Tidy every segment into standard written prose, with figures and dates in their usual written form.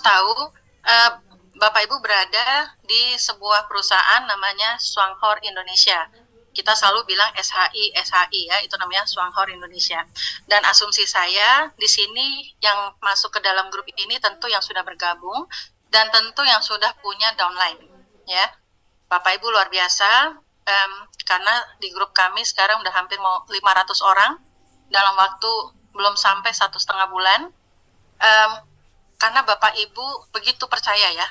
tahu, uh, Bapak Ibu berada di sebuah perusahaan namanya Swanghor Indonesia. Kita selalu bilang SHI ya, itu namanya Swanghor Indonesia. Dan asumsi saya di sini yang masuk ke dalam grup ini tentu yang sudah bergabung dan tentu yang sudah punya downline, ya. Bapak Ibu luar biasa, karena di grup kami sekarang udah hampir mau 500 orang dalam waktu belum sampai 1,5 bulan. Karena Bapak Ibu begitu percaya ya,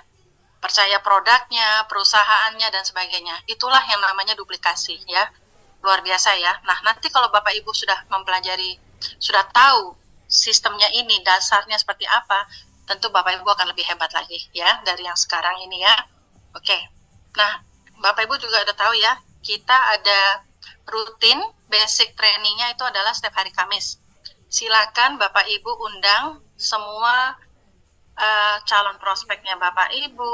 percaya produknya, perusahaannya, dan sebagainya. Itulah yang namanya duplikasi ya, luar biasa ya. Nah, nanti kalau Bapak Ibu sudah mempelajari, sudah tahu sistemnya ini, dasarnya seperti apa, tentu Bapak Ibu akan lebih hebat lagi ya, dari yang sekarang ini ya. Oke, nah Bapak Ibu juga udah tahu ya, kita ada rutin basic trainingnya itu adalah setiap hari Kamis. Silakan Bapak Ibu undang semua calon prospeknya Bapak Ibu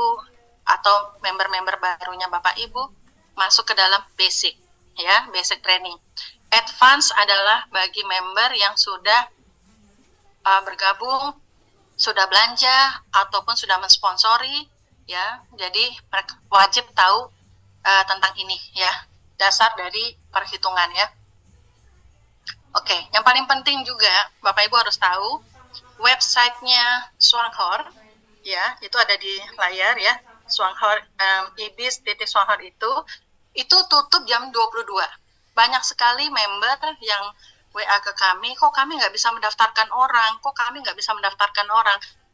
atau member-member barunya Bapak Ibu masuk ke dalam basic ya, basic training. Advance adalah bagi member yang sudah bergabung, sudah belanja ataupun sudah mensponsori ya. Jadi mereka wajib tahu tentang ini ya, dasar dari perhitungan ya. Oke, yang paling penting juga Bapak Ibu harus tahu websitenya Swanghor ya, itu ada di layar ya. Swanghor, ibis.swanghor itu tutup jam 22. Banyak sekali member yang WA ke kami, kok kami nggak bisa mendaftarkan orang,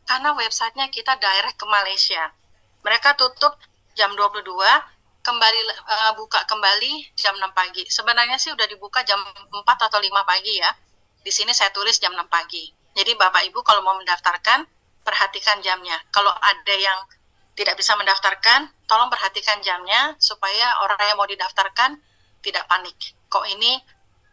karena websitenya kita direct ke Malaysia. Mereka tutup jam 22, kembali buka kembali jam 6 pagi. Sebenarnya sih udah dibuka jam 4 atau 5 pagi ya. Di sini saya tulis jam 6 pagi. Jadi Bapak Ibu kalau mau mendaftarkan, perhatikan jamnya. Kalau ada yang tidak bisa mendaftarkan, tolong perhatikan jamnya supaya orang yang mau didaftarkan tidak panik. Kok ini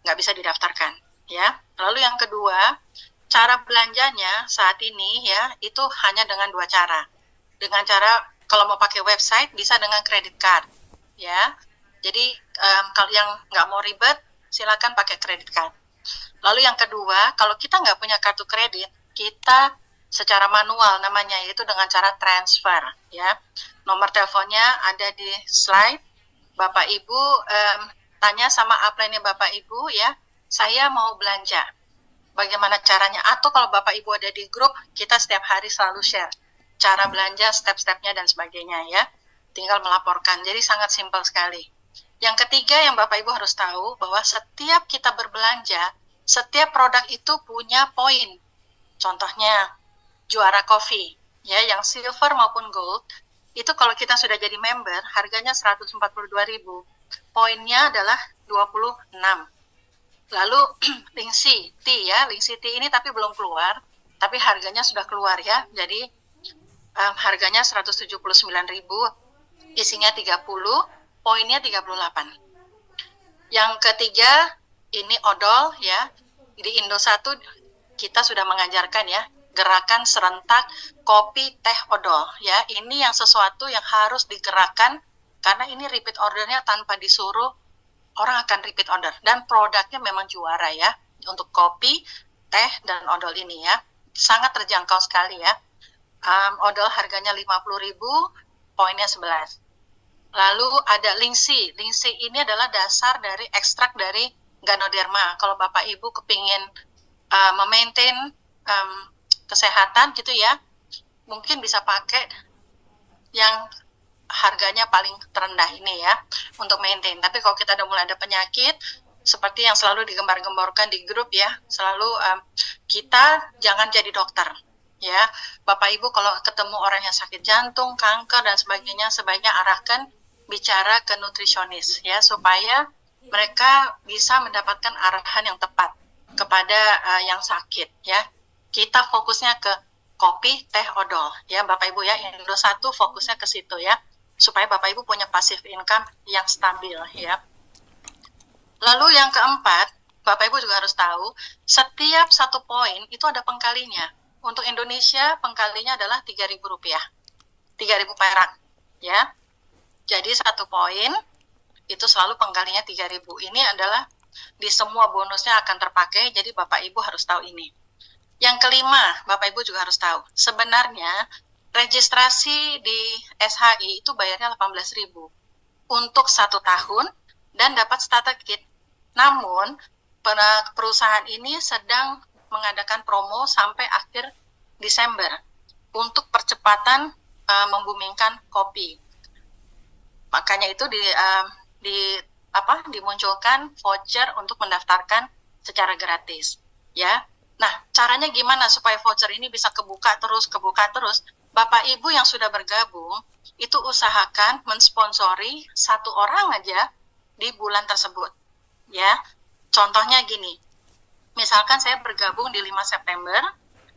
nggak bisa didaftarkan, ya. Lalu yang kedua, cara belanjanya saat ini ya, itu hanya dengan 2 cara. Dengan cara, kalau mau pakai website, bisa dengan credit card, ya. Jadi, kalau yang nggak mau ribet, silakan pakai credit card. Lalu yang kedua, kalau kita nggak punya kartu kredit, kita secara manual namanya, yaitu dengan cara transfer ya. Nomor teleponnya ada di slide. Bapak Ibu tanya sama upline-nya Bapak Ibu ya, saya mau belanja, bagaimana caranya? Atau kalau Bapak Ibu ada di grup, kita setiap hari selalu share cara belanja, step-stepnya dan sebagainya ya. Tinggal melaporkan, jadi sangat simpel sekali. Yang ketiga yang Bapak Ibu harus tahu, bahwa setiap kita berbelanja, setiap produk itu punya poin. Contohnya, Juara Coffee, ya, yang silver maupun gold, itu kalau kita sudah jadi member, harganya 142.000. Poinnya adalah 26. Lalu, Lingxi Tea, ya, Lingxi Tea ini tapi belum keluar, tapi harganya sudah keluar, ya. Jadi, harganya 179.000, isinya 30, poinnya 38. Yang ketiga, ini odol ya. Di Indosat kita sudah mengajarkan ya, gerakan serentak kopi teh odol ya. Ini yang sesuatu yang harus digerakkan karena ini repeat ordernya tanpa disuruh, orang akan repeat order dan produknya memang juara ya. Untuk kopi, teh dan odol ini ya. Sangat terjangkau sekali ya. Odol harganya 50.000, poinnya 11. Lalu ada Lingxi. Lingxi ini adalah dasar dari ekstrak dari Ganoderma. Kalau Bapak Ibu kepingin memaintain kesehatan gitu ya, mungkin bisa pakai yang harganya paling terendah ini ya untuk maintain. Tapi kalau kita udah mulai ada penyakit, seperti yang selalu digembar-gemborkan di grup ya, selalu kita jangan jadi dokter ya. Bapak Ibu kalau ketemu orang yang sakit jantung, kanker dan sebagainya, sebaiknya arahkan bicara ke nutrisionis ya, supaya mereka bisa mendapatkan arahan yang tepat kepada yang sakit ya. Kita fokusnya ke kopi, teh, odol ya Bapak Ibu ya. Indosat fokusnya ke situ ya, supaya Bapak Ibu punya passive income yang stabil ya. Lalu yang keempat, Bapak Ibu juga harus tahu, setiap satu poin itu ada pengkalinya. Untuk Indonesia pengkalinya adalah Rp3.000, 3.000 perak ya. Jadi satu poin itu selalu pengkalinya 3.000. Ini adalah di semua bonusnya akan terpakai, jadi Bapak Ibu harus tahu ini. Yang kelima, Bapak Ibu juga harus tahu, sebenarnya registrasi di SHI itu bayarnya 18.000 untuk 1 tahun dan dapat starter kit. Namun, perusahaan ini sedang mengadakan promo sampai akhir Desember untuk percepatan membumingkan kopi. Makanya itu dimunculkan voucher untuk mendaftarkan secara gratis, ya. Nah, caranya gimana supaya voucher ini bisa kebuka terus? Bapak Ibu yang sudah bergabung, itu usahakan mensponsori 1 orang aja di bulan tersebut, ya. Contohnya gini, misalkan saya bergabung di 5 September,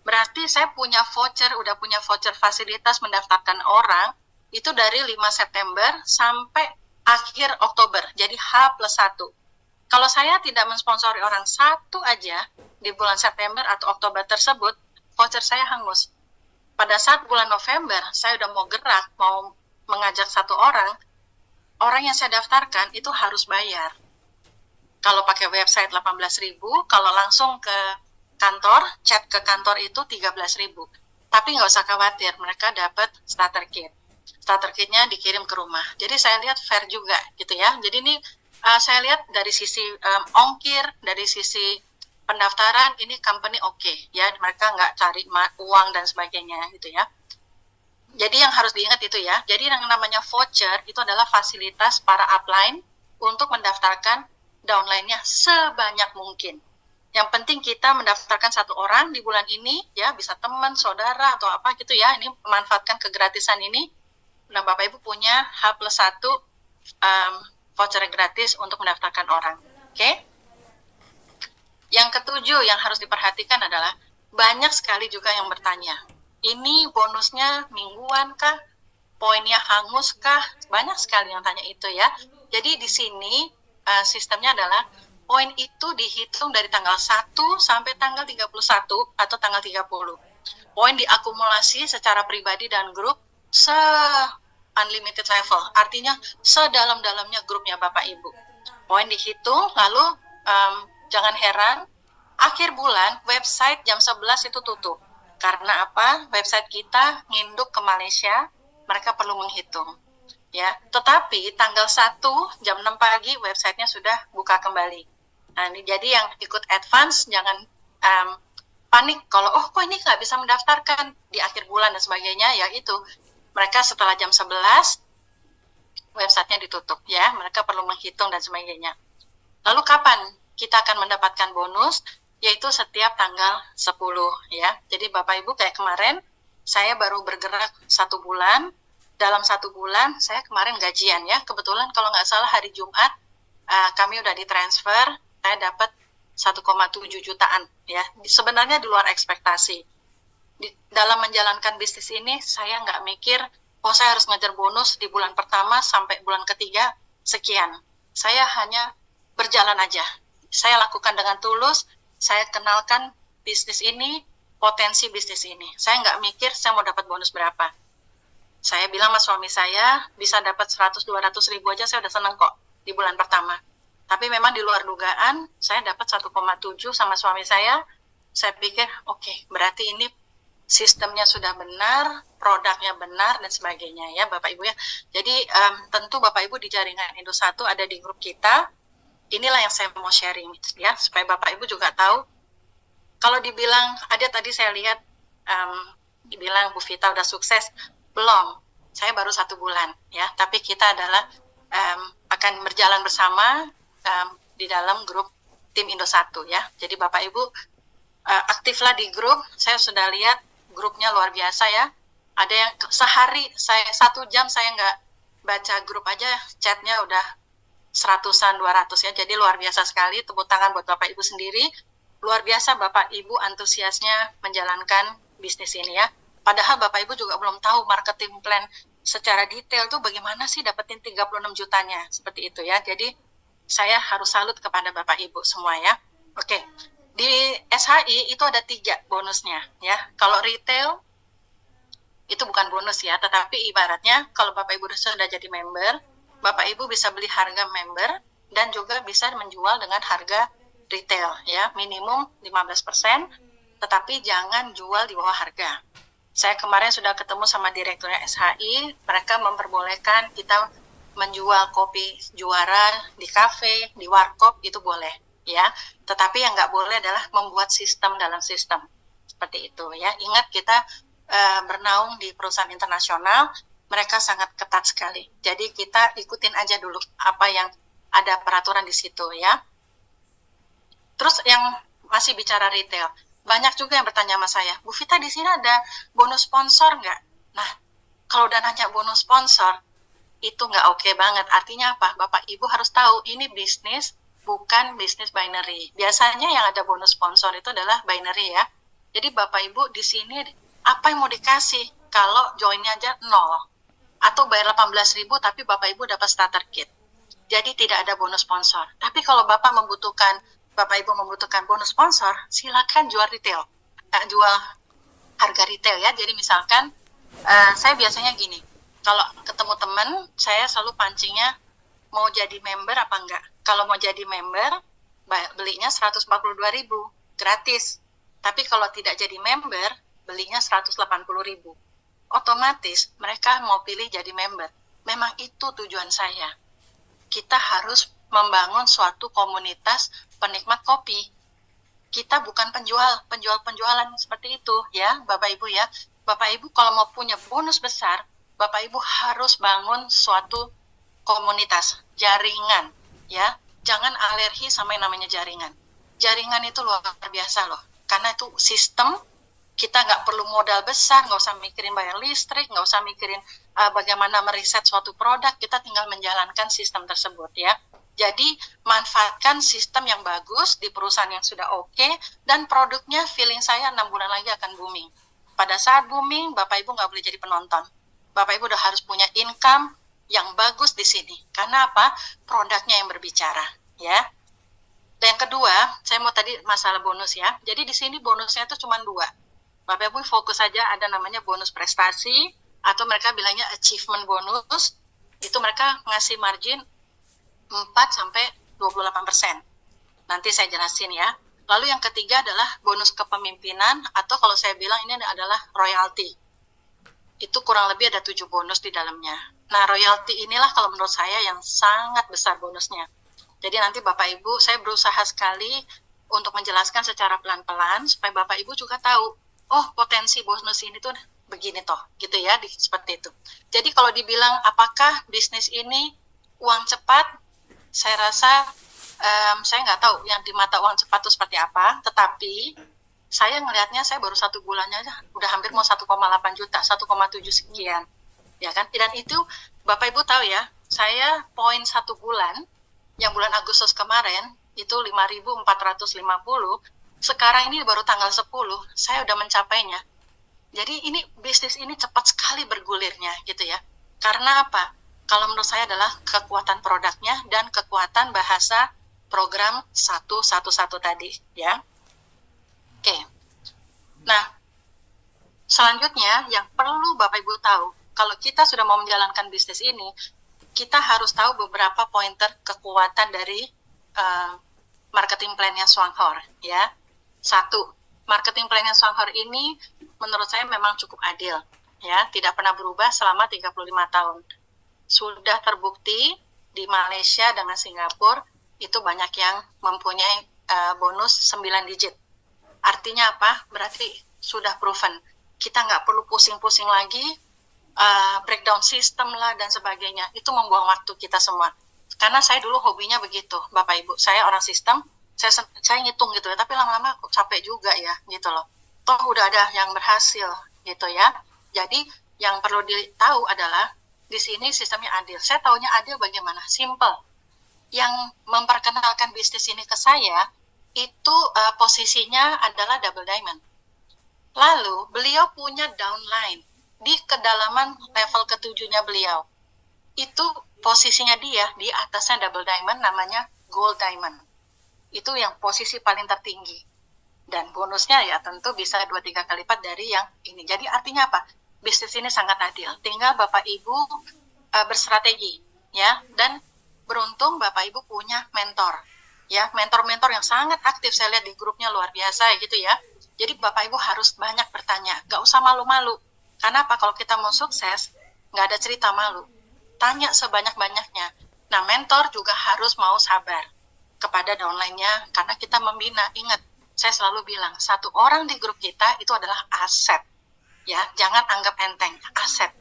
berarti saya udah punya voucher fasilitas mendaftarkan orang, itu dari 5 September sampai akhir Oktober, jadi H+1. Kalau saya tidak mensponsori orang 1 aja di bulan September atau Oktober tersebut, voucher saya hangus. Pada saat bulan November, saya udah mau gerak, mau mengajak 1 orang yang saya daftarkan itu harus bayar. Kalau pakai website 18.000, kalau langsung ke kantor, chat ke kantor itu 13.000. Tapi nggak usah khawatir, mereka dapat starter kit. Starter kitnya dikirim ke rumah. Jadi saya lihat fair juga, gitu ya. Jadi ini saya lihat dari sisi ongkir, dari sisi pendaftaran, ini company oke, ya. Mereka nggak cari uang dan sebagainya, gitu ya. Jadi yang harus diingat itu ya. Jadi yang namanya voucher itu adalah fasilitas para upline untuk mendaftarkan downline-nya sebanyak mungkin. Yang penting kita mendaftarkan 1 orang di bulan ini, ya, bisa teman, saudara, atau apa gitu ya. Ini memanfaatkan kegratisan ini. Nah, Bapak Ibu punya H+1 voucher gratis untuk mendaftarkan orang. Oke? Yang ketujuh yang harus diperhatikan adalah banyak sekali juga yang bertanya, ini bonusnya mingguan kah? Poinnya hangus kah? Banyak sekali yang tanya itu ya. Jadi di sini sistemnya adalah poin itu dihitung dari tanggal 1 sampai tanggal 31 atau tanggal 30. Poin diakumulasi secara pribadi dan grup unlimited level, artinya sedalam-dalamnya grupnya Bapak Ibu. Poin dihitung, lalu jangan heran, akhir bulan website jam 11 itu tutup. Karena apa? Website kita nginduk ke Malaysia, mereka perlu menghitung. Ya, tetapi tanggal 1 jam 6 pagi websitenya sudah buka kembali. Nah, jadi yang ikut advance jangan panik kalau kok ini nggak bisa mendaftarkan di akhir bulan dan sebagainya, ya itu mereka setelah jam 11 websitenya ditutup, ya, mereka perlu menghitung dan sebagainya. Lalu kapan kita akan mendapatkan bonus? Yaitu setiap tanggal 10, ya. Jadi Bapak Ibu kayak kemarin saya baru bergerak 1 bulan. Dalam 1 bulan saya kemarin gajian, ya. Kebetulan kalau nggak salah hari Jumat kami udah ditransfer, saya dapat 1,7 jutaan, ya. Sebenarnya di luar ekspektasi. Dalam menjalankan bisnis ini saya nggak mikir, saya harus ngejar bonus di bulan pertama sampai bulan ketiga sekian. Saya hanya berjalan aja. Saya lakukan dengan tulus, saya kenalkan bisnis ini, potensi bisnis ini. Saya nggak mikir saya mau dapat bonus berapa. Saya bilang sama suami saya, bisa dapat 100-200 ribu aja saya udah senang kok di bulan pertama. Tapi memang di luar dugaan, saya dapat 1,7 sama suami saya. Saya pikir, oke, berarti ini sistemnya sudah benar, produknya benar, dan sebagainya, ya Bapak Ibu ya. Jadi tentu Bapak Ibu di jaringan Indo 1 ada di grup kita. Inilah yang saya mau sharing, ya, supaya Bapak Ibu juga tahu. Kalau dibilang, ada tadi saya lihat, dibilang Bu Vita udah sukses, belum. Saya baru 1 bulan, ya. Tapi kita adalah akan berjalan bersama di dalam grup tim Indo 1, ya. Jadi Bapak Ibu aktiflah di grup. Saya sudah lihat grupnya luar biasa, ya. Ada yang sehari, 1 jam saya nggak baca grup aja, chatnya udah 100-an, 200, ya. Jadi luar biasa sekali. Tepuk tangan buat Bapak Ibu sendiri. Luar biasa Bapak Ibu antusiasnya menjalankan bisnis ini, ya. Padahal Bapak Ibu juga belum tahu marketing plan secara detail tuh bagaimana sih dapetin 36 jutanya, seperti itu, ya. Jadi saya harus salut kepada Bapak Ibu semua, ya. Oke, di SHI itu ada 3 bonusnya, ya. Kalau retail itu bukan bonus, ya, tetapi ibaratnya kalau Bapak Ibu sudah jadi member, Bapak Ibu bisa beli harga member dan juga bisa menjual dengan harga retail, ya, minimum 15%, tetapi jangan jual di bawah harga. Saya kemarin sudah ketemu sama direkturnya SHI, mereka memperbolehkan kita menjual kopi juara di kafe, di warkop, itu boleh, ya. Tetapi yang nggak boleh adalah membuat sistem dalam sistem, seperti itu, ya. Ingat kita bernaung di perusahaan internasional, mereka sangat ketat sekali. Jadi kita ikutin aja dulu apa yang ada peraturan di situ, ya. Terus yang masih bicara retail, banyak juga yang bertanya sama saya, Bu Vita, di sini ada bonus sponsor nggak? Nah, kalau udah nanya bonus sponsor, itu nggak oke banget. Artinya apa? Bapak Ibu harus tahu, ini bisnis, bukan bisnis binary. Biasanya yang ada bonus sponsor itu adalah binary, ya. Jadi Bapak Ibu di sini, apa yang mau dikasih? Kalau joinnya aja 0. Atau bayar 18.000 tapi Bapak Ibu dapat starter kit. Jadi tidak ada bonus sponsor. Tapi kalau Bapak Ibu membutuhkan bonus sponsor, silakan jual retail, jual harga retail, ya. Jadi misalkan saya biasanya gini, kalau ketemu teman, saya selalu pancingnya mau jadi member apa enggak. Kalau mau jadi member, belinya 142.000 gratis. Tapi kalau tidak jadi member, belinya 180.000. Otomatis mereka mau pilih jadi member. Memang itu tujuan saya. Kita harus membangun suatu komunitas penikmat kopi. Kita bukan penjualan seperti itu, ya, Bapak Ibu, ya. Bapak Ibu kalau mau punya bonus besar, Bapak Ibu harus bangun suatu komunitas, jaringan, ya. Jangan alergi sama yang namanya jaringan. Jaringan itu luar biasa loh, karena itu sistem. Kita nggak perlu modal besar, nggak usah mikirin bayar listrik, nggak usah mikirin bagaimana meriset suatu produk, kita tinggal menjalankan sistem tersebut, ya. Jadi, manfaatkan sistem yang bagus di perusahaan yang sudah oke, dan produknya feeling saya 6 bulan lagi akan booming. Pada saat booming, Bapak Ibu nggak boleh jadi penonton. Bapak Ibu udah harus punya income yang bagus di sini. Karena apa? Produknya yang berbicara, ya. Dan yang kedua, saya mau tadi masalah bonus, ya. Jadi di sini bonusnya itu cuma 2. Bapak Ibu fokus saja, ada namanya bonus prestasi, atau mereka bilangnya achievement bonus. Itu mereka ngasih margin 4-28%. Nanti saya jelasin, ya. Lalu yang ketiga adalah bonus kepemimpinan, atau kalau saya bilang ini adalah royalty. Itu kurang lebih ada 7 bonus di dalamnya. Nah, royalty inilah kalau menurut saya yang sangat besar bonusnya. Jadi nanti Bapak Ibu, saya berusaha sekali untuk menjelaskan secara pelan-pelan, supaya Bapak Ibu juga tahu, oh, potensi bonus ini tuh begini toh, gitu ya, seperti itu. Jadi kalau dibilang apakah bisnis ini uang cepat, saya rasa saya nggak tahu yang di mata uang cepat itu seperti apa, tetapi saya ngelihatnya, saya baru 1 bulannya aja udah hampir mau 1,8 juta, 1,7 sekian, ya kan? Dan itu Bapak Ibu tahu ya, saya poin 1 bulan, yang bulan Agustus kemarin itu 5.450, sekarang ini baru tanggal 10, saya udah mencapainya. Jadi ini bisnis ini cepat sekali bergulirnya, gitu ya. Karena apa? Kalau menurut saya adalah kekuatan produknya dan kekuatan bahasa program 111 tadi, ya. Oke. Nah, selanjutnya yang perlu Bapak Ibu tahu, kalau kita sudah mau menjalankan bisnis ini, kita harus tahu beberapa pointer kekuatan dari marketing plan-nya Swanghor, ya. 1, marketing plan-nya Swanghor ini menurut saya memang cukup adil, ya, tidak pernah berubah selama 35 tahun. Sudah terbukti di Malaysia dengan Singapura itu banyak yang mempunyai bonus 9 digit. Artinya apa? Berarti sudah proven. Kita nggak perlu pusing-pusing lagi, breakdown sistem lah dan sebagainya. Itu membuang waktu kita semua. Karena saya dulu hobinya begitu, Bapak Ibu. Saya orang sistem, saya ngitung gitu ya, tapi lama-lama capek juga ya, gitu loh. Toh udah ada yang berhasil, gitu ya. Jadi yang perlu ditahu adalah di sini sistemnya adil. Saya taunya adil bagaimana? Simple. Yang memperkenalkan bisnis ini ke saya itu posisinya adalah double diamond. Lalu beliau punya downline di kedalaman level ketujuhnya beliau. Itu posisinya dia di atasnya double diamond, namanya gold diamond. Itu yang posisi paling tertinggi. Dan bonusnya ya tentu bisa 2-3 kali lipat dari yang ini. Jadi artinya apa? Bisnis ini sangat adil. Tinggal Bapak Ibu berstrategi, ya. Dan beruntung Bapak Ibu punya mentor, ya, mentor-mentor yang sangat aktif. Saya lihat di grupnya luar biasa, gitu ya. Jadi Bapak Ibu harus banyak bertanya, gak usah malu-malu. Karena apa? Kalau kita mau sukses, gak ada cerita malu. Tanya sebanyak-banyaknya. Nah, mentor juga harus mau sabar kepada downline-nya, karena kita membina. Ingat, saya selalu bilang, satu orang di grup kita itu adalah aset. Ya, jangan anggap enteng, aset.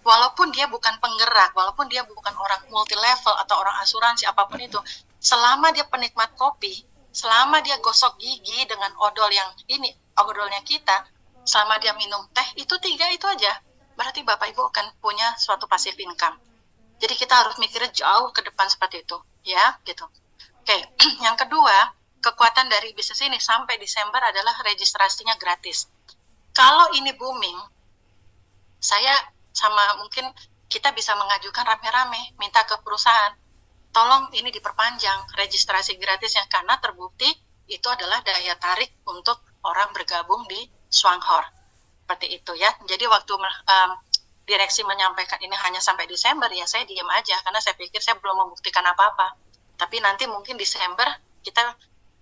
Walaupun dia bukan penggerak, walaupun dia bukan orang multi level atau orang asuransi, apapun itu, selama dia penikmat kopi, selama dia gosok gigi dengan odol yang ini, odolnya kita, selama dia minum teh, itu 3 itu aja, berarti Bapak Ibu akan punya suatu passive income. Jadi kita harus mikirnya jauh ke depan seperti itu, ya, gitu. Oke, yang kedua, kekuatan dari bisnis ini sampai Desember adalah registrasinya gratis. Kalau ini booming, saya sama mungkin kita bisa mengajukan rame-rame, minta ke perusahaan, tolong ini diperpanjang registrasi gratisnya, karena terbukti itu adalah daya tarik untuk orang bergabung di Swanghor. Seperti itu ya. Jadi waktu direksi menyampaikan ini hanya sampai Desember, ya saya diam aja, karena saya pikir saya belum membuktikan apa-apa. Tapi nanti mungkin Desember kita,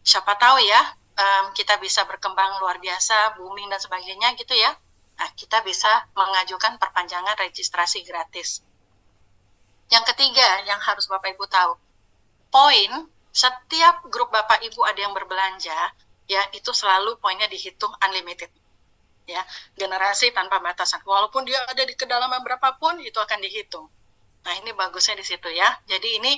siapa tahu ya, kita bisa berkembang luar biasa, booming dan sebagainya gitu ya. Nah, kita bisa mengajukan perpanjangan registrasi gratis. Yang ketiga yang harus Bapak Ibu tahu, poin setiap grup Bapak Ibu ada yang berbelanja, ya itu selalu poinnya dihitung unlimited. Ya, generasi tanpa batasan. Walaupun dia ada di kedalaman berapapun, itu akan dihitung. Nah, ini bagusnya di situ ya. Jadi ini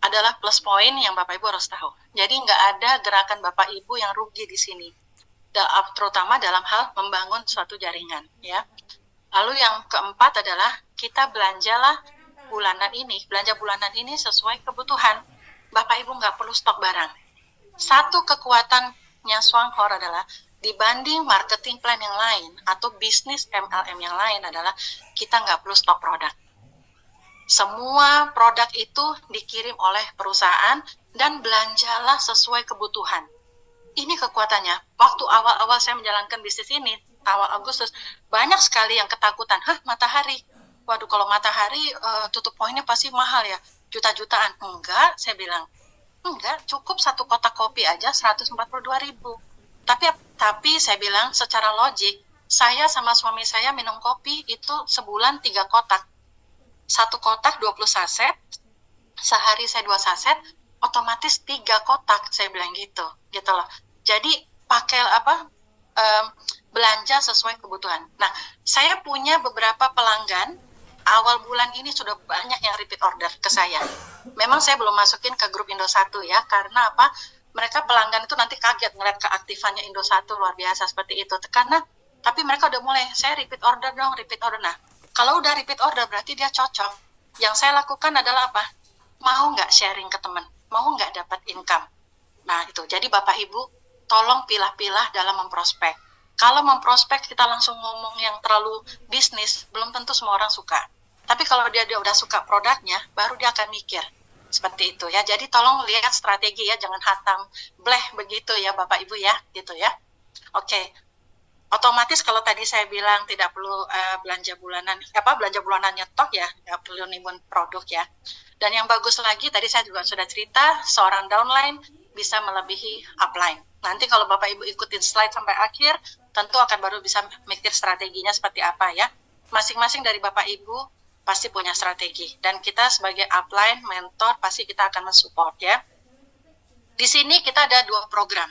adalah plus poin yang Bapak Ibu harus tahu. Jadi nggak ada gerakan Bapak Ibu yang rugi di sini, terutama dalam hal membangun suatu jaringan ya. Lalu yang keempat adalah kita belanjalah bulanan ini, belanja bulanan ini sesuai kebutuhan. Bapak Ibu nggak perlu stok barang. Satu kekuatannya Swanghor adalah dibanding marketing plan yang lain atau bisnis MLM yang lain adalah kita nggak perlu stok produk. Semua produk itu dikirim oleh perusahaan dan belanjalah sesuai kebutuhan. Ini kekuatannya. Waktu awal-awal saya menjalankan bisnis ini, awal Agustus, banyak sekali yang ketakutan. Matahari. Waduh, kalau matahari tutup poinnya pasti mahal ya. Juta-jutaan. Enggak, saya bilang. Enggak, cukup satu kotak kopi aja 142.000. Tapi saya bilang secara logik, saya sama suami saya minum kopi itu sebulan 3 kotak. Satu kotak 20 saset, sehari saya 2 saset, otomatis 3 kotak, saya bilang gitu loh. Jadi pakai belanja sesuai kebutuhan. Nah, saya punya beberapa pelanggan, awal bulan ini sudah banyak yang repeat order ke saya. Memang saya belum masukin ke grup Indo 1 ya, karena apa? Mereka pelanggan itu nanti kaget ngeliat keaktifannya Indo 1 luar biasa seperti itu. Tapi mereka udah mulai, saya repeat order dong, repeat order. Nah, kalau udah repeat order berarti dia cocok. Yang saya lakukan adalah apa? Mau nggak sharing ke teman? Mau nggak dapat income? Nah, itu. Jadi Bapak Ibu, tolong pilah-pilah dalam memprospek. Kalau memprospek kita langsung ngomong yang terlalu bisnis, belum tentu semua orang suka. Tapi kalau dia udah suka produknya, baru dia akan mikir. Seperti itu ya. Jadi tolong lihat strategi ya, jangan hatam bleh begitu ya Bapak Ibu ya, gitu ya. Oke. Otomatis kalau tadi saya bilang tidak perlu belanja bulanan, belanja bulanan nyetok ya, nggak perlu nimbun produk ya. Dan yang bagus lagi, tadi saya juga sudah cerita, seorang downline bisa melebihi upline. Nanti kalau Bapak Ibu ikutin slide sampai akhir, tentu akan baru bisa mikir strateginya seperti apa ya. Masing-masing dari Bapak Ibu pasti punya strategi. Dan kita sebagai upline, mentor, pasti kita akan mensupport ya. Di sini kita ada 2 program.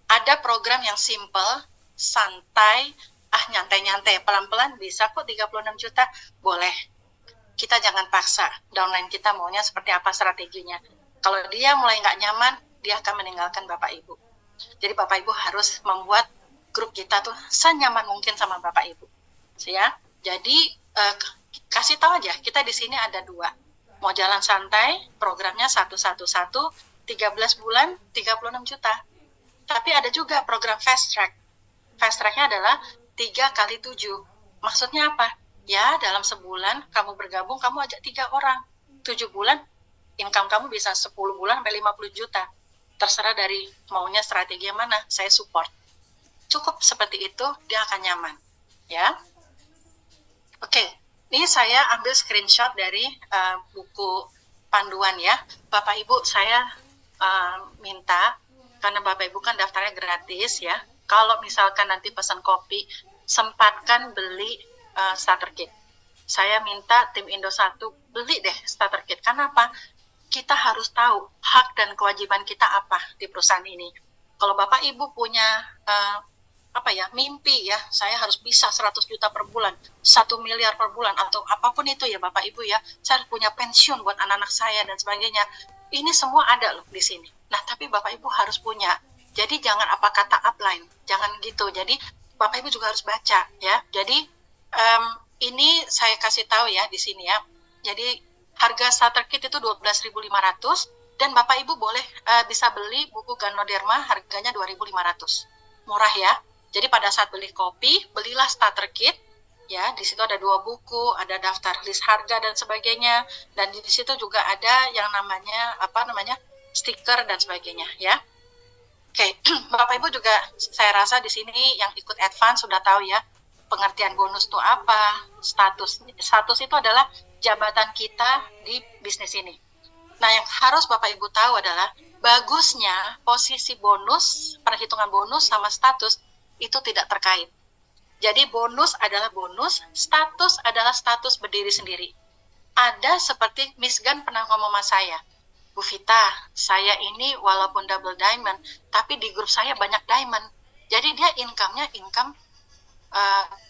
Ada program yang simple, santai, nyantai-nyantai, pelan-pelan bisa kok 36 juta, boleh. Kita jangan paksa, downline kita maunya seperti apa strateginya. Kalau dia mulai nggak nyaman, dia akan meninggalkan Bapak Ibu. Jadi Bapak Ibu harus membuat grup kita tuh senyaman mungkin sama Bapak Ibu. Ya, jadi kasih tahu aja, kita di sini ada 2. Mau jalan santai, programnya 111, 13 bulan, 36 juta. Tapi ada juga program fast track. Fast track-nya adalah 3 kali 7. Maksudnya apa? Ya, dalam sebulan kamu bergabung, kamu ajak 3 orang. 7 bulan, income kamu bisa 10 bulan sampai 50 juta. Terserah dari maunya strategi yang mana, saya support. Cukup seperti itu, dia akan nyaman. Ya. Oke, ini saya ambil screenshot dari buku panduan ya. Bapak Ibu, saya minta, karena Bapak Ibu kan daftarnya gratis ya, kalau misalkan nanti pesan kopi, sempatkan beli starter kit. Saya minta tim Indo 1 beli deh starter kit. Karena apa? Kita harus tahu hak dan kewajiban kita apa di perusahaan ini. Kalau Bapak Ibu punya mimpi ya, saya harus bisa 100 juta per bulan, 1 miliar per bulan, atau apapun itu ya Bapak Ibu ya, saya harus punya pensiun buat anak-anak saya dan sebagainya. Ini semua ada loh di sini. Nah, tapi Bapak Ibu harus punya. Jadi jangan apa kata upline, jangan gitu. Jadi Bapak Ibu juga harus baca ya. Jadi ini saya kasih tahu ya di sini ya. Jadi harga starter kit itu 12.500 dan Bapak Ibu boleh bisa beli buku Ganoderma harganya 2.500. Murah ya. Jadi pada saat beli kopi, belilah starter kit ya. Di situ ada 2 buku, ada daftar list harga dan sebagainya, dan di situ juga ada yang namanya stiker dan sebagainya ya. Oke, Bapak Ibu juga saya rasa di sini yang ikut advance sudah tahu ya pengertian bonus itu apa. Status itu adalah jabatan kita di bisnis ini. Nah, yang harus Bapak Ibu tahu adalah bagusnya posisi bonus, perhitungan bonus sama status itu tidak terkait. Jadi bonus adalah bonus, status adalah status berdiri sendiri. Ada seperti Miss Gan pernah ngomong sama saya, Bu Vita, saya ini walaupun double diamond, tapi di grup saya banyak diamond. Jadi dia income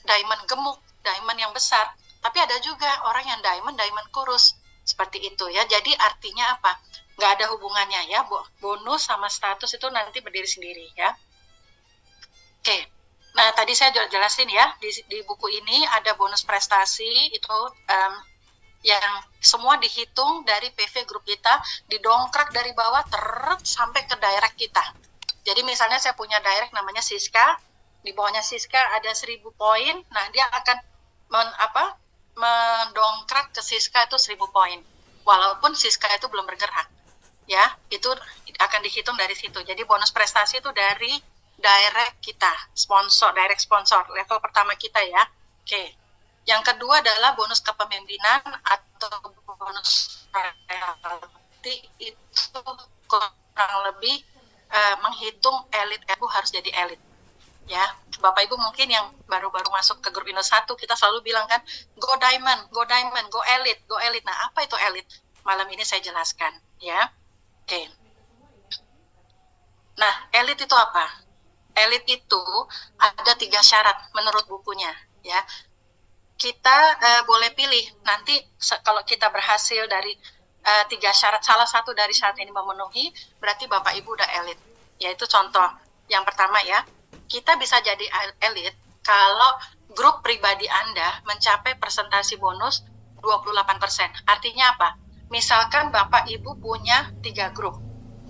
diamond gemuk, diamond yang besar. Tapi ada juga orang yang diamond kurus. Seperti itu ya. Jadi artinya apa? Nggak ada hubungannya ya. Bonus sama status itu nanti berdiri sendiri ya. Oke. Nah, tadi saya jelasin ya, di buku ini ada bonus prestasi itu yang semua dihitung dari PV grup kita, didongkrak dari bawah sampai ke direct kita. Jadi misalnya saya punya direct namanya Siska, di bawahnya Siska ada 1.000 poin, nah dia akan mendongkrak ke Siska itu 1.000 poin, walaupun Siska itu belum bergerak, ya itu akan dihitung dari situ. Jadi bonus prestasi itu dari direct kita, direct sponsor level pertama kita ya. Oke. Yang kedua adalah bonus kepemimpinan atau bonus royalty, itu kurang lebih menghitung elit, harus jadi elit. Ya, Bapak Ibu mungkin yang baru-baru masuk ke grup Indo 1, kita selalu bilang kan, go diamond, go elite, go elite. Nah, apa itu elit? Malam ini saya jelaskan, ya. Oke. Nah, elit itu apa? Elit itu ada 3 syarat menurut bukunya, ya. Kita boleh pilih nanti kalau kita berhasil dari 3 syarat, salah satu dari syarat ini memenuhi, berarti Bapak Ibu udah elit. Yaitu contoh yang pertama ya, kita bisa jadi elit kalau grup pribadi Anda mencapai presentasi bonus 28%. Artinya apa? Misalkan Bapak Ibu punya 3 grup.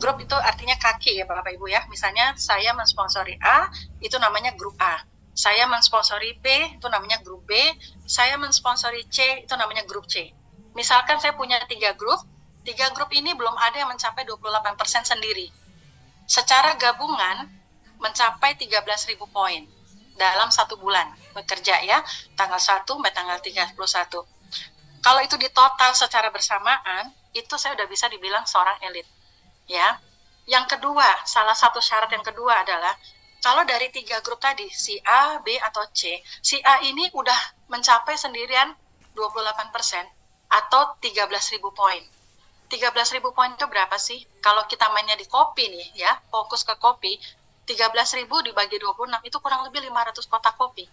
Grup itu artinya kaki ya Bapak Ibu ya. Misalnya saya mensponsori A, itu namanya grup A. Saya mensponsori B, itu namanya grup B. Saya mensponsori C, itu namanya grup C. Misalkan saya punya 3 grup, 3 grup ini belum ada yang mencapai 28% sendiri. Secara gabungan, mencapai 13.000 poin dalam 1 bulan bekerja ya, tanggal 1 sampai tanggal 31. Kalau itu ditotal secara bersamaan, itu saya udah bisa dibilang seorang elit. Ya. Yang kedua, salah satu syarat yang kedua adalah kalau dari 3 grup tadi, si A, B, atau C, si A ini udah mencapai sendirian 28% atau 13.000 poin. 13.000 poin itu berapa sih? Kalau kita mainnya di kopi nih ya, fokus ke kopi, 13.000 dibagi 26 itu kurang lebih 500 kotak kopi.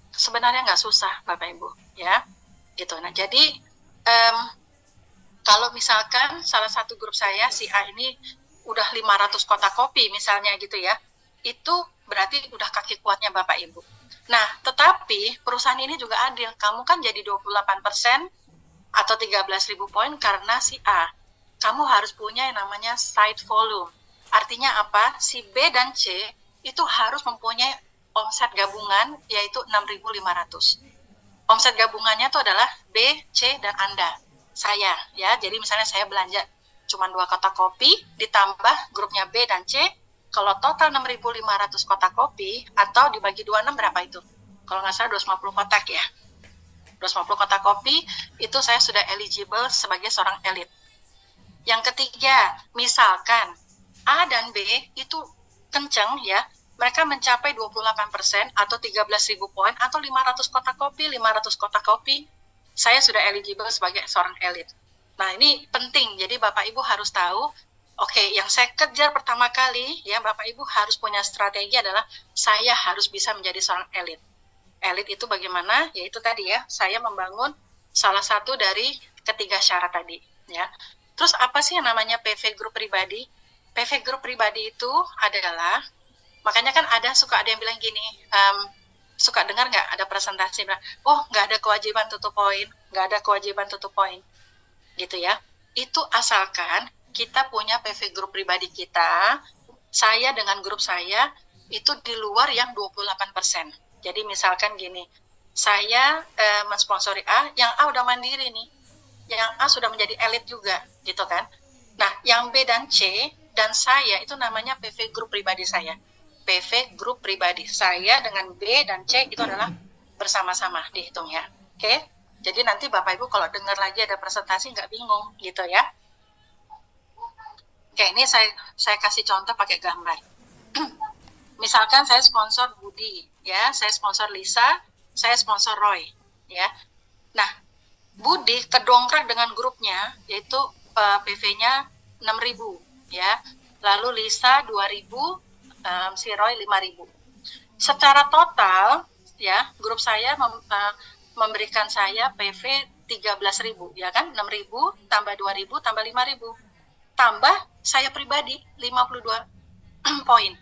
Sebenarnya nggak susah Bapak Ibu ya. Gitu. Nah, jadi kalau misalkan salah satu grup saya si A ini udah 500 kotak kopi misalnya gitu ya, itu berarti udah kaki kuatnya Bapak Ibu. Nah, tetapi perusahaan ini juga adil. Kamu kan jadi 28% atau 13.000 poin karena si A. Kamu harus punya yang namanya side volume. Artinya apa? Si B dan C itu harus mempunyai omset gabungan yaitu 6.500. Omset gabungannya itu adalah B, C, dan Anda. Saya ya. Jadi misalnya saya belanja cuma 2 kotak kopi ditambah grupnya B dan C. Kalau total 6.500 kotak kopi atau dibagi 26 berapa itu? Kalau nggak salah 250 kotak ya. 250 kotak kopi itu saya sudah eligible sebagai seorang elit. Yang ketiga, misalkan A dan B itu kenceng ya, mereka mencapai 28% atau 13.000 poin atau 500 kotak kopi, saya sudah eligible sebagai seorang elit. Nah, ini penting. Jadi Bapak Ibu harus tahu, oke, yang saya kejar pertama kali, ya Bapak Ibu harus punya strategi adalah saya harus bisa menjadi seorang elit. Elit itu bagaimana? Yaitu tadi ya, saya membangun salah satu dari ketiga syarat tadi, ya. Terus apa sih yang namanya PV Group pribadi? PV Group pribadi itu adalah, makanya kan ada yang bilang gini, suka dengar nggak ada presentasi, oh nggak ada kewajiban tutup poin, gitu ya. Itu asalkan kita punya PV Group pribadi kita, saya dengan grup saya, itu di luar yang 28%. Jadi misalkan gini, saya mensponsori A, yang A udah mandiri nih, yang A sudah menjadi elit juga, gitu kan. Nah, yang B dan C, dan saya itu namanya PV Group pribadi saya. PV Group pribadi saya dengan B dan C itu adalah bersama-sama dihitung ya. Oke? Jadi nanti Bapak Ibu kalau dengar lagi ada presentasi nggak bingung gitu ya. Oke, ini saya kasih contoh pakai gambar. Misalkan saya sponsor Budi, ya, saya sponsor Lisa, saya sponsor Roy, ya. Nah, Budi kedongkrak dengan grupnya, yaitu PV-nya 6.000, ya. Lalu Lisa 2.000, si Roy 5.000. Secara total, ya, grup saya memberikan saya PV 13.000, ya kan? 6.000 tambah 2.000 tambah 5.000. Tambah saya pribadi 52 poin.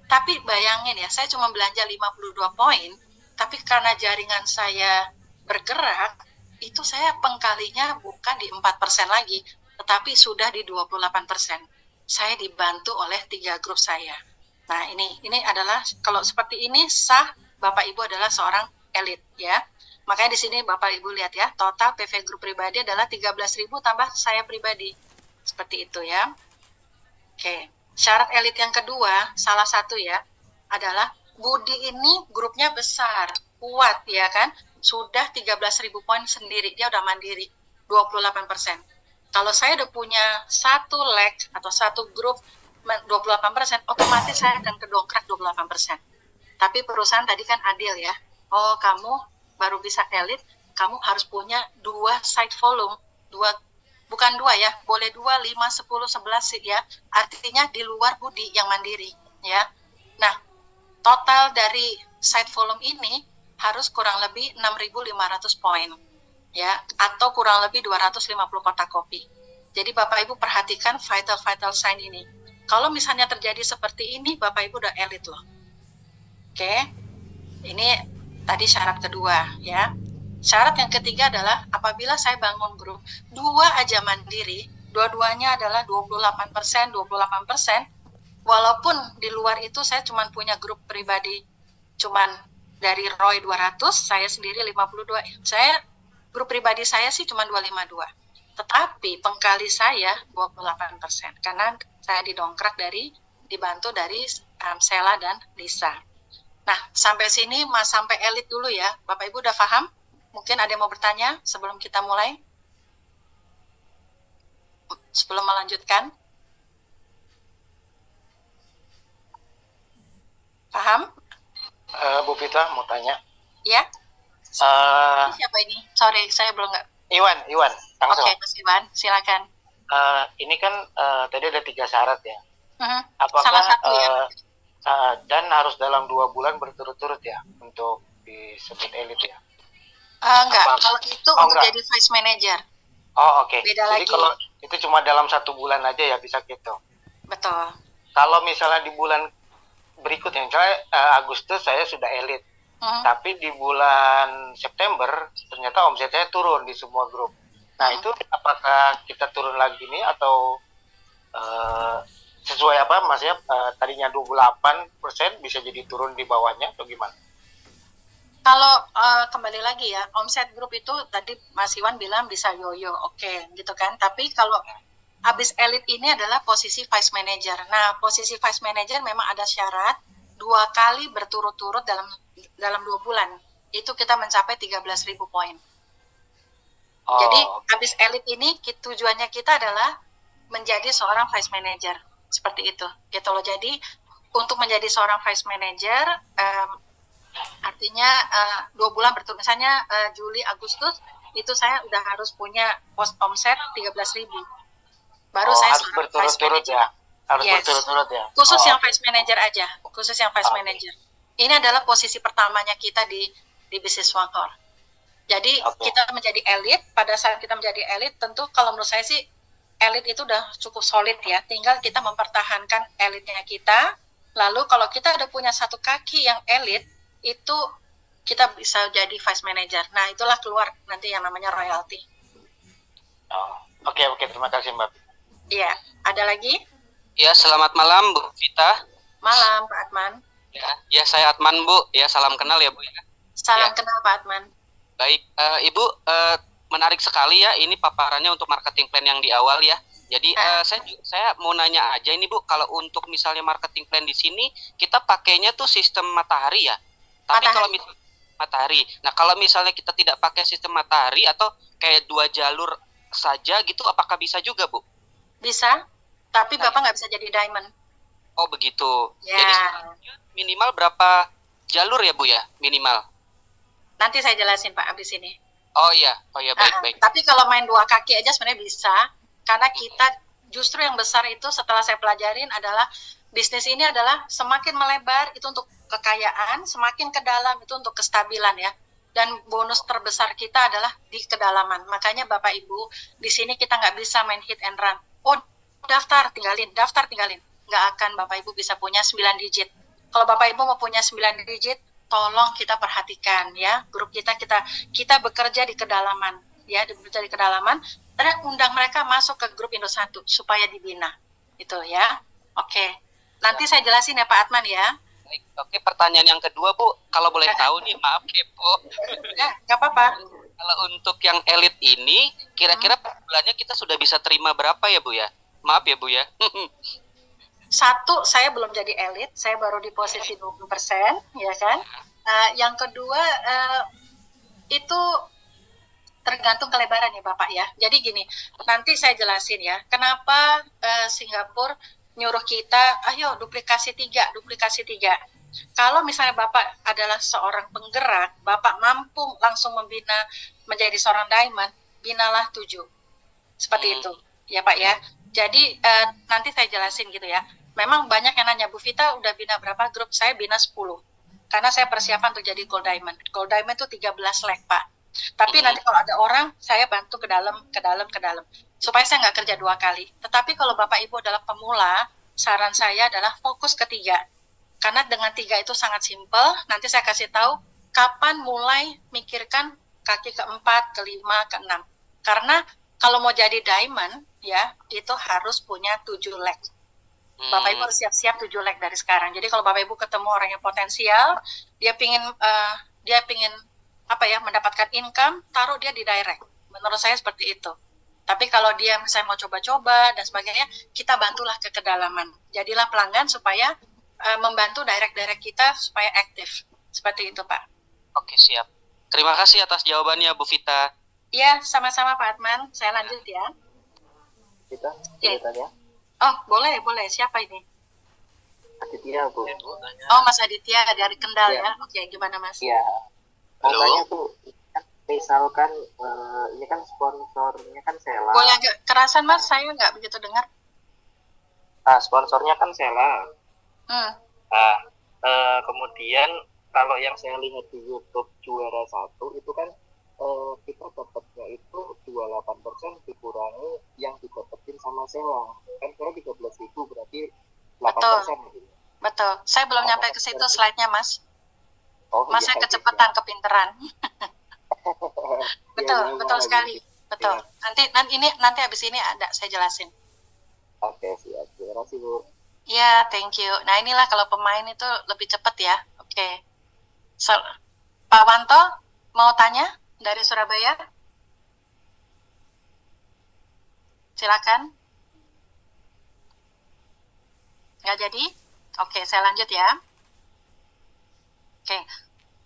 Tapi bayangin ya, saya cuma belanja 52 poin, tapi karena jaringan saya bergerak, itu saya pengkalinya bukan di 4% lagi, tetapi sudah di 28%. Saya dibantu oleh 3 grup saya. Nah, ini adalah, kalau seperti ini sah Bapak Ibu adalah seorang elit, ya. Makanya di sini Bapak Ibu lihat ya, total PV Group pribadi adalah 13.000 tambah saya pribadi. Seperti itu ya. Oke, syarat elit yang kedua, salah satu ya, adalah Budi ini grupnya besar, kuat ya kan, sudah 13.000 poin sendiri, dia udah mandiri, 28%. Kalau saya udah punya satu leg atau satu grup 28%, otomatis saya akan kedongkrak 28%. Tapi perusahaan tadi kan adil ya, oh kamu baru bisa elit, kamu harus punya 2 side volume, bukan 2 ya, boleh 2, 5, 10, 11 ya, artinya di luar Budi yang mandiri ya. Nah, total dari side volume ini harus kurang lebih 6.500 poin ya, atau kurang lebih 250 kotak kopi. Jadi Bapak Ibu perhatikan vital sign ini. Kalau misalnya terjadi seperti ini, Bapak Ibu udah elit loh. Oke, ini tadi syarat kedua ya. Syarat yang ketiga adalah apabila saya bangun grup, 2 aja mandiri, dua-duanya adalah 28%, walaupun di luar itu saya cuma punya grup pribadi, cuman dari Roy 200, saya sendiri 52, saya grup pribadi saya sih cuma 252. Tetapi pengkali saya 28%, karena saya dibantu dari Sela dan Lisa. Nah, sampai sini sampai elit dulu ya. Bapak Ibu udah paham? Mungkin ada yang mau bertanya sebelum kita mulai? Sebelum melanjutkan? Paham? Bu Pita mau tanya. Ya? Siapa ini? Sorry, saya belum nggak. Iwan. Oke, Mas Iwan, silakan. Ini kan tadi ada 3 syarat ya. Apakah salah satu ya? Dan harus dalam 2 bulan berturut-turut ya untuk disebut elit ya? Enggak, kalau itu untuk enggak. jadi vice manager. Oh oke. Beda Jadi lagi. kalau itu cuma dalam 1 bulan aja ya bisa gitu. Betul. Kalau misalnya di bulan berikutnya, misalnya Agustus saya sudah elit, tapi di bulan September ternyata omset saya turun di semua grup. Nah itu apakah kita turun lagi nih atau sesuai apa, maksudnya tadinya 28% bisa jadi turun di bawahnya atau gimana? Kalau kembali lagi ya, omset grup itu tadi Mas Iwan bilang bisa yoyo, oke, gitu kan. Tapi kalau habis elit ini adalah posisi vice manager. Nah, posisi vice manager memang ada syarat 2 kali berturut-turut dalam 2 bulan. Itu kita mencapai 13.000 poin. Jadi habis elit ini tujuannya kita adalah menjadi seorang vice manager. Seperti itu. Gitu loh. Jadi untuk menjadi seorang vice manager, artinya 2 bulan berturut, misalnya Juli Agustus itu saya udah harus punya omset 13.000, baru saya harus seorang vice manager. ya, harus Yes. berturut-turut ya. Khusus yang vice manager aja, khusus yang vice manager. Ini adalah posisi pertamanya kita di bisnis Wanghor. Jadi kita menjadi elit. Pada saat kita menjadi elit, tentu kalau menurut saya sih elit itu udah cukup solid ya. Tinggal kita mempertahankan elitnya kita. Lalu kalau kita ada punya satu kaki yang elit, itu kita bisa jadi vice manager. Nah, itulah keluar nanti yang namanya royalty. Oke, terima kasih Mbak. Iya, ada lagi? Ya, selamat malam Bu Vita. Malam Pak Atman. Ya, saya Atman Bu. Ya, salam kenal ya Bu ya. Salam kenal Pak Atman. Baik, Ibu, menarik sekali ya ini paparannya untuk marketing plan yang di awal ya. Jadi saya mau nanya aja ini Bu, kalau untuk misalnya marketing plan di sini kita pakainya tuh sistem matahari ya. Tapi kalau misalnya matahari, nah kalau misalnya kita tidak pakai sistem matahari atau kayak 2 jalur saja gitu, apakah bisa juga Bu? Bisa, tapi Bapak nggak bisa jadi diamond. Oh begitu. Ya. Jadi minimal berapa jalur ya Bu ya, minimal? Nanti saya jelasin Pak abis ini. Oh iya, baik. Tapi kalau main 2 kaki aja sebenarnya bisa, karena kita justru yang besar itu setelah saya pelajarin adalah bisnis ini adalah semakin melebar itu untuk kekayaan, semakin ke dalam itu untuk kestabilan ya. Dan bonus terbesar kita adalah di kedalaman. Makanya Bapak Ibu, di sini kita nggak bisa main hit and run. Oh, daftar tinggalin. Nggak akan Bapak Ibu bisa punya 9 digit. Kalau Bapak Ibu mau punya 9 digit, tolong kita perhatikan ya. Grup kita bekerja di kedalaman ya, bekerja di kedalaman. Dan undang mereka masuk ke grup Indo 1 supaya dibina. Itu ya. Oke. Nanti saya jelasin ya Pak Atman ya. Oke, pertanyaan yang kedua Bu, kalau boleh tahu nih, maaf kepo. Ya, nggak apa-apa. Kalau untuk yang elit ini, kira-kira per bulannya kita sudah bisa terima berapa ya Bu ya? Maaf ya Bu ya. Satu, saya belum jadi elit, saya baru di posisi 20%, ya kan? Yang kedua, itu tergantung kelebaran ya Bapak ya. Jadi gini, nanti saya jelasin ya, kenapa Singapura nyuruh kita, ayo duplikasi 3. Kalau misalnya Bapak adalah seorang penggerak, Bapak mampu langsung membina menjadi seorang diamond, binalah 7. Seperti itu, ya Pak ya. Jadi nanti saya jelasin gitu ya. Memang banyak yang nanya, Bu Vita udah bina berapa grup? Saya bina 10. Karena saya persiapan untuk jadi gold diamond. Gold diamond itu 13 leg Pak. Tapi nanti kalau ada orang, saya bantu ke dalam. Supaya saya nggak kerja 2 kali. Tetapi kalau Bapak Ibu adalah pemula, saran saya adalah fokus ke 3. Karena dengan 3 itu sangat simpel. Nanti saya kasih tahu kapan mulai mikirkan kaki ke-4, ke-5, ke-6. Karena kalau mau jadi diamond, ya itu harus punya 7 leg. Bapak Ibu harus siap-siap 7 leg dari sekarang. Jadi kalau Bapak Ibu ketemu orang yang potensial, dia pingin mendapatkan income, taruh dia di direct. Menurut saya seperti itu. Tapi kalau dia misalnya mau coba-coba dan sebagainya, kita bantulah ke kedalaman. Jadilah pelanggan supaya membantu direct kita supaya aktif. Seperti itu, Pak. Oke, siap. Terima kasih atas jawabannya, Bu Vita. Iya, sama-sama Pak Atman. Saya lanjut ya. Kita tanya. Oh, boleh. Siapa ini? Aditya, Bu. Oh, Mas Aditya dari Kendal ya. Oke, gimana Mas? Iya. Makanya tuh, misalkan ini kan sponsornya kan Sela. Boleh agak kerasan Mas, saya nggak begitu dengar. Sponsornya kan Sela. Kemudian kalau yang saya lihat di YouTube juara 1 itu kan kita dapatnya itu 28% dikurangi yang didapetin sama Sela. Kan saya 13.000 berarti 8%. Betul. Saya belum nyampe ke situ slide-nya Mas. Mas saya kecepatan, kepinteran. Betul sekali. Betul. Ya. Nanti habis ini ada saya jelasin. Oke, siap. Terima kasih, Bu. Ya, thank you. Nah, inilah kalau pemain itu lebih cepat ya. Oke. Pak Wanto mau tanya dari Surabaya? Silakan. Nggak jadi? Oke, saya lanjut ya.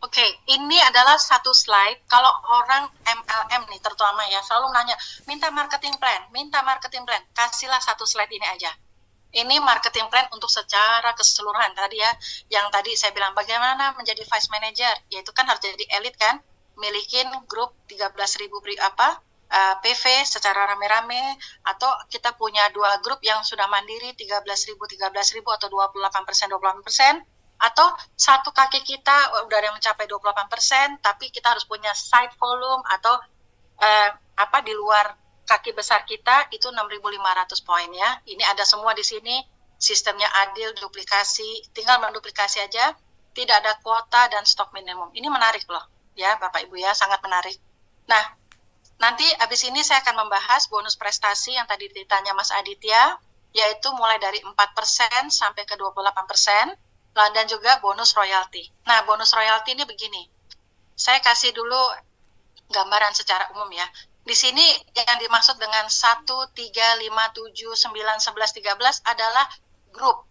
Oke, ini adalah satu slide. Kalau orang MLM nih terutama ya, selalu nanya, minta marketing plan. Kasihlah satu slide ini aja. Ini marketing plan untuk secara keseluruhan tadi ya. Yang tadi saya bilang bagaimana menjadi vice manager, yaitu kan harus jadi elit kan, milikin grup 13.000 PV secara rame-rame, atau kita punya 2 grup yang sudah mandiri 13.000 atau 28%, atau satu kaki kita udah ada yang mencapai 28%, tapi kita harus punya side volume atau di luar kaki besar kita itu 6.500 poin ya. Ini ada semua di sini, sistemnya adil, duplikasi, tinggal menduplikasi aja, tidak ada kuota dan stok minimum. Ini menarik loh ya Bapak Ibu ya, sangat menarik. Nah, nanti habis ini saya akan membahas bonus prestasi yang tadi ditanya Mas Aditya, yaitu mulai dari 4% sampai ke 28%. Dan juga bonus royalti. Nah, bonus royalti ini begini. Saya kasih dulu gambaran secara umum ya. Di sini yang dimaksud dengan 1, 3, 5, 7, 9, 11, 13 adalah grup.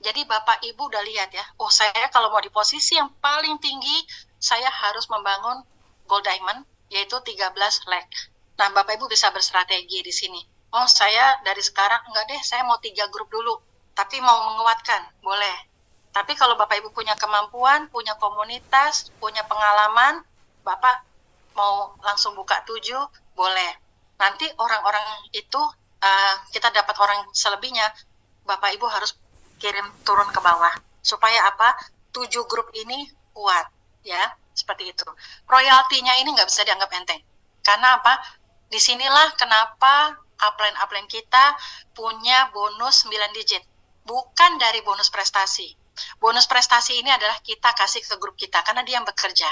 Jadi Bapak Ibu udah lihat ya, oh saya kalau mau di posisi yang paling tinggi, saya harus membangun gold diamond, yaitu 13 leg. Nah, Bapak Ibu bisa berstrategi di sini. Oh, saya dari sekarang, enggak deh, saya mau 3 grup dulu. Tapi mau menguatkan, boleh. Tapi kalau Bapak Ibu punya kemampuan, punya komunitas, punya pengalaman, Bapak mau langsung buka 7, boleh. Nanti orang-orang itu, kita dapat orang selebihnya, Bapak Ibu harus kirim turun ke bawah. Supaya apa? 7 grup ini kuat, ya, seperti itu. Royaltinya ini nggak bisa dianggap enteng. Karena apa? Disinilah kenapa upline kita punya bonus 9 digit. Bukan dari bonus prestasi. Bonus prestasi ini adalah kita kasih ke grup kita karena dia yang bekerja.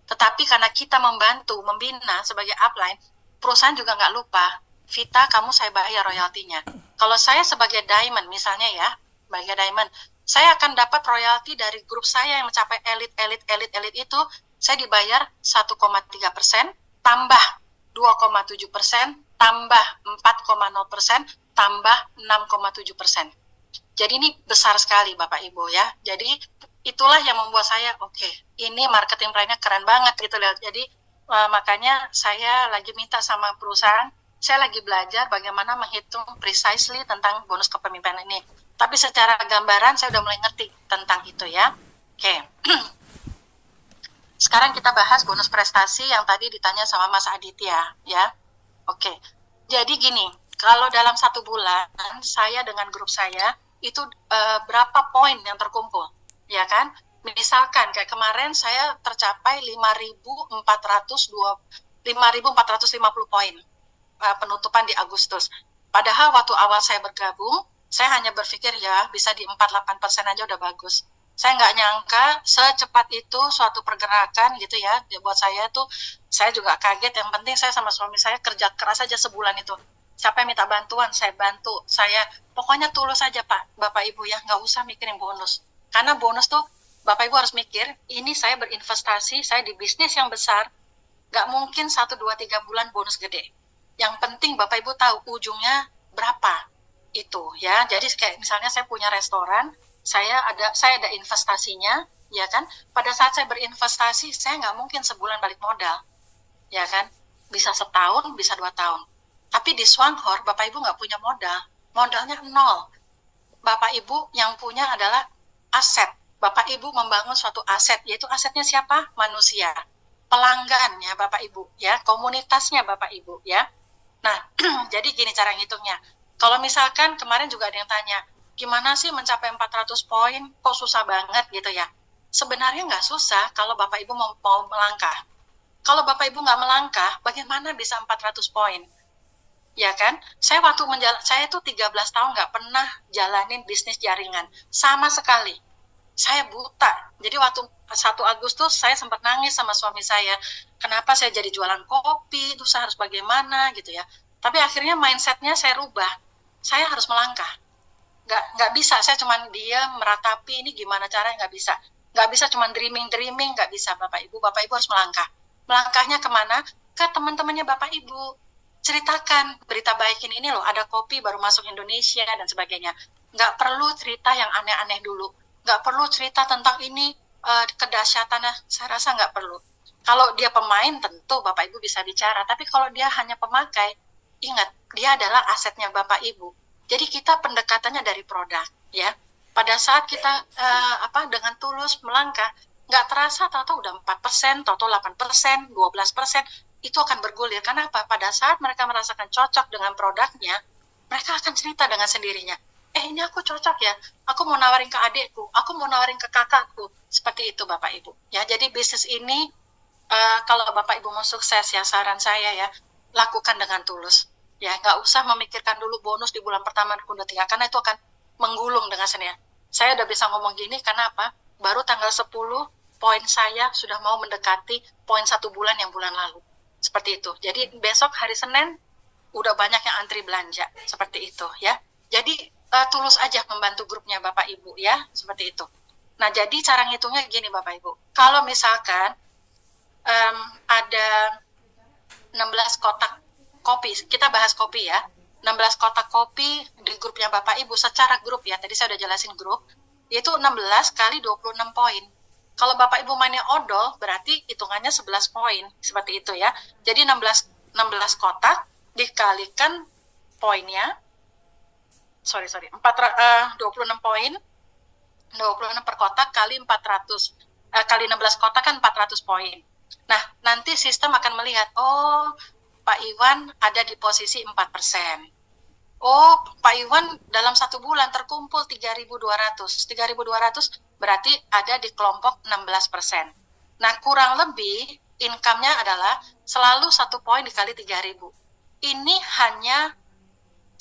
Tetapi karena kita membantu, membina sebagai upline, perusahaan juga nggak lupa, Vita, kamu saya bayar royaltinya. Kalau saya sebagai diamond misalnya ya, sebagai diamond, saya akan dapat royalti dari grup saya yang mencapai elit itu, saya dibayar 1,3%, tambah 2,7%, tambah 4,0%, tambah 6,7%. Jadi ini besar sekali Bapak Ibu ya. Jadi itulah yang membuat saya oke, ini marketing plan-nya keren banget gitu loh. Jadi makanya saya lagi minta sama perusahaan, saya lagi belajar bagaimana menghitung precisely tentang bonus kepemimpinan ini. Tapi secara gambaran saya udah mulai ngerti tentang itu ya. Oke. Sekarang kita bahas bonus prestasi yang tadi ditanya sama Mas Aditya ya. Oke. Jadi gini, kalau dalam 1 bulan saya dengan grup saya itu berapa poin yang terkumpul, ya kan? Misalkan kayak kemarin saya tercapai 5.450 poin penutupan di Agustus. Padahal waktu awal saya bergabung, saya hanya berpikir ya bisa di 48% aja udah bagus. Saya nggak nyangka secepat itu suatu pergerakan gitu ya. Buat saya tuh, saya juga kaget. Yang penting saya sama suami saya kerja keras aja sebulan itu. Siapa yang minta bantuan, saya bantu. Saya pokoknya tulus aja Pak, Bapak Ibu ya, nggak usah mikirin bonus. Karena bonus tuh Bapak Ibu harus mikir, ini saya berinvestasi, saya di bisnis yang besar, nggak mungkin 1, 2, 3 bulan bonus gede. Yang penting Bapak Ibu tahu ujungnya berapa itu ya. Jadi kayak misalnya saya punya restoran, saya ada investasinya, ya kan? Pada saat saya berinvestasi, saya nggak mungkin sebulan balik modal, ya kan? Bisa setahun, bisa 2 tahun. Tapi di Swanghor, Bapak Ibu nggak punya modal. Modalnya 0. Bapak Ibu yang punya adalah aset. Bapak Ibu membangun suatu aset, yaitu asetnya siapa? Manusia. Pelanggannya Bapak Ibu, ya. Komunitasnya Bapak Ibu, ya. Nah, jadi gini cara ngitungnya. Kalau misalkan kemarin juga ada yang tanya, gimana sih mencapai 400 poin? Kok susah banget gitu ya? Sebenarnya nggak susah kalau Bapak Ibu mau melangkah. Kalau Bapak Ibu nggak melangkah, bagaimana bisa 400 poin? Ya kan? Saya tuh 13 tahun nggak pernah jalanin bisnis jaringan. Sama sekali. Saya buta. Jadi waktu 1 Agustus saya sempat nangis sama suami saya. Kenapa saya jadi jualan kopi? Itu saya harus bagaimana gitu ya. Tapi akhirnya mindsetnya saya rubah. Saya harus melangkah. Nggak bisa. Saya cuma diam, meratapi ini gimana caranya, nggak bisa. Nggak bisa cuma dreaming, nggak bisa Bapak Ibu. Bapak Ibu harus melangkah. Melangkahnya kemana? Ke teman-temannya Bapak Ibu. Ceritakan berita baik ini loh, ada kopi baru masuk Indonesia dan sebagainya. Nggak perlu cerita yang aneh-aneh dulu. Nggak perlu cerita tentang ini kedahsyatannya, saya rasa nggak perlu. Kalau dia pemain tentu Bapak Ibu bisa bicara, tapi kalau dia hanya pemakai, ingat, dia adalah asetnya Bapak Ibu. Jadi kita pendekatannya dari produk, ya. Pada saat kita dengan tulus melangkah, nggak terasa tahu-tahu udah 4%, tahu-tahu 8%, 12%, itu akan bergulir. Karena apa? Pada saat mereka merasakan cocok dengan produknya, mereka akan cerita dengan sendirinya. Ini aku cocok ya, aku mau nawarin ke adikku, aku mau nawarin ke kakakku. Seperti itu Bapak Ibu. Ya, jadi bisnis ini, kalau Bapak Ibu mau sukses ya, saran saya ya, lakukan dengan tulus. Ya, nggak usah memikirkan dulu bonus di bulan pertama, kedua, ketiga, karena itu akan menggulung dengan sendirinya. Saya udah bisa ngomong gini karena apa? Baru tanggal 10, poin saya sudah mau mendekati poin 1 bulan yang bulan lalu. Seperti itu. Jadi besok hari Senin udah banyak yang antri belanja. Seperti itu ya. Jadi tulus aja membantu grupnya Bapak Ibu ya. Seperti itu. Nah, jadi cara ngitungnya gini Bapak Ibu. Kalau misalkan ada 16 kotak kopi, kita bahas kopi ya. 16 kotak kopi di grupnya Bapak Ibu secara grup ya. Tadi saya udah jelasin grup. Itu 16 kali 26 poin. Kalau Bapak Ibu mainnya odol, berarti hitungannya 11 poin. Seperti itu ya. Jadi 16 kotak dikalikan poinnya. 26 poin. 26 per kotak kali 400. Kali 16 kotak kan 400 poin. Nah, nanti sistem akan melihat, oh, Pak Iwan ada di posisi 4%. Oh, Pak Iwan dalam 1 bulan terkumpul 3.200. 3.200 berarti ada di kelompok 16%. Nah, kurang lebih income-nya adalah selalu 1 poin dikali 3.000. Ini hanya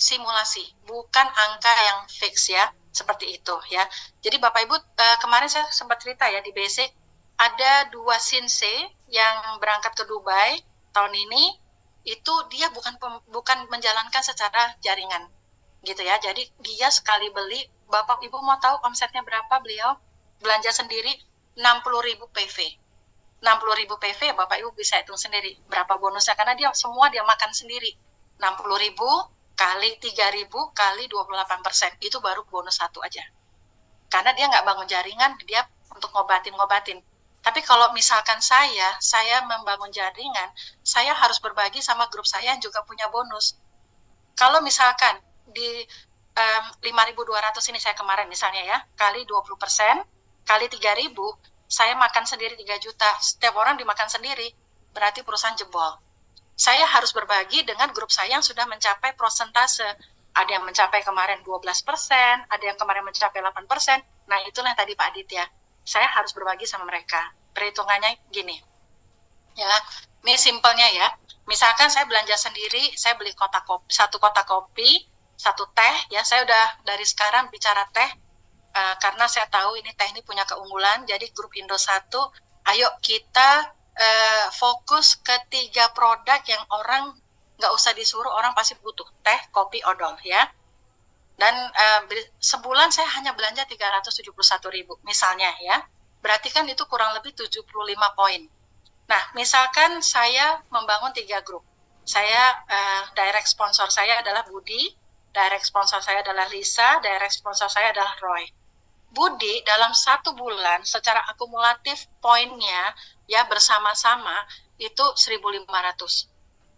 simulasi, bukan angka yang fix ya, seperti itu ya. Jadi Bapak Ibu, kemarin saya sempat cerita ya di basic, ada 2 sinse yang berangkat ke Dubai tahun ini. Itu dia bukan menjalankan secara jaringan gitu ya. Jadi dia sekali beli, Bapak Ibu mau tahu omsetnya berapa? Beliau belanja sendiri 60.000 PV. 60.000 PV Bapak Ibu bisa hitung sendiri berapa bonusnya, karena dia makan sendiri. 60.000 kali 3.000 kali 28%, itu baru bonus 1 aja. Karena dia nggak bangun jaringan, dia untuk ngobatin. Tapi kalau misalkan saya membangun jaringan, saya harus berbagi sama grup saya yang juga punya bonus. Kalau misalkan di 5.200 ini saya kemarin misalnya ya, kali 20%, kali 3.000, saya makan sendiri 3 juta. Setiap orang dimakan sendiri, berarti perusahaan jebol. Saya harus berbagi dengan grup saya yang sudah mencapai prosentase. Ada yang mencapai kemarin 12%, ada yang kemarin mencapai 8%. Nah, itulah yang tadi Pak Aditya. Saya harus berbagi sama mereka. Perhitungannya gini. Ya, ini simpelnya ya. Misalkan saya belanja sendiri, saya beli 1 kotak kopi, 1 teh, ya saya udah dari sekarang bicara teh, karena saya tahu ini teh ini punya keunggulan. Jadi grup Indo 1, ayo kita fokus ke 3 produk yang orang nggak usah disuruh, orang pasti butuh, teh, kopi, odol ya. Dan sebulan saya hanya belanja 371.000 misalnya ya. Berarti kan itu kurang lebih 75 poin. Nah, misalkan saya membangun 3 grup. Saya direct sponsor saya adalah Budi, direct sponsor saya adalah Lisa, direct sponsor saya adalah Roy. Budi dalam 1 bulan secara akumulatif poinnya ya bersama-sama itu 1.500.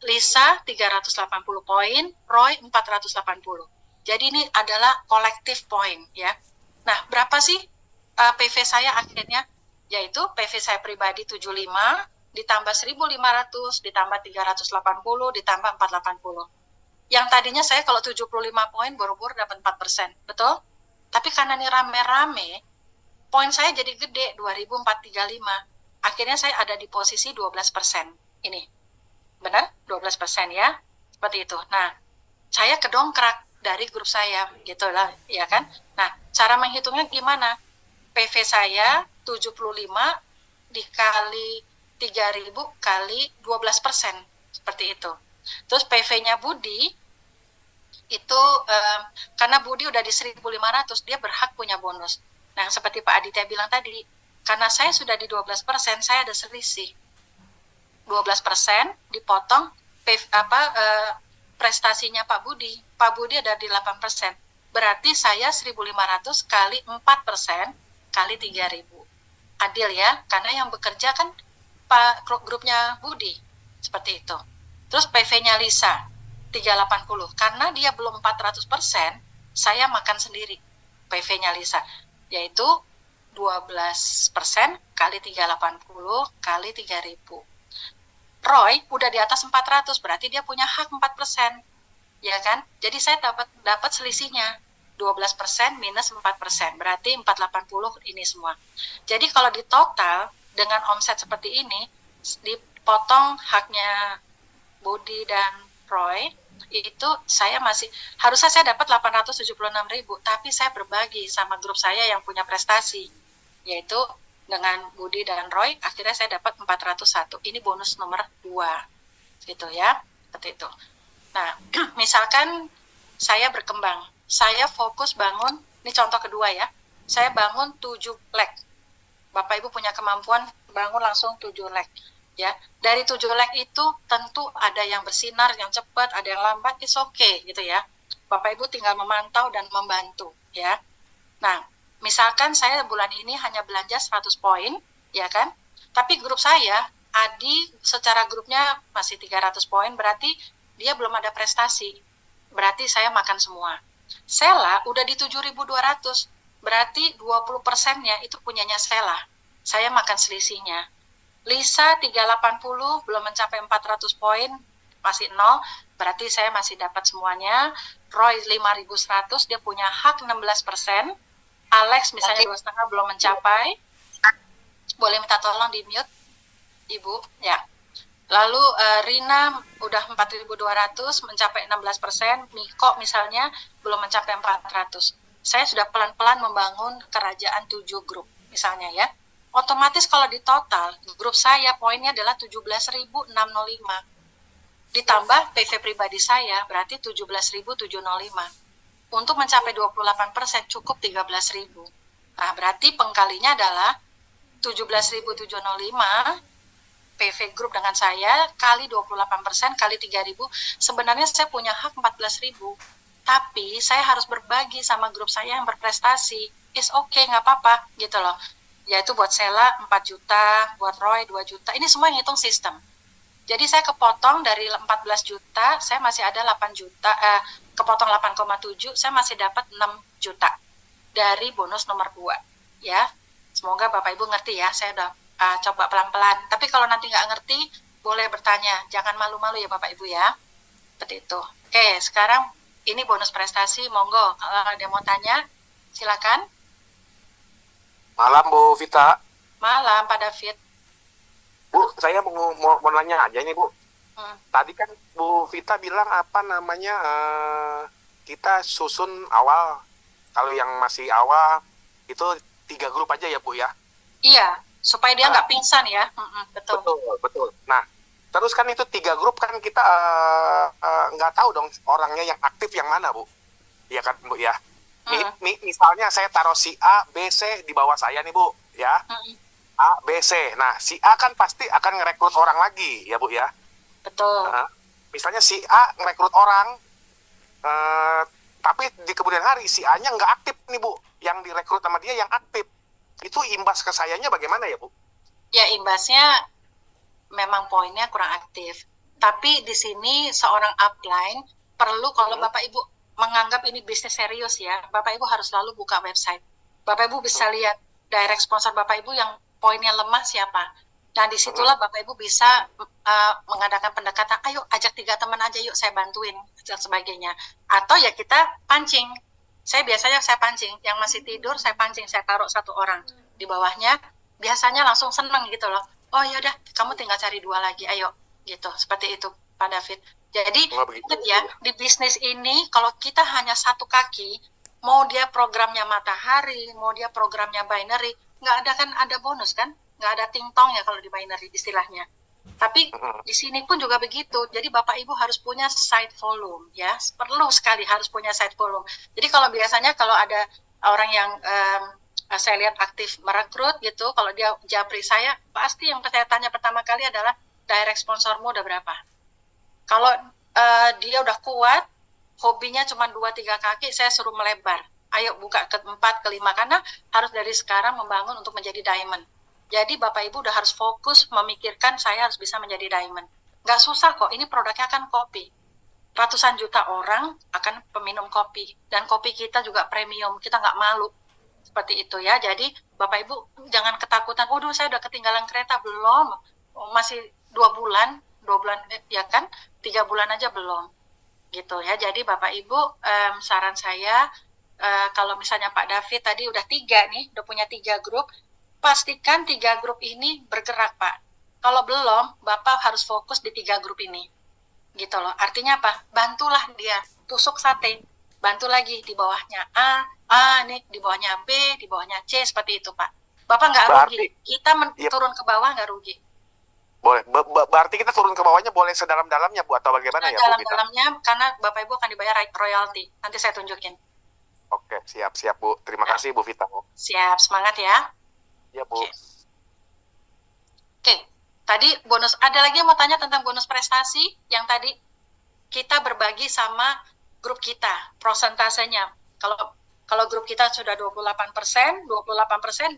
Lisa 380 poin, Roy 480. Jadi ini adalah kolektif poin ya. Nah, berapa sih PV saya akhirnya? Yaitu PV saya pribadi 75 ditambah 1.500 ditambah 380 ditambah 480. Yang tadinya saya kalau 75 poin boro-boro dapat 4%, betul? Tapi karena ini rame-rame, poin saya jadi gede 2.435. Akhirnya saya ada di posisi 12%. Ini. Benar? 12% ya. Seperti itu. Nah, saya kedongkrak dari grup saya, gitu lah, ya kan? Nah, cara menghitungnya gimana? PV saya 75 dikali 3.000 kali 12%, seperti itu. Terus PV-nya Budi, itu karena Budi udah di 1.500, dia berhak punya bonus. Nah, seperti Pak Aditya bilang tadi, karena saya sudah di 12%, saya ada selisih. 12% dipotong prestasinya Pak Budi. Pak Budi ada di 8%. Berarti saya 1.500 kali 4% kali 3.000. Adil ya, karena yang bekerja kan Pak grupnya Budi. Seperti itu. Terus PV-nya Lisa. 380. Karena dia belum 400%, saya makan sendiri PV-nya Lisa, yaitu 12% kali 380 kali 3.000. Roy udah di atas 400, berarti dia punya hak 4%, ya kan? Jadi saya dapat selisihnya 12% minus 4%, berarti 480 ini semua. Jadi kalau di total dengan omset seperti ini, dipotong haknya Budi dan Roy, itu saya harusnya saya dapat 876.000, tapi saya berbagi sama grup saya yang punya prestasi, yaitu dengan Budi dan Roy, akhirnya saya dapat 401. Ini bonus nomor 2, gitu ya, seperti itu. Nah, misalkan saya berkembang, saya fokus bangun, ini contoh kedua ya, saya bangun 7 leg. Bapak Ibu punya kemampuan bangun langsung 7 leg. Ya, dari 7 leg itu tentu ada yang bersinar, yang cepat, ada yang lambat, it's okay gitu ya. Bapak Ibu tinggal memantau dan membantu ya. Nah, misalkan saya bulan ini hanya belanja 100 poin, ya kan? Tapi grup saya, Adi secara grupnya masih 300 poin, berarti dia belum ada prestasi. Berarti saya makan semua. Sela udah di 7.200, berarti 20%-nya itu punyanya Sela. Saya makan selisihnya. Lisa 380 belum mencapai 400 poin, masih 0, berarti saya masih dapat semuanya. Roy 5.100, dia punya hak 16%. Alex misalnya 2,5 belum mencapai. Boleh minta tolong di mute, Ibu, ya. Lalu Rina udah 4.200, mencapai 16%. Miko misalnya belum mencapai 400. Saya sudah pelan-pelan membangun kerajaan 7 grup, misalnya ya. Otomatis kalau di total, grup saya poinnya adalah 17.605. Ditambah PV pribadi saya, berarti 17.705. Untuk mencapai 28% cukup 13.000. Nah, berarti pengkalinya adalah 17.705 PV grup dengan saya kali 28% kali 3.000. Sebenarnya saya punya hak 14.000. Tapi saya harus berbagi sama grup saya yang berprestasi. It's okay, nggak apa-apa gitu loh. Yaitu buat Sela 4 juta, buat Roy 2 juta. Ini semua ngitung sistem. Jadi saya kepotong dari 14 juta, saya masih ada 8 juta, kepotong 8,7, saya masih dapat 6 juta dari bonus nomor 2. Ya, semoga Bapak Ibu ngerti ya, saya udah coba pelan-pelan. Tapi kalau nanti nggak ngerti, boleh bertanya. Jangan malu-malu ya Bapak Ibu ya. Seperti itu. Oke, sekarang ini bonus prestasi, monggo. Kalau ada yang mau tanya, silakan. Malam Bu Vita. Malam Pak David. Bu, saya mau nanya aja ini Bu. Tadi kan Bu Vita bilang apa namanya kita susun awal. Kalau yang masih awal itu 3 grup aja ya Bu ya. Iya, supaya dia nggak pingsan ya. Betul. Betul. Nah, terus kan itu 3 grup kan kita nggak tahu dong orangnya yang aktif yang mana Bu. Iya kan Bu ya. Misalnya saya taruh si A, B, C di bawah saya nih Bu, ya. A, B, C. Nah, si A kan pasti akan ngerekrut orang lagi, ya Bu ya. Betul. Misalnya si A ngerekrut orang, tapi di kemudian hari si A-nya nggak aktif nih Bu. Yang direkrut sama dia yang aktif. Itu imbas ke sayanya bagaimana ya Bu? Ya, imbasnya memang poinnya kurang aktif. Tapi di sini seorang upline perlu kalau Bapak Ibu menganggap ini bisnis serius ya, Bapak Ibu harus selalu buka website. Bapak Ibu bisa lihat direct sponsor Bapak Ibu yang poinnya lemah siapa. Nah, disitulah Bapak Ibu bisa mengadakan pendekatan, ayo ajak 3 teman aja yuk saya bantuin, dan sebagainya. Atau ya kita pancing. Saya biasanya pancing, yang masih tidur saya pancing, saya taruh 1 orang di bawahnya, biasanya langsung seneng gitu loh. Oh yaudah, kamu tinggal cari 2 lagi, ayo. Gitu, seperti itu Pak David. Jadi, ingat ya, di bisnis ini, kalau kita hanya 1 kaki, mau dia programnya matahari, mau dia programnya binary, nggak ada kan ada bonus kan? Nggak ada ting-tong ya kalau di binary istilahnya. Tapi di sini pun juga begitu. Jadi Bapak Ibu harus punya site volume ya. Perlu sekali harus punya site volume. Jadi kalau biasanya kalau ada orang yang saya lihat aktif merekrut gitu, kalau dia japri saya, pasti yang saya tanya pertama kali adalah direct sponsormu udah berapa? Kalau dia udah kuat, hobinya cuma 2-3 kaki, saya suruh melebar. Ayo buka ke 4, ke 5, karena harus dari sekarang membangun untuk menjadi diamond. Jadi Bapak Ibu udah harus fokus memikirkan saya harus bisa menjadi diamond. Nggak susah kok, ini produknya kan kopi. ratusan juta orang akan peminum kopi. Dan kopi kita juga premium, kita nggak malu. Seperti itu ya. Jadi Bapak Ibu jangan ketakutan, waduh saya udah ketinggalan kereta. Belum, masih 2 bulan ya kan, 3 bulan aja belum. Gitu ya. Jadi Bapak Ibu saran saya, kalau misalnya Pak David tadi udah 3 nih, udah punya 3 grup, pastikan 3 grup ini bergerak Pak. Kalau belum, Bapak harus fokus di 3 grup ini. Gitu loh. Artinya apa? Bantulah dia, tusuk sate. Bantu lagi di bawahnya A nih, di bawahnya B, di bawahnya C, seperti itu Pak. Bapak nggak rugi. Kita turun ke bawah nggak rugi. Boleh. Berarti kita turun ke bawahnya boleh sedalam-dalamnya Bu atau bagaimana ya Bu? Dalam-dalamnya karena Bapak Ibu akan dibayar royalti. Nanti saya tunjukin. Oke, siap Bu. Terima kasih Bu Vita. Siap, semangat ya. Iya Bu. Oke. Tadi bonus, ada lagi yang mau tanya tentang bonus prestasi yang tadi kita berbagi sama grup kita, prosentasenya. Kalau grup kita sudah 28%,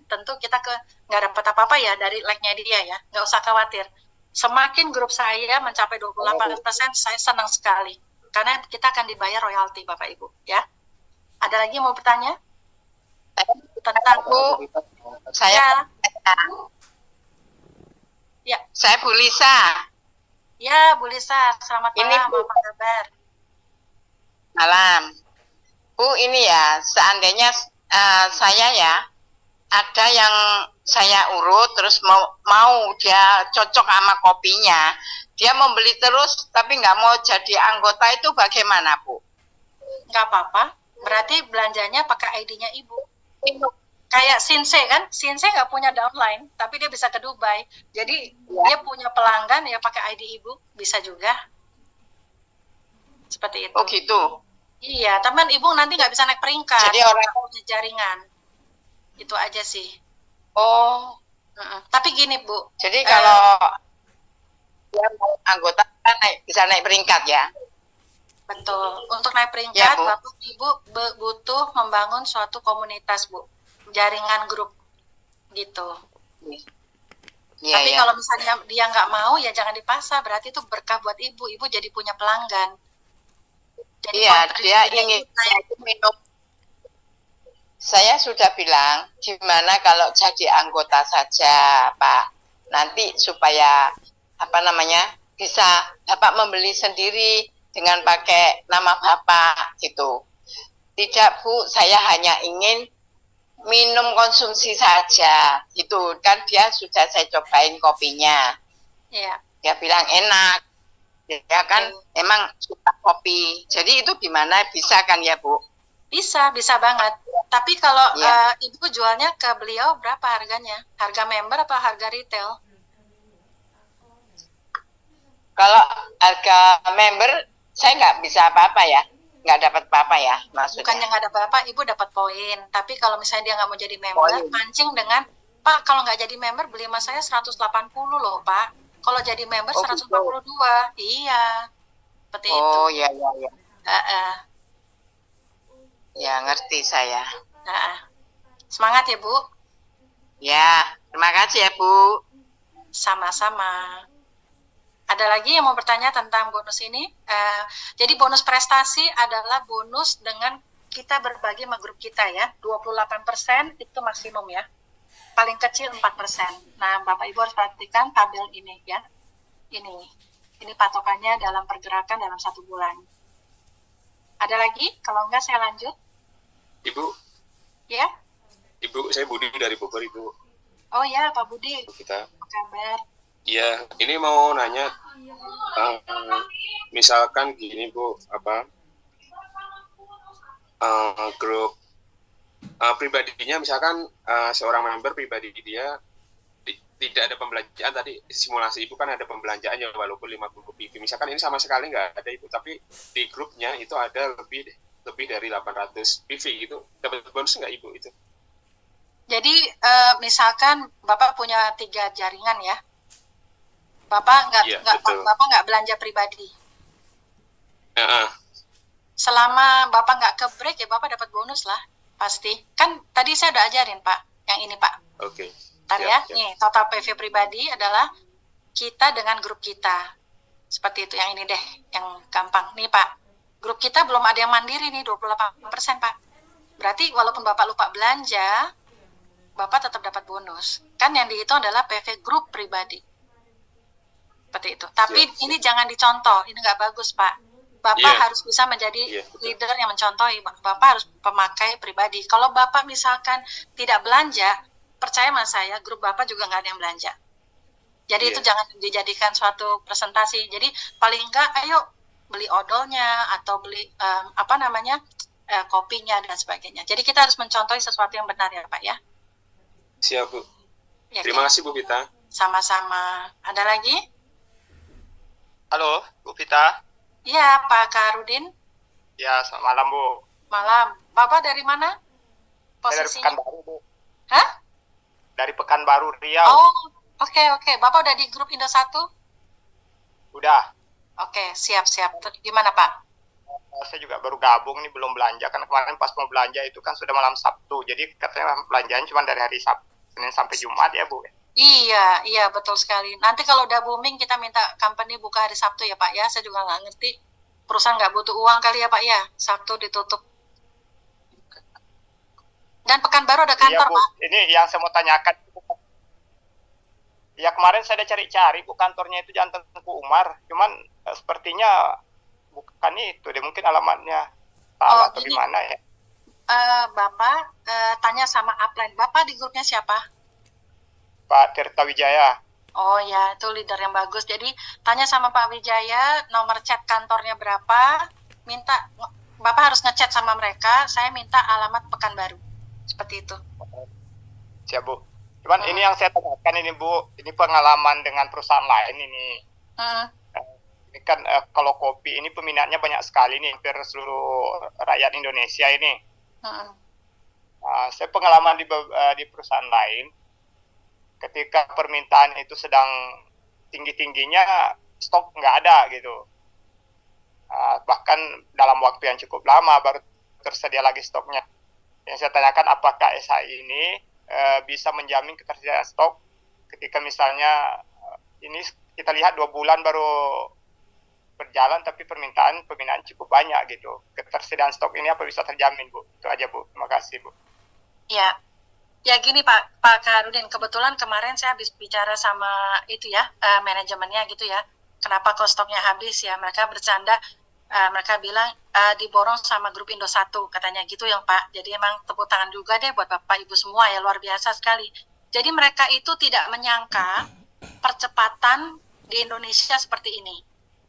tentu kita nggak dapat apa-apa ya dari like-nya dia ya, nggak usah khawatir. Semakin grup saya mencapai 28%, saya senang sekali. Karena kita akan dibayar royalti Bapak Ibu ya. Ada lagi yang mau bertanya? Tentang Bu, saya ya. Saya Bu Lisa. Ya, Bu Lisa, selamat malam. Apa kabar? Malam. Bu, ini ya, seandainya saya ya, ada yang saya urut, terus mau dia cocok sama kopinya, dia membeli terus, tapi nggak mau jadi anggota, itu bagaimana, Bu? Nggak apa-apa, berarti belanjanya pakai ID-nya Ibu. Kayak Sinse kan, Sinse nggak punya downline, tapi dia bisa ke Dubai. Jadi dia punya pelanggan ya pakai ID Ibu, bisa juga. Seperti itu. Oh gitu. Iya, teman Ibu nanti nggak bisa naik peringkat. Jadi orang punya jaringan. Itu aja sih. Oh. Tapi gini Bu. Jadi kalau dia anggota kan bisa naik peringkat ya. Betul. Untuk naik peringkat, ya, Bapak Ibu butuh membangun suatu komunitas Bu. Jaringan grup gitu. Ya, tapi kalau misalnya dia nggak mau ya jangan dipaksa, berarti itu berkah buat Ibu. Ibu jadi punya pelanggan. Jadi dia ingin minum. Saya sudah bilang gimana kalau jadi anggota saja Pak, nanti supaya bisa Bapak membeli sendiri dengan pakai nama Bapak gitu. Tidak Bu, saya hanya ingin minum konsumsi saja, gitu kan. Dia sudah saya cobain kopinya, dia bilang enak, dia kan emang suka kopi. Jadi itu gimana, bisa kan ya Bu? Bisa banget. Tapi kalau Ibu jualnya ke beliau berapa harganya? Harga member apa harga retail? Kalau harga member saya nggak bisa apa-apa ya. Nggak dapat apa-apa ya maksudnya. Bukannya nggak dapat apa, Ibu dapat poin. Tapi kalau misalnya dia nggak mau jadi member, mancing dengan, Pak kalau nggak jadi member beli sama saya 180 loh Pak. Kalau jadi member 142. Iya. Seperti itu. Oh iya. Ya ngerti saya. Semangat ya Bu. Ya, terima kasih ya Bu. Sama-sama. Ada lagi yang mau bertanya tentang bonus ini? Jadi bonus prestasi adalah bonus dengan kita berbagi sama grup kita ya. 28% itu maksimum ya. Paling kecil 4%. Nah, Bapak Ibu harus perhatikan tabel ini ya. Ini patokannya dalam pergerakan dalam 1 bulan. Ada lagi? Kalau enggak saya lanjut. Ibu. Ya? Ibu, saya Budi dari Bogor, Ibu. Oh ya, Pak Budi. Kita. Apa kabar? Iya, ini mau nanya, misalkan gini Bu, grup pribadinya, misalkan seorang member pribadi dia tidak ada pembelanjaan, tadi simulasi Ibu kan ada pembelanjaannya walaupun 50 PV, misalkan ini sama sekali nggak ada Ibu, tapi di grupnya itu ada lebih dari 800 PV gitu, dapat bonus nggak Ibu itu? Jadi misalkan Bapak punya 3 jaringan ya. Bapak nggak belanja pribadi. Selama Bapak nggak ke break ya Bapak dapat bonus lah pasti. Kan tadi saya udah ajarin Pak, yang ini Pak. Oke. Ntar ya, nih total PV pribadi adalah kita dengan grup kita. Seperti itu, yang ini deh, yang gampang. Nih Pak, grup kita belum ada yang mandiri nih, 28% Pak. Berarti walaupun Bapak lupa belanja, Bapak tetap dapat bonus. Kan yang dihitung adalah PV grup pribadi. Seperti itu. Tapi ini jangan dicontoh, ini nggak bagus Pak. Bapak harus bisa menjadi leader yang mencontohi. Bapak harus pemakai pribadi. Kalau Bapak misalkan tidak belanja, percaya sama saya, grup Bapak juga nggak ada yang belanja. Jadi itu jangan dijadikan suatu presentasi. Jadi paling enggak, ayo beli odolnya atau beli kopinya dan sebagainya. Jadi kita harus mencontohi sesuatu yang benar ya Pak ya. Siap Bu. Ya, Terima kasih Bu Vita. Sama-sama. Ada lagi? Halo Bu Vita. Iya Pak Karudin. Ya, selamat malam Bu. Malam. Bapak dari mana? Saya dari Posisinya? Pekanbaru Bu. Hah? Dari Pekanbaru Riau. Oh, oke. Bapak udah di grup Indo 1? Udah. Oke, siap. Gimana Pak? Saya juga baru gabung nih, belum belanja. Karena kemarin pas mau belanja itu kan sudah malam Sabtu. Jadi katanya belanjaan cuma dari hari Sabtu, Senin sampai Jumat ya Bu. Iya, betul sekali. Nanti kalau udah booming, kita minta company buka hari Sabtu ya Pak ya. Saya juga nggak ngerti. Perusahaan nggak butuh uang kali ya Pak ya. Sabtu ditutup. Dan Pekanbaru ada kantor Iya, Bu. Pak. Ini yang saya mau tanyakan. Ya kemarin saya udah cari-cari Bu, kantornya itu Jalan Tengku Umar. Cuman sepertinya bukan itu deh, mungkin alamatnya salah atau gimana ya. Bapak tanya sama upline. Bapak di grupnya siapa? Pak Tirta Wijaya. Oh ya, itu leader yang bagus. Jadi tanya sama Pak Wijaya, nomor chat kantornya berapa, minta, Bapak harus ngechat sama mereka, saya minta alamat Pekanbaru. Seperti itu. Siap Bu. Cuman ini yang saya tanyakan ini Bu, ini pengalaman dengan perusahaan lain ini. Ini kan kalau kopi ini peminatnya banyak sekali nih, hampir seluruh rakyat Indonesia ini. Saya pengalaman di perusahaan lain, ketika permintaan itu sedang tinggi-tingginya, stok nggak ada gitu. Bahkan dalam waktu yang cukup lama baru tersedia lagi stoknya. Yang saya tanyakan, apakah SHI ini bisa menjamin ketersediaan stok ketika misalnya ini kita lihat 2 bulan baru berjalan tapi pemintaan cukup banyak gitu. Ketersediaan stok ini apa bisa terjamin Bu? Itu aja Bu. Terima kasih Bu. Ya gini Pak Karudin, kebetulan kemarin saya habis bicara sama itu ya, manajemennya gitu ya. Kenapa kok stoknya habis ya? Mereka bercanda, mereka bilang diborong sama grup Indo 1 katanya gitu ya Pak. Jadi emang tepuk tangan juga deh buat Bapak Ibu semua ya, luar biasa sekali. Jadi mereka itu tidak menyangka percepatan di Indonesia seperti ini.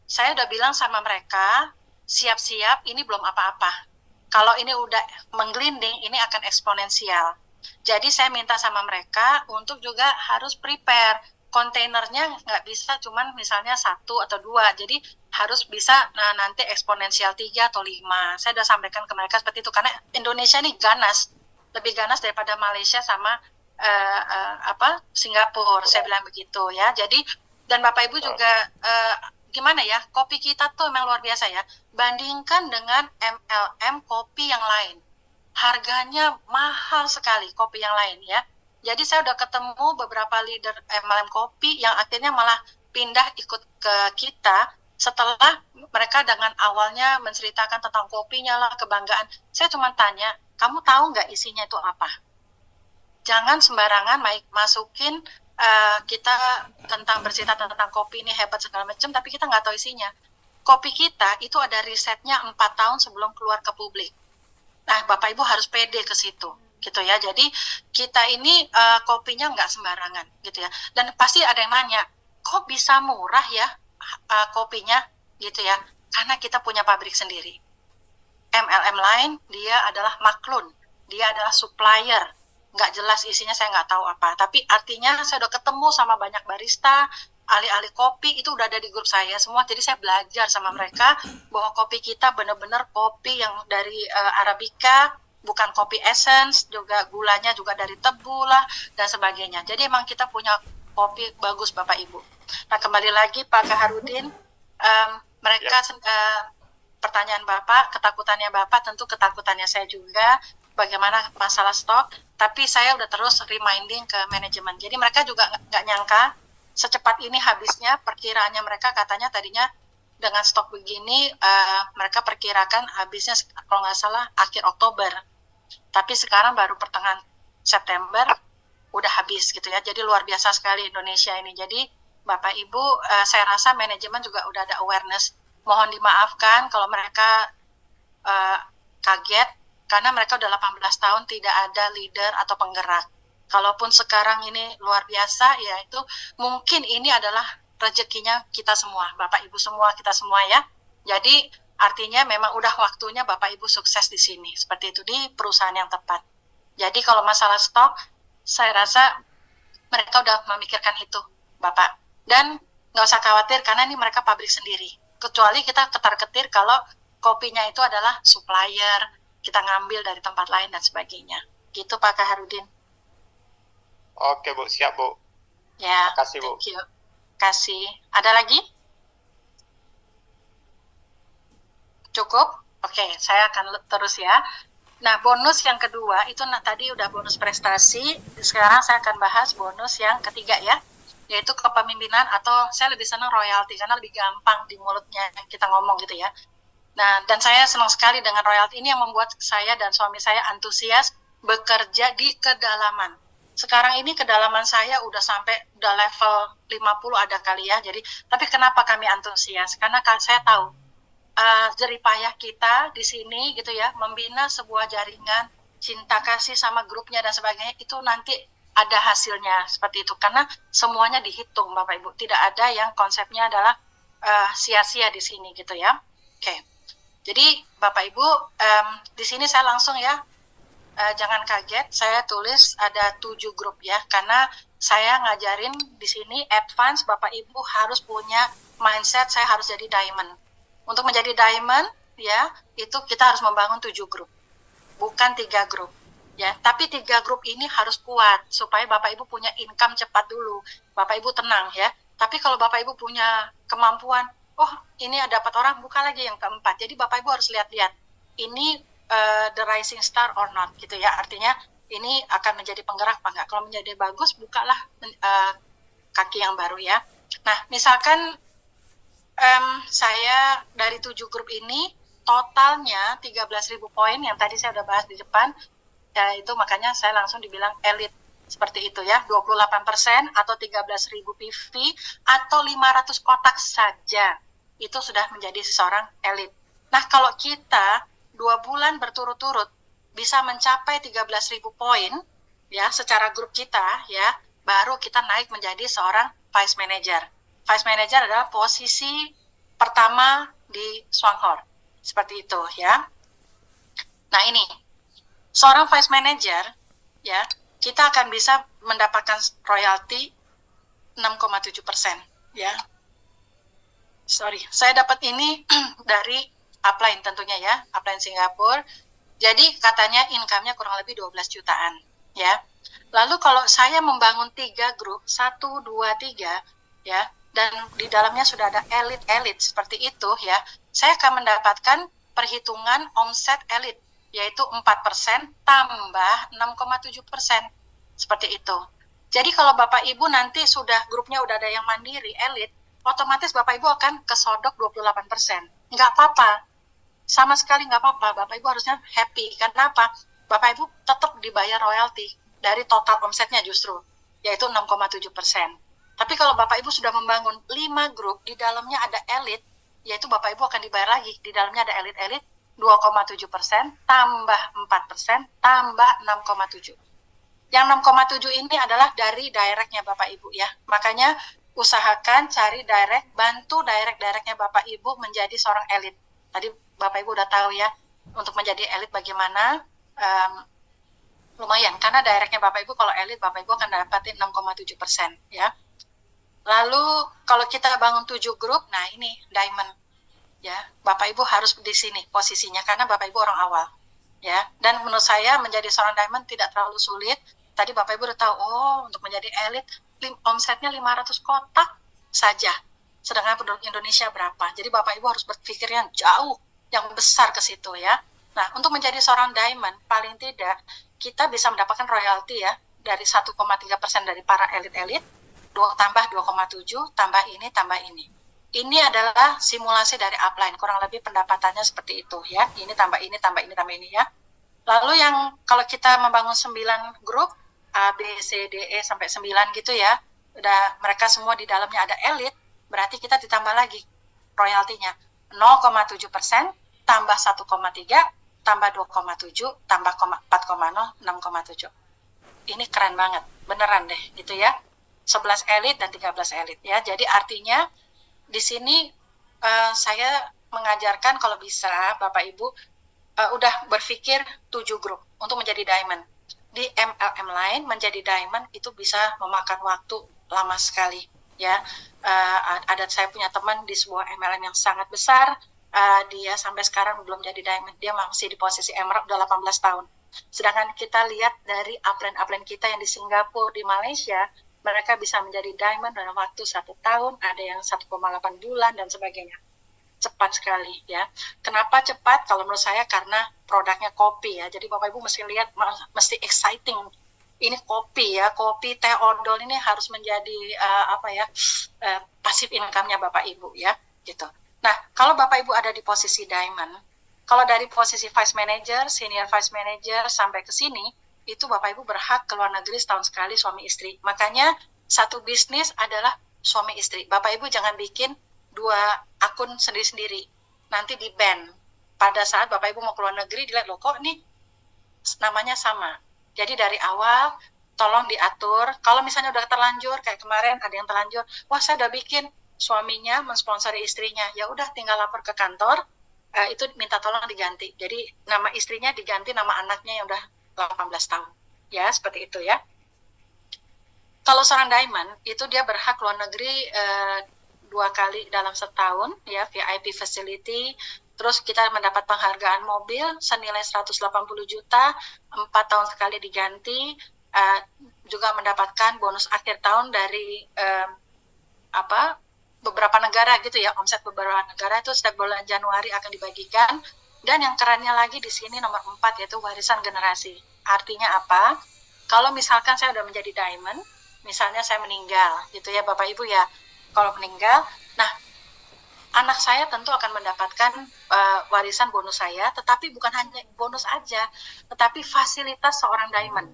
Saya udah bilang sama mereka, siap-siap, ini belum apa-apa. Kalau ini udah menggelinding, ini akan eksponensial. Jadi saya minta sama mereka untuk juga harus prepare. Kontainernya nggak bisa cuman misalnya 1 atau 2, jadi harus bisa nanti eksponensial 3 atau 5. Saya udah sampaikan ke mereka seperti itu, karena Indonesia ini ganas, lebih ganas daripada Malaysia sama Singapura, saya bilang begitu ya. Jadi, dan Bapak Ibu juga gimana ya, kopi kita tuh memang luar biasa ya. Bandingkan dengan MLM kopi yang lain, harganya mahal sekali kopi yang lain ya. Jadi saya udah ketemu beberapa leader MLM kopi yang akhirnya malah pindah ikut ke kita setelah mereka dengan awalnya menceritakan tentang kopinya lah, kebanggaan. Saya cuma tanya, kamu tahu nggak isinya itu apa? Jangan sembarangan masukin kita bercerita tentang kopi ini hebat segala macam, tapi kita nggak tahu isinya. Kopi kita itu ada risetnya 4 tahun sebelum keluar ke publik. Nah, Bapak Ibu harus pede ke situ, gitu ya. Jadi kita ini kopinya nggak sembarangan, gitu ya. Dan pasti ada yang nanya, kok bisa murah ya kopinya, gitu ya? Karena kita punya pabrik sendiri. MLM lain dia adalah maklun, dia adalah supplier. Nggak jelas isinya, saya nggak tahu apa. Tapi artinya saya udah ketemu sama banyak barista, ahli-ahli kopi, itu udah ada di grup saya semua. Jadi saya belajar sama mereka bahwa kopi kita benar-benar kopi yang dari Arabica, bukan kopi essence, juga gulanya juga dari tebu lah, dan sebagainya. Jadi emang kita punya kopi bagus Bapak Ibu. Nah kembali lagi Pak Kaharudin, mereka pertanyaan Bapak, ketakutannya Bapak, tentu ketakutannya saya juga, bagaimana masalah stok, tapi saya udah terus reminding ke manajemen. Jadi mereka juga nggak nyangka secepat ini habisnya. Perkiraannya mereka katanya tadinya dengan stok begini mereka perkirakan habisnya kalau nggak salah akhir Oktober, tapi sekarang baru pertengahan September udah habis gitu ya. Jadi luar biasa sekali Indonesia ini. Jadi Bapak Ibu, saya rasa manajemen juga udah ada awareness. Mohon dimaafkan kalau mereka kaget karena mereka udah 18 tahun tidak ada leader atau penggerak. Kalaupun sekarang ini luar biasa, ya itu mungkin ini adalah rezekinya kita semua, Bapak Ibu semua, kita semua ya. Jadi artinya memang udah waktunya Bapak Ibu sukses di sini, seperti itu di perusahaan yang tepat. Jadi kalau masalah stok, saya rasa mereka udah memikirkan itu, Bapak. Dan nggak usah khawatir karena ini mereka pabrik sendiri. Kecuali kita ketar-ketir kalau kopinya itu adalah supplier, kita ngambil dari tempat lain dan sebagainya. Gitu Pak Kaharudin. Oke Bu, siap Bu. Ya, Makasih Bu. thank you. Kasih. Ada lagi? Cukup? Oke, saya akan terus ya. Nah, bonus yang kedua itu tadi udah bonus prestasi. Sekarang saya akan bahas bonus yang ketiga ya, yaitu kepemimpinan atau saya lebih senang royalti karena lebih gampang di mulutnya kita ngomong gitu ya. Nah, dan saya senang sekali dengan royalti ini yang membuat saya dan suami saya antusias bekerja di kedalaman. Sekarang ini kedalaman saya udah level 50 ada kali ya. Jadi, tapi kenapa kami antusias? Karena saya tahu jerih payah kita di sini gitu ya, membina sebuah jaringan cinta kasih sama grupnya dan sebagainya, itu nanti ada hasilnya seperti itu. Karena semuanya dihitung Bapak Ibu. Tidak ada yang konsepnya adalah sia-sia di sini gitu ya. Oke. Jadi Bapak Ibu, di sini saya langsung ya. Jangan kaget, saya tulis ada 7 grup ya, karena saya ngajarin di sini advance, Bapak Ibu harus punya mindset, saya harus jadi diamond. Untuk menjadi diamond, ya, itu kita harus membangun 7 grup, bukan 3 grup. Ya, tapi 3 grup ini harus kuat, supaya Bapak Ibu punya income cepat dulu. Bapak Ibu tenang ya, tapi kalau Bapak Ibu punya kemampuan, oh ini dapat orang, buka lagi yang keempat. Jadi Bapak Ibu harus lihat-lihat, ini the rising star or not gitu ya, artinya ini akan menjadi penggerak apa enggak. Kalau menjadi bagus, bukalah kaki yang baru ya. Nah, misalkan saya dari 7 grup ini totalnya 13.000 poin yang tadi saya udah bahas di depan ya, itu makanya saya langsung dibilang elit seperti itu ya, 28% atau 13.000 PV atau 500 kotak saja itu sudah menjadi seseorang elit. Nah, kalau kita 2 bulan berturut-turut bisa mencapai 13.000 poin ya secara grup kita ya, baru kita naik menjadi seorang vice manager. Vice manager adalah posisi pertama di Swanghor. Seperti itu ya. Nah, ini seorang vice manager ya, kita akan bisa mendapatkan royalti 6,7% ya. Sorry, saya dapat ini dari upline tentunya ya, upline Singapura. Jadi katanya income-nya kurang lebih 12 jutaan ya. Lalu kalau saya membangun 3 grup, 1, 2, 3 ya, dan di dalamnya sudah ada elit-elit seperti itu ya, saya akan mendapatkan perhitungan omset elit, yaitu 4% tambah 6,7%. Seperti itu. Jadi kalau Bapak Ibu nanti sudah grupnya udah ada yang mandiri, elit, otomatis Bapak Ibu akan kesodok 28%. Nggak apa-apa. Sama sekali nggak apa-apa, Bapak Ibu harusnya happy. Karena apa? Bapak Ibu tetap dibayar royalti dari total omsetnya justru, yaitu 6,7%. Tapi kalau Bapak Ibu sudah membangun 5 grup, di dalamnya ada elit, yaitu Bapak Ibu akan dibayar lagi. Di dalamnya ada elit-elit, 2,7%, tambah 4%, tambah 6,7%. Yang 6,7 ini adalah dari directnya Bapak Ibu ya. Makanya usahakan cari direct, bantu direct-directnya Bapak Ibu menjadi seorang elit. Tadi Bapak Ibu udah tahu ya, untuk menjadi elit bagaimana, lumayan. Karena directnya Bapak Ibu kalau elit, Bapak Ibu akan dapatin 6,7% ya. Lalu kalau kita bangun 7 grup, nah ini diamond ya. Bapak Ibu harus di sini posisinya karena Bapak Ibu orang awal ya. Dan menurut saya menjadi seorang diamond tidak terlalu sulit. Tadi Bapak Ibu udah tahu, oh untuk menjadi elit omsetnya 500 kotak saja. Sedangkan penduduk Indonesia berapa? Jadi Bapak Ibu harus berpikir yang jauh, yang besar ke situ ya. Nah, untuk menjadi seorang diamond, paling tidak kita bisa mendapatkan royalti ya dari 1,3% dari para elit-elit tambah 2,7, tambah ini, tambah ini. Ini adalah simulasi dari upline, kurang lebih pendapatannya seperti itu ya. Ini tambah ini, tambah ini, tambah ini ya. Lalu yang kalau kita membangun 9 grup, A, B, C, D, E sampai 9 gitu ya, udah mereka semua di dalamnya ada elit, berarti kita ditambah lagi royaltinya 0,7%, tambah 1,3, tambah 2,7, tambah 4,0, 6,7. Ini keren banget, beneran deh gitu ya. 11 elit dan 13 elit ya. Jadi artinya di sini saya mengajarkan kalau bisa Bapak Ibu udah berpikir 7 grup untuk menjadi diamond. Di MLM lain menjadi diamond itu bisa memakan waktu lama sekali ya. Ada saya punya teman di sebuah MLM yang sangat besar, dia sampai sekarang belum jadi diamond, dia masih di posisi emerald udah 18 tahun. Sedangkan kita lihat dari upline kita yang di Singapura, di Malaysia, mereka bisa menjadi diamond dalam waktu 1 tahun, ada yang 1,8 bulan dan sebagainya. Cepat sekali ya. Kenapa cepat? Kalau menurut saya karena produknya kopi ya. Jadi Bapak Ibu mesti lihat, mesti exciting. Ini kopi ya, kopi teh odol ini harus menjadi pasif income-nya Bapak Ibu ya, gitu. Nah, kalau Bapak Ibu ada di posisi diamond, kalau dari posisi vice manager, senior vice manager sampai ke sini, itu Bapak Ibu berhak ke luar negeri setahun sekali suami istri. Makanya satu bisnis adalah suami istri. Bapak Ibu jangan bikin 2 akun sendiri-sendiri. Nanti di-ban. Pada saat Bapak Ibu mau ke luar negeri, dilihat loh kok nih namanya sama. Jadi dari awal tolong diatur. Kalau misalnya udah terlanjur, kayak kemarin ada yang terlanjur, wah saya udah bikin suaminya mensponsori istrinya. Ya udah tinggal lapor ke kantor, itu minta tolong diganti. Jadi nama istrinya diganti nama anaknya yang udah 18 tahun. Ya, seperti itu ya. Kalau seorang diamond, itu dia berhak luar negeri 2 kali dalam setahun, ya, VIP facility. Terus kita mendapat penghargaan mobil senilai 180 juta, 4 tahun sekali diganti. Juga mendapatkan bonus akhir tahun dari beberapa negara gitu ya, omset beberapa negara itu setiap bulan Januari akan dibagikan. Dan yang kerennya lagi di sini nomor 4 yaitu warisan generasi. Artinya apa? Kalau misalkan saya udah menjadi diamond, misalnya saya meninggal gitu ya Bapak Ibu ya, kalau meninggal, nah anak saya tentu akan mendapatkan warisan bonus saya, tetapi bukan hanya bonus aja, tetapi fasilitas seorang diamond.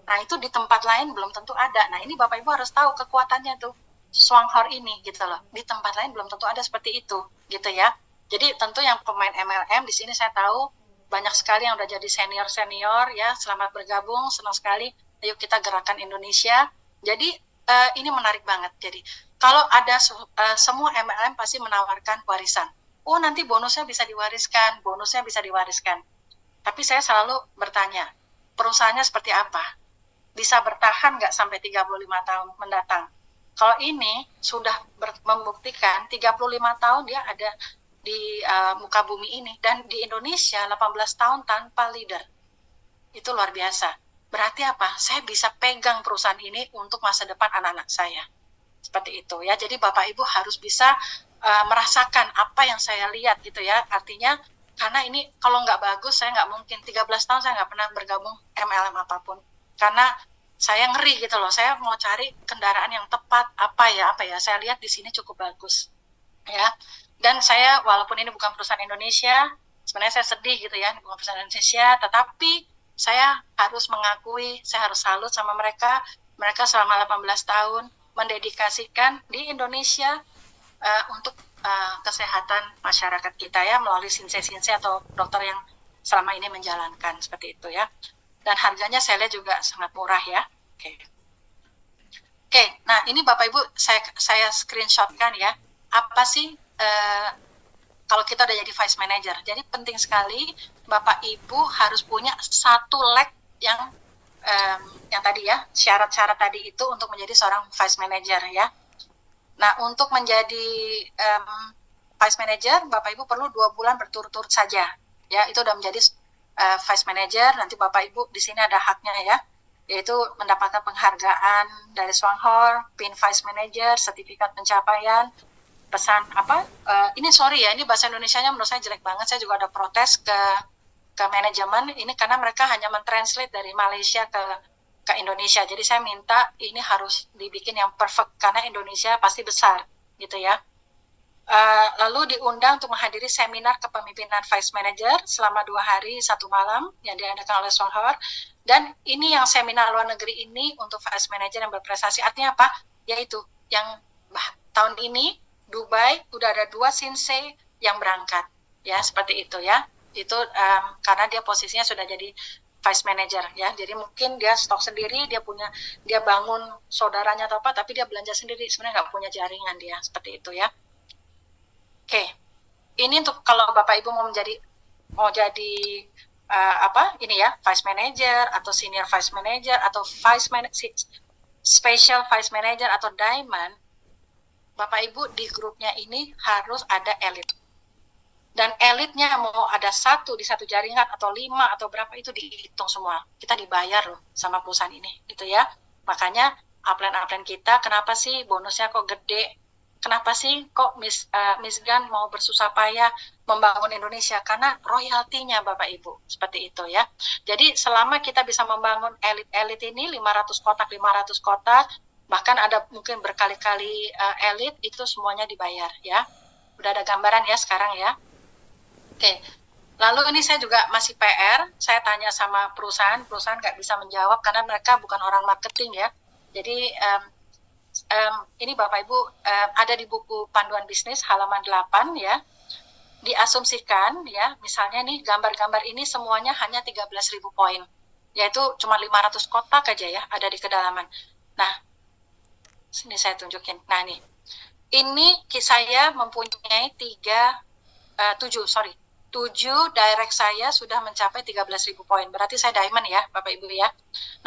Nah itu di tempat lain belum tentu ada. Nah ini Bapak Ibu harus tahu kekuatannya tuh, Swanghor ini gitu loh. Di tempat lain belum tentu ada seperti itu gitu ya. Jadi tentu yang pemain MLM di sini saya tahu banyak sekali yang udah jadi senior ya. Selamat bergabung, senang sekali. Ayo kita gerakan Indonesia. Jadi ini menarik banget. Jadi kalau ada semua MLM pasti menawarkan warisan. Oh nanti bonusnya bisa diwariskan, bonusnya bisa diwariskan. Tapi saya selalu bertanya, perusahaannya seperti apa? Bisa bertahan nggak sampai 35 tahun mendatang? Kalau ini sudah membuktikan 35 tahun dia ada di muka bumi ini, dan di Indonesia 18 tahun tanpa leader. Itu luar biasa. Berarti apa? Saya bisa pegang perusahaan ini untuk masa depan anak-anak saya. Seperti itu ya. Jadi Bapak Ibu harus bisa merasakan apa yang saya lihat gitu ya. Artinya karena ini kalau nggak bagus saya nggak mungkin 13 tahun saya nggak pernah bergabung MLM apapun. Karena saya ngeri gitu loh. Saya mau cari kendaraan yang tepat apa ya. Saya lihat di sini cukup bagus. Ya. Dan saya walaupun ini bukan perusahaan Indonesia, sebenarnya saya sedih gitu ya, ini bukan perusahaan Indonesia, tetapi saya harus mengakui, saya harus salut sama mereka. Mereka selama 18 tahun mendedikasikan di Indonesia untuk kesehatan masyarakat kita ya, melalui sinse-sinse atau dokter yang selama ini menjalankan seperti itu ya. Dan harganya saya lihat juga sangat murah ya. Oke, nah ini Bapak Ibu saya screenshotkan ya. Apa sih kalau kita udah jadi vice manager? Jadi penting sekali Bapak Ibu harus punya satu leg yang tadi ya, syarat-syarat tadi itu untuk menjadi seorang vice manager ya. Nah untuk menjadi vice manager Bapak Ibu perlu 2 bulan berturut-turut saja ya, itu udah menjadi vice manager. Nanti Bapak Ibu di sini ada haknya ya, yaitu mendapatkan penghargaan dari Swanghor, pin vice manager, sertifikat pencapaian, pesan ini sorry ya, ini bahasa Indonesianya menurut saya jelek banget. Saya juga ada protes ke manajemen ini karena mereka hanya mentranslate dari Malaysia ke ke Indonesia. Jadi saya minta ini harus dibikin yang perfect karena Indonesia pasti besar gitu ya. Lalu diundang untuk menghadiri seminar kepemimpinan Vice Manager selama 2 hari 1 malam yang diadakan oleh Solhor. Dan ini yang seminar luar negeri ini untuk Vice Manager yang berprestasi. Artinya apa? Yaitu yang tahun ini Dubai udah ada 2 Shinsei yang berangkat ya, seperti itu ya. Itu karena dia posisinya sudah jadi Vice Manager ya. Jadi mungkin dia stok sendiri, dia bangun saudaranya atau apa, tapi dia belanja sendiri, sebenarnya nggak punya jaringan dia, seperti itu ya. Oke, ini untuk kalau Bapak Ibu mau jadi ini ya, Vice Manager atau Senior Vice Manager atau Special Vice Manager atau Diamond, Bapak Ibu di grupnya ini harus ada elit. Dan elitnya mau ada 1 di 1 jaringan atau 5 atau berapa itu dihitung semua. Kita dibayar loh sama perusahaan ini, gitu ya. Makanya upline kita, kenapa sih bonusnya kok gede? Kenapa sih kok Miss Gan mau bersusah payah membangun Indonesia? Karena royaltinya Bapak Ibu, seperti itu ya. Jadi selama kita bisa membangun elit-elit ini 500 kotak, bahkan ada mungkin berkali-kali elit, itu semuanya dibayar ya. Udah ada gambaran ya sekarang ya. Oke. Lalu ini saya juga masih PR, saya tanya sama perusahaan nggak bisa menjawab karena mereka bukan orang marketing ya. Jadi ini Bapak Ibu ada di buku panduan bisnis halaman 8 ya, diasumsikan ya, misalnya nih gambar-gambar ini semuanya hanya 13.000 poin, yaitu cuma 500 kotak aja ya ada di kedalaman. Nah, sini saya tunjukin. Nah ini saya mempunyai 7 direct saya sudah mencapai 13.000 poin, berarti saya diamond ya Bapak Ibu ya.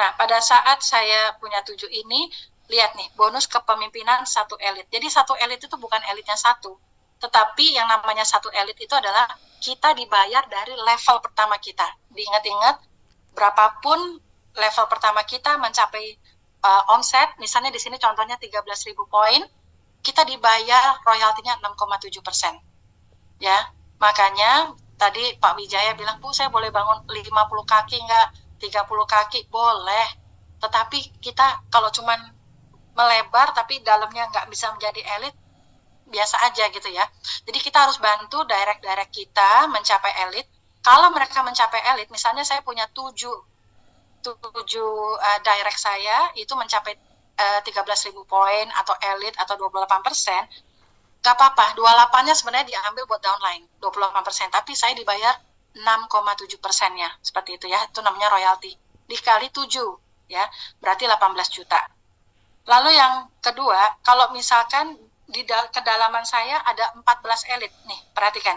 Nah, pada saat saya punya 7 ini, lihat nih, bonus kepemimpinan 1 elit. Jadi 1 elit itu bukan elitnya 1, tetapi yang namanya 1 elit itu adalah kita dibayar dari level pertama kita. Diingat-ingat, berapapun level pertama kita mencapai omset, misalnya di sini contohnya 13.000 poin, kita dibayar royaltinya 6,7%. Ya, makanya tadi Pak Wijaya bilang, Bu, saya boleh bangun 50 kaki nggak? 30 kaki? Boleh. Tetapi kita kalau cuman melebar tapi dalamnya nggak bisa menjadi elit, biasa aja gitu ya. Jadi kita harus bantu direct kita mencapai elit. Kalau mereka mencapai elit, misalnya saya punya 7 direct saya itu mencapai 13.000 poin atau elit atau 28%, nggak apa-apa, 28-nya sebenarnya diambil buat downline, 28%, tapi saya dibayar 6,7%-nya, seperti itu ya, itu namanya royalti. Dikali 7, ya, berarti 18 juta. Lalu yang kedua, kalau misalkan di kedalaman saya ada 14 elit, nih, perhatikan,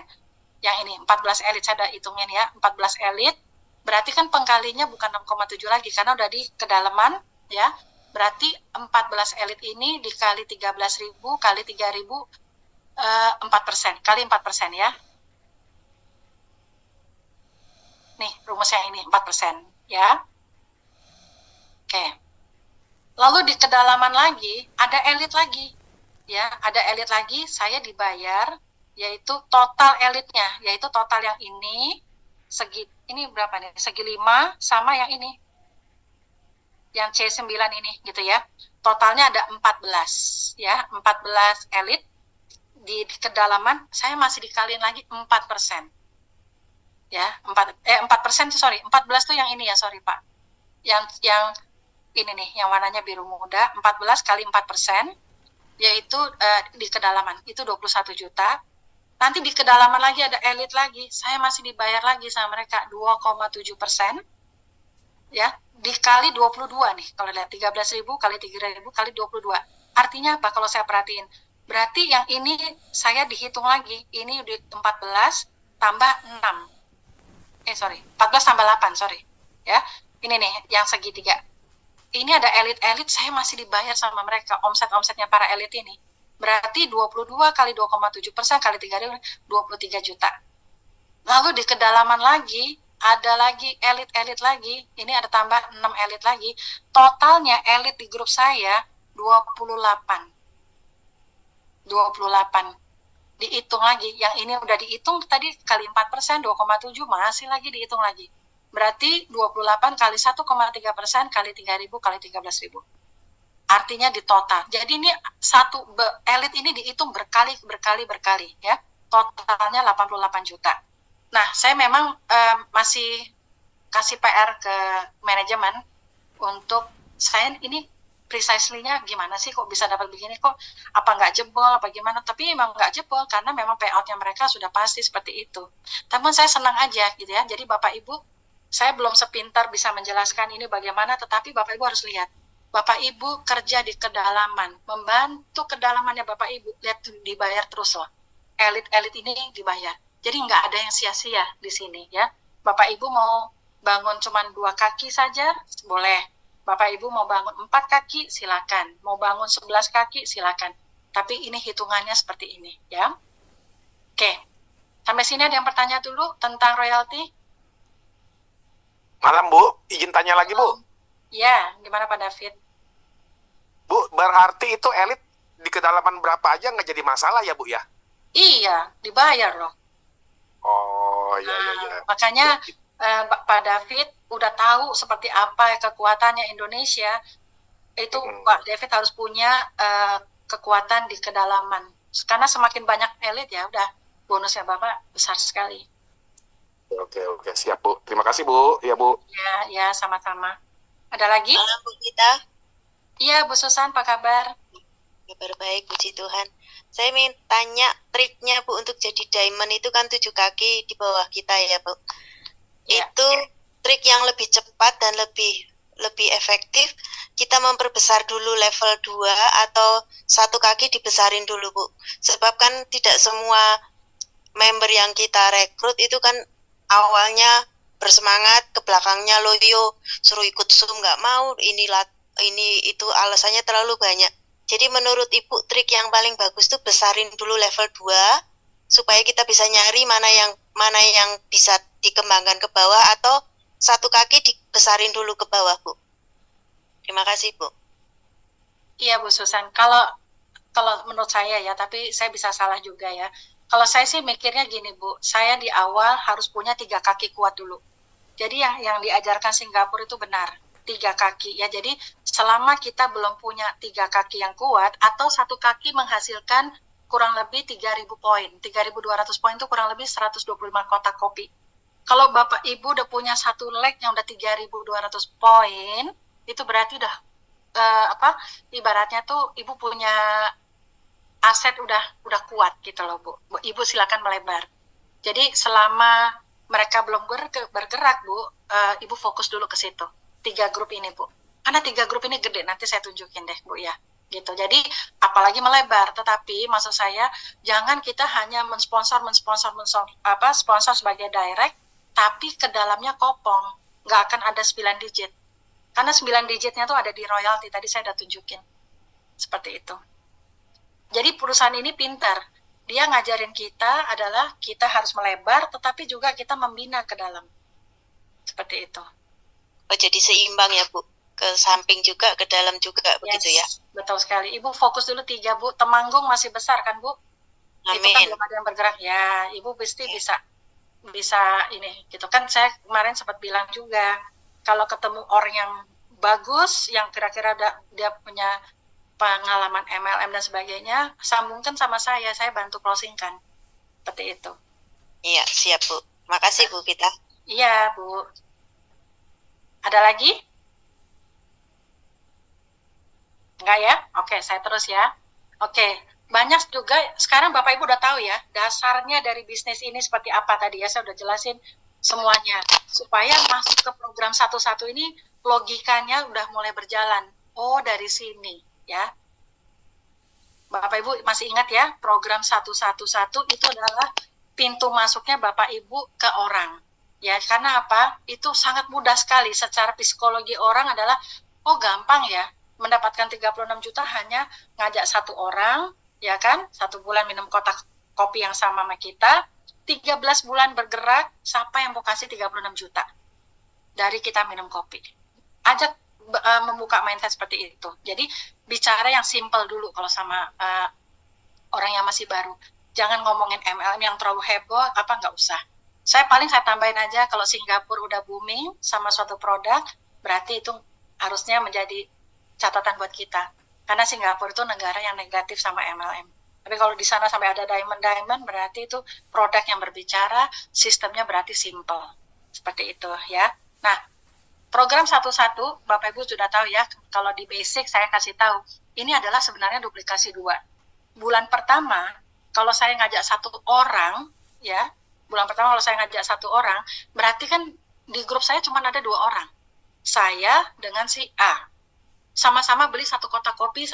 yang ini, 14 elit, saya udah hitungin ya, 14 elit, berarti kan pengkalinya bukan 6,7 lagi, karena udah di kedalaman, ya, berarti 14 elit ini dikali 13.000 kali 3.000, 4%, kali 4% ya. Nih, rumusnya ini, 4%, ya. Oke. Lalu di kedalaman lagi, ada elit lagi. Ya, ada elit lagi, saya dibayar, yaitu total elitnya, yaitu total yang ini, ini berapa nih? Segi 5 sama yang ini. Yang C9 ini, gitu ya. Totalnya ada 14, ya, 14 elit. Di kedalaman, saya masih dikaliin lagi 4%. Ya, 4%, sorry, 14 tuh yang ini ya, sorry Pak. Yang ini nih, yang warnanya biru muda, 14 kali 4%, yaitu di kedalaman, itu 21 juta. Nanti di kedalaman lagi ada elit lagi, saya masih dibayar lagi sama mereka 2,7%, ya, dikali 22 nih, kalau lihat 13.000 kali 3.000 kali 22. Artinya apa kalau saya perhatiin? Berarti yang ini saya dihitung lagi, ini udah 14 tambah 6. 14 tambah 8, sorry. Ya, ini nih, yang segitiga. Ini ada elit-elit, saya masih dibayar sama mereka, omsetnya para elit ini. Berarti 22 kali 2,7% kali 3.000, 23 juta. Lalu di kedalaman lagi, ada lagi elit-elit lagi, ini ada tambah 6 elit lagi. Totalnya elit di grup saya 28. Dihitung lagi, yang ini udah dihitung tadi kali 4%, 2,7, masih lagi dihitung lagi. berarti 28 kali 1,3% kali 3.000 kali 13.000. Artinya di total. Jadi ini elit ini dihitung berkali ya. Totalnya 88 juta. Nah, saya memang masih kasih PR ke manajemen untuk saya ini precisely-nya gimana sih kok bisa dapat begini, kok apa nggak jebol apa gimana, tapi memang nggak jebol karena memang payout-nya mereka sudah pasti seperti itu. Namun saya senang aja gitu ya. Jadi Bapak Ibu, saya belum sepintar bisa menjelaskan ini bagaimana, tetapi Bapak Ibu harus lihat. Bapak Ibu kerja di kedalaman, membantu kedalamannya Bapak Ibu, lihat dibayar terus loh. Elit-elit ini dibayar. Jadi nggak ada yang sia-sia di sini ya. Bapak Ibu mau bangun cuma 2 kaki saja, boleh. Bapak Ibu mau bangun 4 kaki, silakan. Mau bangun 11 kaki, silakan. Tapi ini hitungannya seperti ini ya. Oke, sampai sini ada yang bertanya dulu tentang royalti? Malam Bu, izin tanya lagi Bu. Ya, gimana Pak David? Bu, berarti itu elit di kedalaman berapa aja nggak jadi masalah ya Bu ya? Iya, dibayar loh. Oh, iya. Makanya Pak David udah tahu seperti apa kekuatannya Indonesia. Itu Pak David harus punya kekuatan di kedalaman. Karena semakin banyak elit ya, udah bonusnya Bapak besar sekali. Oke, siap Bu. Terima kasih Bu. Ya Bu. Ya, sama-sama. Ada lagi? Halo Bu Gita. Iya Bu Susan, apa kabar? Kabar baik, puji Tuhan. Saya ingin tanya triknya Bu untuk jadi diamond itu kan 7 kaki di bawah kita ya Bu. Ya. Itu trik yang lebih cepat dan lebih efektif. Kita memperbesar dulu level 2 atau 1 kaki dibesarin dulu Bu. Sebab kan tidak semua member yang kita rekrut itu kan awalnya bersemangat, ke belakangnya loyo, suruh ikut Zoom nggak mau, ini itu alasannya terlalu banyak. Jadi menurut Ibu trik yang paling bagus tuh besarin dulu level 2 supaya kita bisa nyari mana yang bisa dikembangkan ke bawah, atau 1 kaki dibesarin dulu ke bawah Bu. Terima kasih Bu. Iya Bu Susan, kalau menurut saya ya, tapi saya bisa salah juga ya. Kalau saya sih mikirnya gini Bu, saya di awal harus punya 3 kaki kuat dulu. Jadi yang diajarkan Singapura itu benar, 3 kaki ya. Jadi selama kita belum punya 3 kaki yang kuat, atau 1 kaki menghasilkan kurang lebih 3.000 poin, 3.200 poin itu kurang lebih 125 kotak kopi. Kalau Bapak Ibu udah punya 1 leg yang udah 3.200 poin, itu berarti udah ibaratnya tuh Ibu punya aset udah kuat gitu loh Bu. Ibu silakan melebar. Jadi selama mereka belum bergerak Bu, Ibu fokus dulu ke situ. 3 grup ini Bu. Karena 3 grup ini gede, nanti saya tunjukin deh Bu ya. Gitu. Jadi apalagi melebar, tetapi maksud saya jangan kita hanya sponsor sebagai direct, tapi ke dalamnya kopong. Nggak akan ada 9 digit. Karena 9 digitnya tuh ada di royalty, tadi saya udah tunjukin. Seperti itu. Jadi perusahaan ini pintar. Dia ngajarin kita adalah kita harus melebar, tetapi juga kita membina ke dalam. Seperti itu. Oh, jadi seimbang ya Bu? Ke samping juga, ke dalam juga, begitu ya? Betul sekali. Ibu fokus dulu 3 Bu. Temanggung masih besar kan Bu? Amin. Itu kan belum ada yang bergerak. Ya, Ibu pasti bisa ini. Gitu kan saya kemarin sempat bilang juga, kalau ketemu orang yang bagus, yang kira-kira dia punya pengalaman MLM dan sebagainya, sambungkan sama saya bantu closing kan. Seperti itu. Iya, siap Bu. Makasih Bu Gita. Iya Bu. Ada lagi? Enggak ya? Oke, saya terus ya. Oke, banyak juga sekarang Bapak Ibu udah tahu ya, dasarnya dari bisnis ini seperti apa tadi ya, saya udah jelasin semuanya. Supaya masuk ke program 1-1 ini, logikanya udah mulai berjalan. Oh, dari sini. Ya, Bapak Ibu masih ingat ya, program 111 itu adalah pintu masuknya Bapak Ibu ke orang. Ya, karena apa? Itu sangat mudah sekali. Secara psikologi orang adalah, oh gampang ya, mendapatkan 36 juta hanya ngajak 1 orang, ya kan? 1 bulan minum kotak kopi yang sama kita, 13 bulan bergerak, siapa yang mau kasih 36 juta? Dari kita minum kopi. Ajak membuka mindset seperti itu. Jadi bicara yang simple dulu kalau sama orang yang masih baru. Jangan ngomongin MLM yang terlalu heboh, nggak usah. saya tambahin aja, kalau Singapura udah booming sama suatu produk, berarti itu harusnya menjadi catatan buat kita. Karena Singapura itu negara yang negatif sama MLM. Tapi kalau di sana sampai ada diamond, berarti itu produk yang berbicara, sistemnya berarti simple. Seperti itu ya. Nah, program 11, Bapak Ibu sudah tahu ya, kalau di basic saya kasih tahu, ini adalah sebenarnya duplikasi 2. Bulan pertama, kalau saya ngajak 1 orang, ya, berarti kan di grup saya cuma ada 2 orang. Saya dengan si A. Sama-sama beli 1 kotak kopi.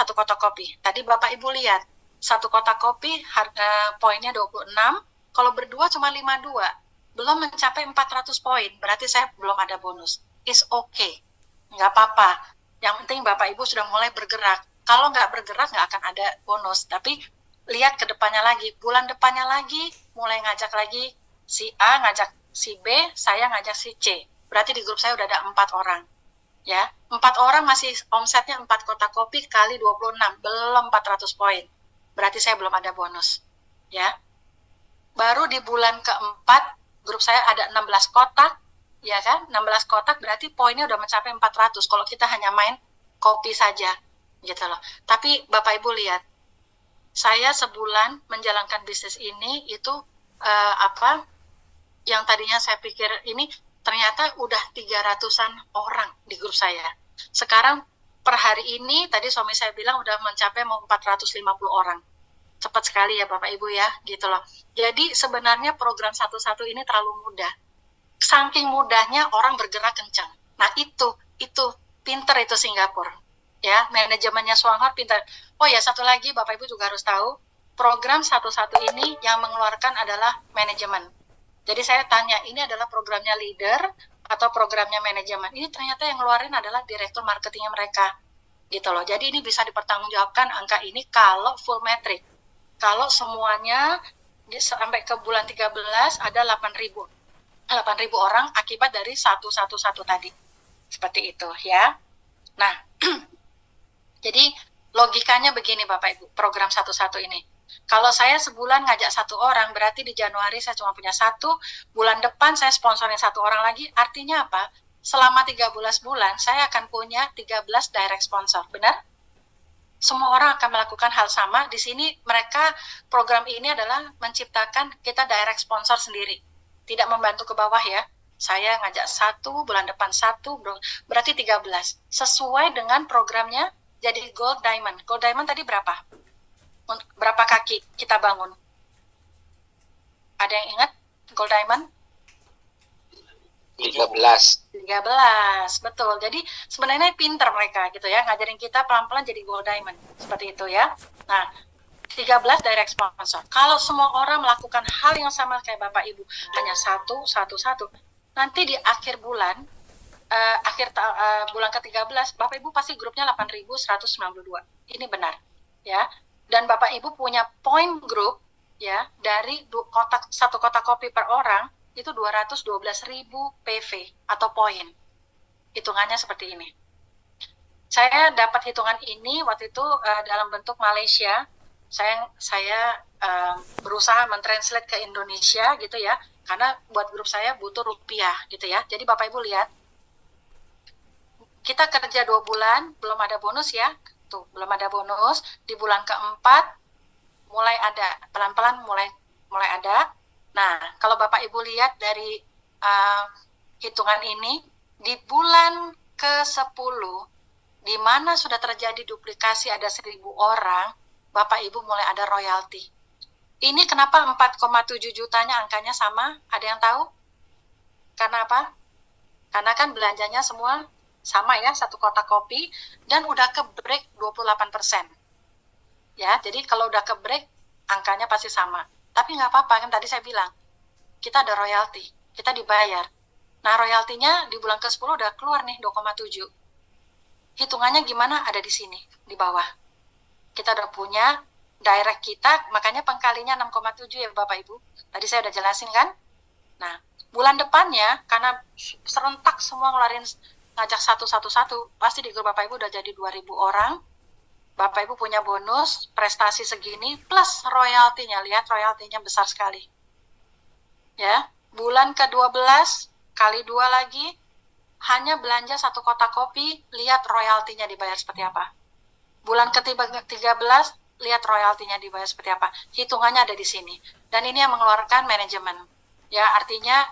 Tadi Bapak Ibu lihat, 1 kotak kopi harga poinnya 26, kalau berdua cuma 52. Belum mencapai 400 poin, berarti saya belum ada bonus. It's okay, nggak apa-apa. Yang penting Bapak Ibu sudah mulai bergerak. Kalau nggak bergerak, nggak akan ada bonus. Tapi lihat ke depannya lagi, bulan depannya lagi, mulai ngajak lagi, si A ngajak si B, saya ngajak si C. Berarti di grup saya udah ada 4 orang. Ya, 4 orang masih omsetnya 4 kotak kopi kali 26, belum 400 poin. Berarti saya belum ada bonus. Ya. Baru di bulan keempat, grup saya ada 16 kotak, ya kan? 16 kotak berarti poinnya udah mencapai 400 kalau kita hanya main kopi saja, gitu loh. Tapi Bapak Ibu lihat, saya sebulan menjalankan bisnis ini itu yang tadinya saya pikir ini ternyata udah 300-an orang di grup saya. Sekarang per hari ini tadi suami saya bilang udah mencapai mau 450 orang. Cepat sekali ya Bapak Ibu ya, gitu loh. Jadi sebenarnya program 11 ini terlalu mudah. Saking mudahnya orang bergerak kencang. Nah itu pinter itu Singapura. Ya, manajemennya Swanghor pinter. Oh ya, satu lagi Bapak Ibu juga harus tahu, program 11 ini yang mengeluarkan adalah manajemen. Jadi saya tanya, ini adalah programnya leader atau programnya manajemen? Ini ternyata yang ngeluarin adalah direktur marketingnya mereka. Gitu loh. Jadi ini bisa dipertanggungjawabkan angka ini kalau full metric. Kalau semuanya sampai ke bulan 13 ada 8.000 orang akibat dari 111 tadi. Seperti itu ya. Nah, jadi logikanya begini Bapak Ibu, program 11 ini. Kalau saya sebulan ngajak 1 orang, berarti di Januari saya cuma punya 1, bulan depan saya sponsorin 1 orang lagi, artinya apa? Selama 13 bulan, saya akan punya 13 direct sponsor, benar? Semua orang akan melakukan hal sama. Di sini mereka, program ini adalah menciptakan kita direct sponsor sendiri. Tidak membantu ke bawah ya. Saya ngajak 1, bulan depan 1, berarti 13. Sesuai dengan programnya jadi Gold Diamond. Gold Diamond tadi berapa? Berapa kaki kita bangun? Ada yang ingat Gold Diamond? 13, betul. Jadi sebenarnya pinter mereka gitu ya, ngajarin kita pelan-pelan jadi Gold Diamond. Seperti itu ya. Nah, 13 direct sponsor. Kalau semua orang melakukan hal yang sama kayak Bapak Ibu, hanya 1, nanti di akhir bulan, bulan ke-13, Bapak Ibu pasti grupnya 8.192. Ini benar, ya. Dan Bapak Ibu punya point group, ya, dari 1 kotak kopi per orang, itu 212.000 PV atau poin. Hitungannya seperti ini. Saya dapat hitungan ini waktu itu dalam bentuk Malaysia. Saya berusaha mentranslate ke Indonesia gitu ya, karena buat grup saya butuh rupiah gitu ya. Jadi Bapak Ibu lihat, kita kerja 2 bulan belum ada bonus ya, tuh belum ada bonus. Di bulan keempat mulai ada, pelan-pelan mulai ada. Nah, kalau Bapak Ibu lihat dari hitungan ini, di bulan ke-10 di mana sudah terjadi duplikasi ada 1.000 orang, Bapak Ibu mulai ada royalti. Ini kenapa 4,7 jutanya angkanya sama? Ada yang tahu? Karena apa? Karena kan belanjanya semua sama ya, 1 kotak kopi, dan udah ke break 28%. Ya, jadi kalau udah ke break, angkanya pasti sama. Tapi nggak apa-apa, kan tadi saya bilang, kita ada royalti, kita dibayar. Nah, royaltinya di bulan ke-10 udah keluar nih, 2,7. Hitungannya gimana? Ada di sini, di bawah. Kita udah punya direct kita, makanya pengkalinya 6,7 ya Bapak Ibu. Tadi saya udah jelasin kan? Nah, bulan depannya, karena serentak semua ngeluarin ngajak 1, pasti di grup Bapak Ibu udah jadi 2.000 orang. Bapak Ibu punya bonus, prestasi segini, plus royaltinya. Lihat royaltinya besar sekali. Ya, Bulan ke-12 kali 2 lagi, hanya belanja 1 kotak kopi, lihat royaltinya dibayar seperti apa. Bulan ke-13, lihat royaltinya dibayar seperti apa. Hitungannya ada di sini. Dan ini yang mengeluarkan manajemen. Ya, artinya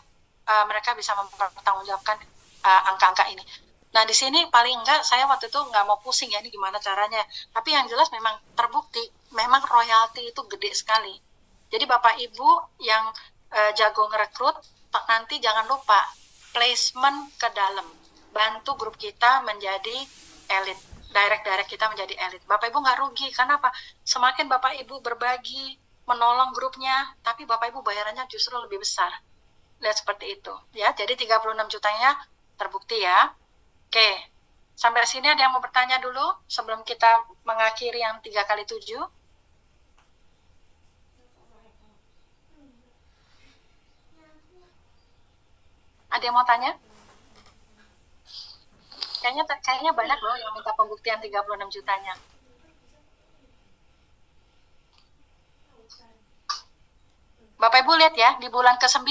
mereka bisa mempertanggungjawabkan angka-angka ini. Nah, di sini paling enggak saya waktu itu nggak mau pusing ya ini gimana caranya. Tapi yang jelas memang terbukti, memang royalti itu gede sekali. Jadi Bapak Ibu yang jago ngerekrut, nanti jangan lupa placement ke dalam. Bantu grup kita menjadi elit. Direct kita menjadi elit. Bapak Ibu nggak rugi. Karena apa? Semakin Bapak Ibu berbagi, menolong grupnya, tapi Bapak Ibu bayarannya justru lebih besar. Lihat seperti itu. Ya, jadi 36 jutanya terbukti ya. Oke, sampai sini ada yang mau bertanya dulu sebelum kita mengakhiri yang 3x7? Ada yang mau tanya? Kayaknya banyak loh yang minta pembuktian 36 jutanya. Bapak Ibu lihat ya, di bulan ke-9,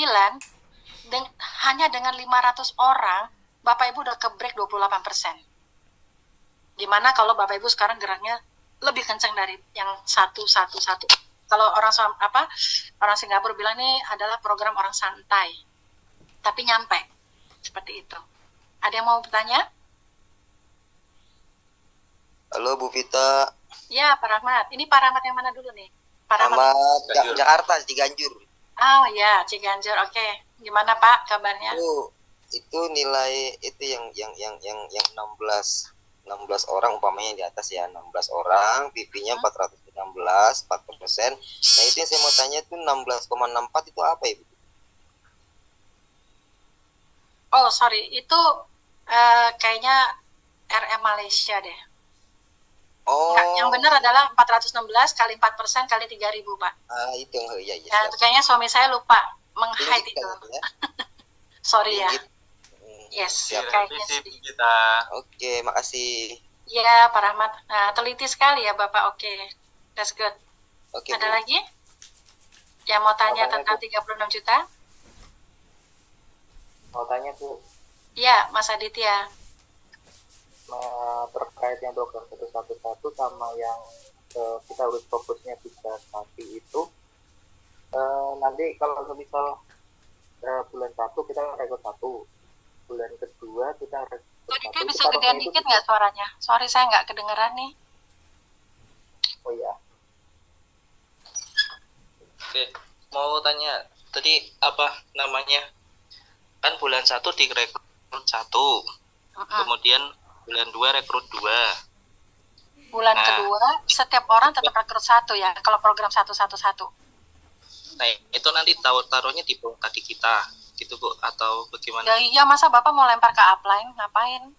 hanya dengan 500 orang, Bapak Ibu udah ke-break 28%. Gimana kalau Bapak Ibu sekarang geraknya lebih kencang dari yang 111. Kalau orang Singapura bilang ini adalah program orang santai. Tapi nyampe. Seperti itu. Ada yang mau bertanya? Halo Bu Vita. Ya, Pak Rahmat. Ini Pak Rahmat yang mana dulu nih? Pak Rahmat Jakarta, Ciganjur. Oh ya, Ciganjur. Oke. Gimana Pak kabarnya? Itu nilai itu yang 16 orang umpamanya di atas ya, 16 orang, PP-nya 416, 4%. Nah, itu yang saya mau tanya itu 16,64 itu apa Ibu? Oh, sorry. Itu kayaknya RM Malaysia deh. Oh. Nggak, yang benar adalah 416 kali 4% kali 3.000, Pak. Itu ya. Ya, kayaknya suami saya lupa meng-hide itu. Ya? Sorry ya. Yes, kayaknya sih. Kita. Oke, makasih. Iya, Pak Rahmat. Nah, teliti sekali ya, Bapak. Oke. That's good. Oke, ada Bu. lagi? Yang mau tanya tentang 36 juta? Mau tanya, Bu. Iya, Mas Aditya. Terkait yang program 111 sama yang kita harus fokusnya 3 nanti itu, nanti kalau misal bulan 1 kita rekrut 1, bulan kedua kita rekrut 1. Aditya bisa gedean dikit nggak suaranya? Sorry, saya nggak kedengeran nih. Oh ya. Oke, mau tanya tadi apa namanya? Kan bulan 1 direkrut 1, kemudian bulan 2 rekrut 2. Bulan kedua setiap orang tetap rekrut 1 ya, kalau program 111. Nah, itu nanti taruhnya di bawah kaki kita gitu Bu, atau bagaimana? Ya iya, masa Bapak mau lempar ke upline, ngapain?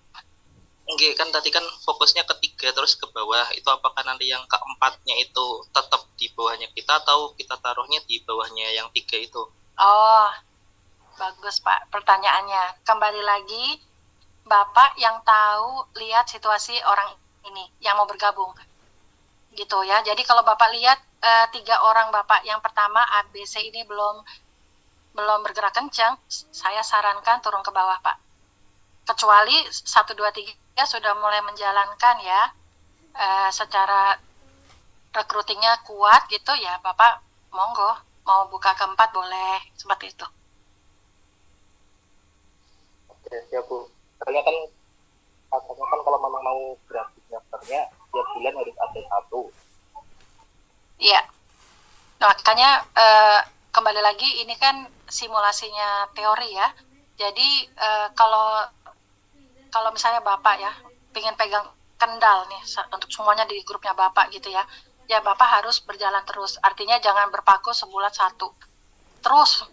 Enggak, kan tadi kan fokusnya ke 3 terus ke bawah. Itu apakah nanti yang keempatnya itu tetap di bawahnya kita atau kita taruhnya di bawahnya yang 3 itu? Oh, bagus Pak pertanyaannya. Kembali lagi, Bapak yang tahu lihat situasi orang ini yang mau bergabung. Gitu ya. Jadi kalau Bapak lihat 3 orang Bapak yang pertama ABC ini belum bergerak kencang, saya sarankan turun ke bawah Pak. Kecuali 1, 2, 3 sudah mulai menjalankan ya, secara recruitingnya kuat gitu ya, Bapak monggo mau buka ke-4 boleh, seperti itu. Oke, siap Bu. Katanya kan kalau memang mau gratis daftarnya tiap bulan harus ada 1. Iya. Nah, makanya kembali lagi ini kan simulasinya teori ya. Jadi kalau misalnya Bapak ya pengen pegang kendal nih untuk semuanya di grupnya Bapak gitu ya. Ya Bapak harus berjalan terus. Artinya jangan berpaku sebulan 1. Terus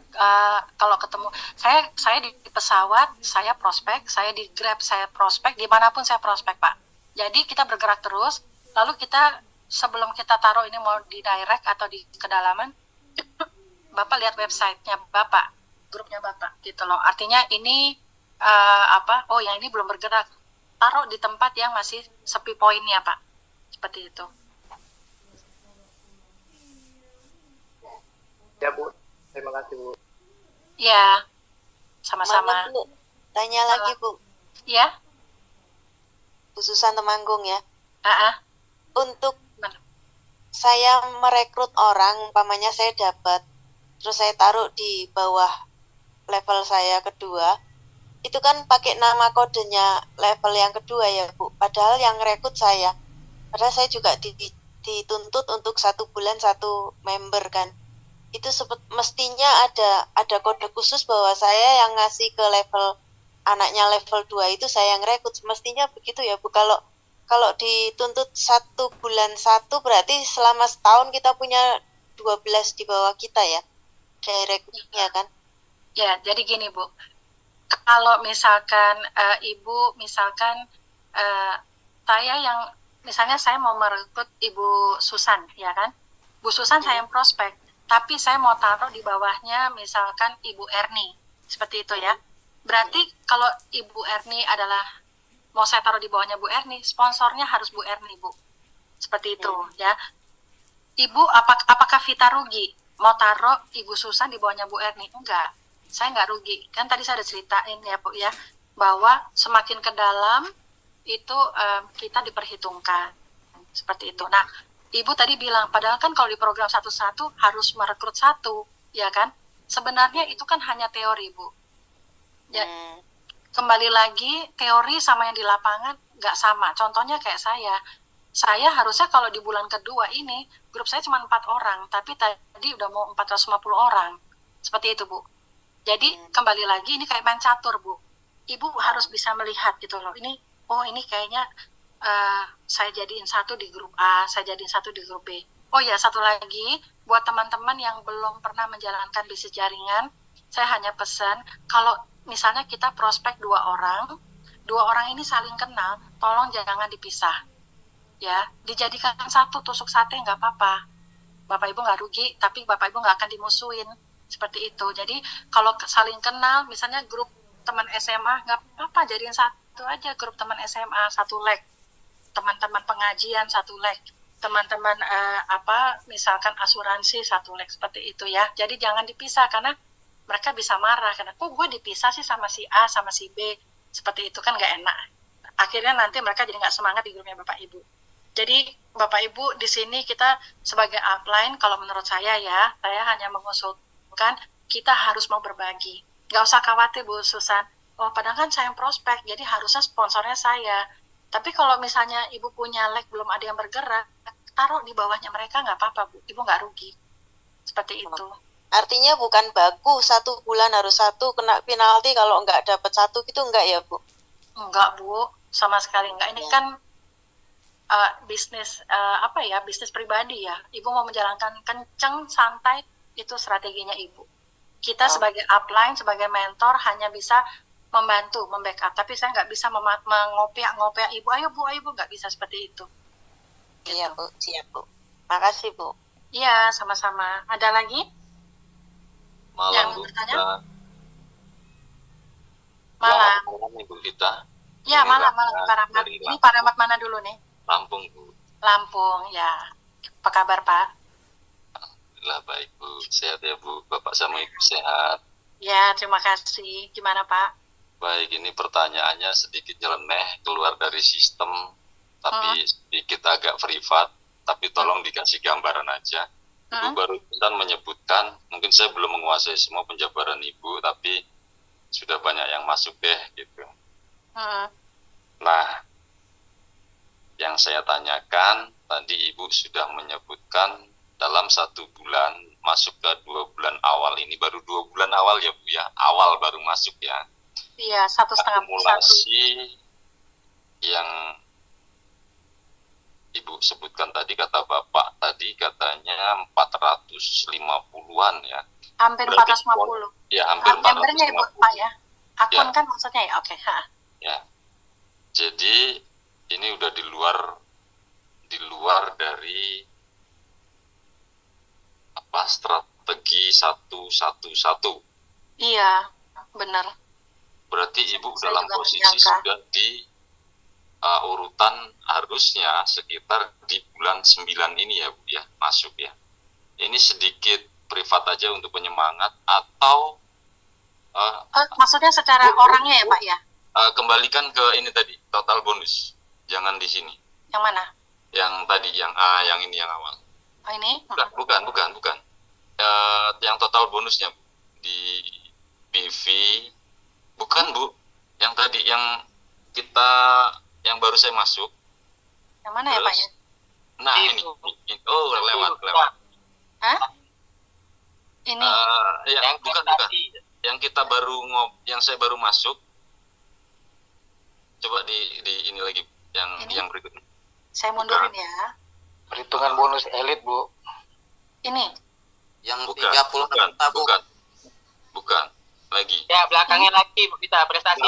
kalau ketemu saya di pesawat saya prospek, saya di Grab saya prospek, dimanapun saya prospek Pak. Jadi kita bergerak terus, lalu kita sebelum kita taruh ini mau di direct atau di kedalaman, Bapak lihat websitenya Bapak, grupnya Bapak gitu loh. Artinya ini oh yang ini belum bergerak, taruh di tempat yang masih sepi poinnya Pak, seperti itu. Ya Bu, terima kasih Bu. Ya, sama-sama. Mana, Bu? Tanya lagi, Bu. Ya? Bu Susan Temanggung ya. Untuk Mana? saya merekrut orang, umpamanya saya dapat, terus saya taruh di bawah level saya kedua, itu kan pakai nama kodenya level yang kedua ya Bu. Padahal yang rekrut saya. Padahal saya juga dituntut untuk 1 bulan 1 member kan. Itu mestinya ada kode khusus bahwa saya yang ngasih ke level anaknya level 2 itu saya yang rekrut. Mestinya begitu ya Bu. Kalau dituntut 1 bulan 1 berarti selama setahun kita punya 12 di bawah kita ya. Direknya kan. Ya, jadi gini Bu. Kalau misalkan Ibu, misalkan saya yang, misalnya saya mau merekrut Ibu Susan, ya kan? Bu Susan saya yang prospek, tapi saya mau taruh di bawahnya misalkan Ibu Erni, seperti itu ya. Berarti kalau Ibu Erni adalah, mau saya taruh di bawahnya Bu Erni, sponsornya harus Bu Erni, Bu. Seperti itu ya. Ibu, apakah Vita rugi mau taruh Ibu Susan di bawahnya Bu Erni? Enggak. Saya nggak rugi, kan tadi saya udah ceritain ya Bu ya, bahwa semakin ke dalam itu kita diperhitungkan, seperti itu. Nah, Ibu tadi bilang, padahal kan kalau di program 1-1 harus merekrut 1, ya kan? Sebenarnya itu kan hanya teori Bu. Ya, kembali lagi, teori sama yang di lapangan nggak sama. Contohnya kayak saya harusnya kalau di bulan kedua ini, grup saya cuma 4 orang, tapi tadi udah mau 450 orang, seperti itu Bu. Jadi kembali lagi ini kayak main catur Bu. Ibu harus bisa melihat gitu loh. Ini kayaknya saya jadiin 1 di grup A, saya jadiin 1 di grup B. Oh ya, satu lagi buat teman-teman yang belum pernah menjalankan bisnis jaringan, saya hanya pesan kalau misalnya kita prospek 2 orang ini saling kenal, tolong jangan dipisah. Ya, dijadikan 1 tusuk sate nggak apa-apa. Bapak Ibu nggak rugi, tapi Bapak Ibu nggak akan dimusuhin. Seperti itu. Jadi kalau saling kenal, misalnya grup teman SMA, nggak apa-apa, jadiin 1 aja grup teman SMA, 1 leg. Teman-teman pengajian 1 leg. Teman-teman misalkan asuransi 1 leg, seperti itu ya. Jadi jangan dipisah, karena mereka bisa marah. Karena, kok gue dipisah sih sama si A, sama si B. Seperti itu kan nggak enak. Akhirnya nanti mereka jadi nggak semangat di grupnya Bapak Ibu. Jadi Bapak Ibu di sini kita sebagai upline, kalau menurut saya ya, saya hanya mengusulkan kita harus mau berbagi. Nggak usah khawatir Bu Susan, oh padahal kan saya yang prospek, jadi harusnya sponsornya saya. Tapi kalau misalnya Ibu punya leg belum ada yang bergerak, taruh di bawahnya mereka nggak apa-apa Bu, Ibu nggak rugi. Seperti itu. Artinya bukan baku 1 bulan harus 1 kena penalti kalau nggak dapat 1 gitu, enggak ya Bu? Enggak Bu, sama sekali enggak. Ini kan bisnis bisnis pribadi ya. Ibu mau menjalankan kenceng, santai, itu strateginya Ibu. Kita sebagai upline, sebagai mentor hanya bisa membantu, membackup. Tapi saya nggak bisa mengopiak Ibu, ayo Bu, nggak bisa seperti itu. Iya Bu, siap Bu. Makasih Bu. Iya, sama-sama. Ada lagi? Malam yang Bu bertanya? Vita. Malam. Malam Ibu Vita. Iya, malam Pak Rahmat. Ini Pak Rahmat mana dulu nih? Lampung Bu. Lampung, ya. Apa kabar Pak? Alhamdulillah baik Bu, sehat ya Bu, Bapak sama Ibu sehat. Ya, terima kasih. Gimana Pak? Baik, ini pertanyaannya sedikit nyeleneh, keluar dari sistem, tapi sedikit agak privat, tapi tolong dikasih gambaran aja. Ibu barusan menyebutkan, mungkin saya belum menguasai semua penjabaran Ibu, tapi sudah banyak yang masuk deh gitu. Nah, yang saya tanyakan, tadi Ibu sudah menyebutkan dalam 1 bulan masuk ke 2 bulan awal ini, baru 2 bulan awal ya Bu ya, awal baru masuk ya. Iya, 1,5 akumulasi yang Ibu sebutkan tadi, kata Bapak tadi katanya 450-an ya. Hampir 450. Ya, hampir 450. Membernya Ibu Pak ya. Akun ya. Kan maksudnya ya, oke. Ya. Jadi ini udah di luar dari strategi 1-1-1. Iya, benar. Berarti Ibu dalam posisi sudah di urutan harusnya sekitar di bulan 9 ini ya Bu ya, masuk ya. Ini sedikit privat aja untuk penyemangat, atau Maksudnya secara orangnya ya Pak ya? Kembalikan ke ini tadi, total bonus. Jangan di sini. Yang mana? Yang tadi, yang A, yang ini yang awal. Oh ini? Bukan. Yang total bonusnya di PV. Bukan Bu. Yang tadi, yang baru saya masuk. Yang mana ya Pak ya? Nah ini. Oh lewat. Hah? Ini? Bukan. Yang kita yang saya baru masuk. Coba di ini lagi yang berikutnya. Saya mundurin ya. Perhitungan bonus elit, Bu. Ini. Yang Bukan. 30 Bu. Bukan. Lagi. Ya, belakangnya lagi kita prestasi.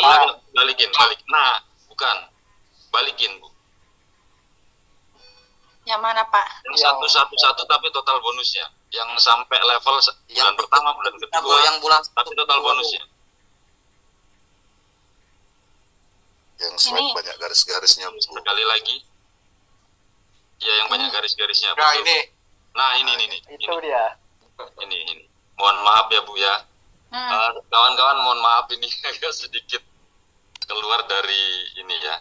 Balikin. Nah, bukan. Balikin, Bu. Yang mana, Pak? Yang 111 tapi total bonusnya. Yang sampai level bulan pertama, bulan kedua. Yang bulan tapi total bonusnya. Yang swipe banyak garis-garisnya. Sekali lagi. Ya, yang banyak garis-garisnya. Nah, ini. Nah, ini. Itu dia. Ini. Mohon maaf ya, Bu ya. Kawan-kawan mohon maaf ini agak sedikit keluar dari ini ya.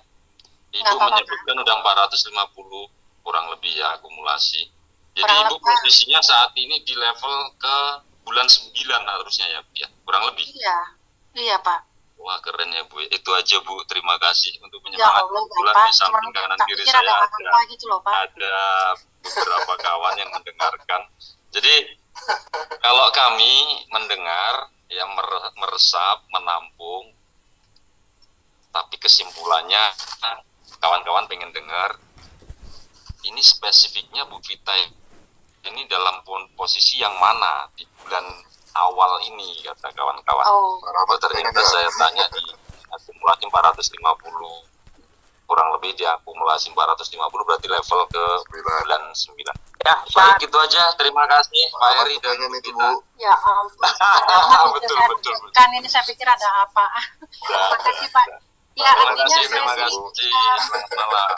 Ibu menyebutkan udah 450 kurang lebih ya akumulasi. Jadi Ibu posisinya saat ini di level ke bulan 9 harusnya ya, Bu ya. Kurang lebih. Iya, Pak. Wah keren ya Bu, itu aja Bu, terima kasih untuk menyemangati bulan di samping kanan kiri saya ada beberapa kawan yang mendengarkan. Jadi kalau kami mendengar, ya meresap, menampung, tapi kesimpulannya kawan-kawan pengen dengar, ini spesifiknya Bu Vita ini dalam posisi yang mana di bulan awal ini kata kawan-kawan. Ternyata saya tanya di akumulasi 450 kurang lebih di akumulasi 450 berarti level ke bulan 9. Ya, baik itu aja. Terima kasih Pak Heri dan kita. Ya ampun. betul. Kan ini saya pikir ada apa. Terima kasih Pak. Ya, terima kasih. Selamat malam.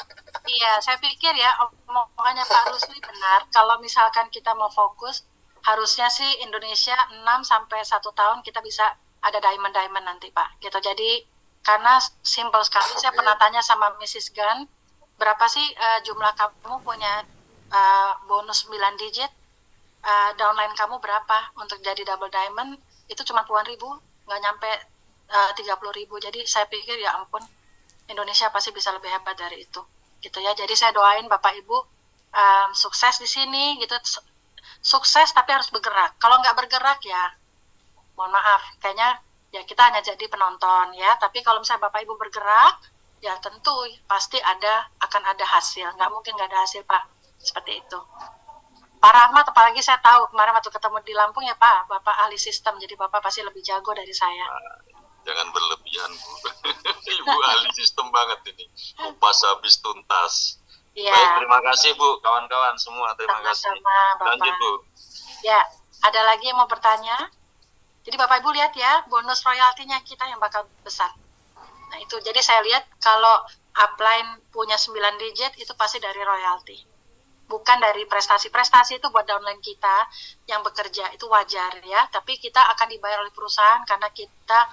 Iya, saya pikir ya omongannya Pak Rusli benar. Kalau misalkan kita mau fokus, harusnya sih Indonesia 6 sampai 1 tahun kita bisa ada diamond nanti Pak. Gitu. Jadi karena simple sekali, saya pernah tanya sama Mrs. Gan, berapa sih jumlah kamu punya bonus 9 digit, downline kamu berapa untuk jadi double diamond, itu cuma puluhan ribu, nggak nyampe 30.000. Jadi saya pikir ya ampun, Indonesia pasti bisa lebih hebat dari itu. Gitu ya. Jadi saya doain Bapak Ibu sukses di sini gitu. Sukses tapi harus bergerak. Kalau nggak bergerak ya mohon maaf, kayaknya ya kita hanya jadi penonton ya. Tapi kalau misalnya Bapak Ibu bergerak, ya tentu pasti akan ada hasil. Nggak mungkin nggak ada hasil Pak, seperti itu. Pak Rahmat, apalagi saya tahu kemarin waktu ketemu di Lampung ya Pak, Bapak ahli sistem, jadi Bapak pasti lebih jago dari saya. Jangan berlebihan Bu. Ibu ahli sistem banget ini. Kupas habis tuntas. Ya. Baik, terima kasih Bu, kawan-kawan semua, terima kasih. Lanjut Bu. Ya, ada lagi yang mau bertanya? Jadi Bapak Ibu lihat ya, bonus royaltinya kita yang bakal besar. Nah itu, jadi saya lihat kalau upline punya 9 digit itu pasti dari royalti. Bukan dari prestasi itu buat downline kita yang bekerja, itu wajar ya. Tapi kita akan dibayar oleh perusahaan karena kita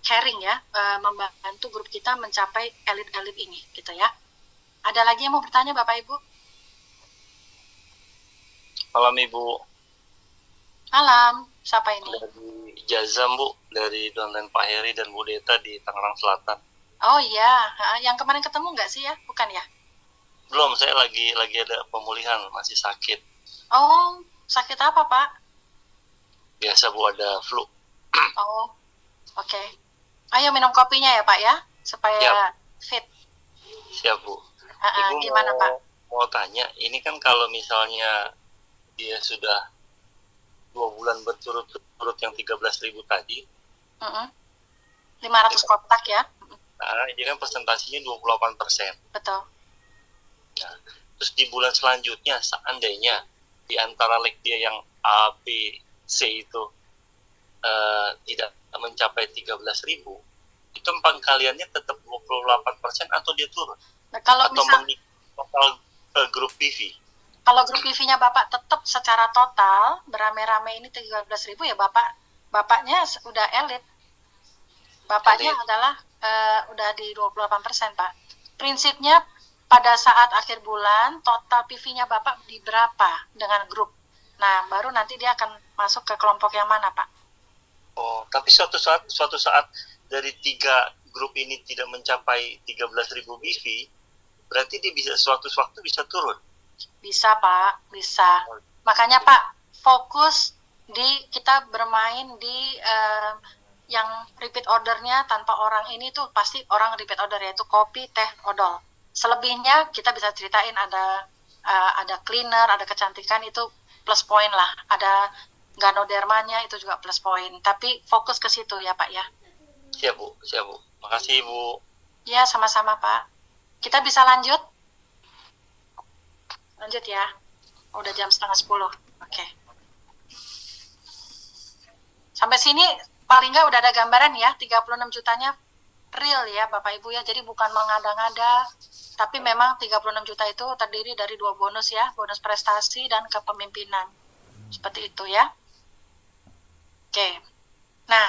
caring ya, membantu grup kita mencapai elit-elit ini gitu ya. Ada lagi yang mau bertanya Bapak Ibu? Malam Ibu. Malam, siapa ini? Dari Jazam Bu, dari downline Pak Heri dan Bu Deta di Tangerang Selatan. Oh iya, yang kemarin ketemu nggak sih ya? Bukan ya? Belum, saya lagi ada pemulihan, masih sakit. Oh, sakit apa Pak? Biasa Bu, ada flu. Oh, oke. Ayo minum kopinya ya Pak ya, supaya fit. Siap Bu. Ibu gimana Pak? Mau tanya, ini kan kalau misalnya dia sudah 2 bulan berturut-turut yang 13.000 tadi, 500 kotak ya? Nah, ini kan presentasinya 28%. Betul. Nah, terus di bulan selanjutnya, seandainya di antara leg dia yang A, B, C itu tidak mencapai 13.000, itu pengkaliannya tetap 28% atau dia turun? Nah, kalau atau total grup PV? Kalau grup PV-nya Bapak tetap secara total berame-rame ini 13.000 ya Bapak Bapaknya udah elit. Bapaknya adalah udah di 28%, Pak. Prinsipnya pada saat akhir bulan, total PV-nya Bapak di berapa dengan grup. Nah, baru nanti dia akan masuk ke kelompok yang mana, Pak? Oh, tapi suatu saat dari 3 grup ini tidak mencapai 13.000 PV, berarti dia bisa suatu waktu bisa turun. Bisa, Pak, bisa. Makanya, Pak, fokus di kita bermain di yang repeat ordernya tanpa orang ini tuh pasti orang repeat order, yaitu kopi, teh, odol. Selebihnya kita bisa ceritain ada cleaner, ada kecantikan, itu plus point lah. Ada ganodermanya, itu juga plus point. Tapi fokus ke situ ya, Pak ya. Siap, Bu. Makasih, Bu. Ya, sama-sama, Pak. Kita bisa lanjut? Lanjut ya. Udah jam 9:30. Oke. Sampai sini paling nggak udah ada gambaran ya, 36 jutanya real ya Bapak Ibu ya. Jadi bukan mengada-ngada, tapi memang 36 juta itu terdiri dari 2 bonus ya, bonus prestasi dan kepemimpinan. Seperti itu ya. Oke. Nah,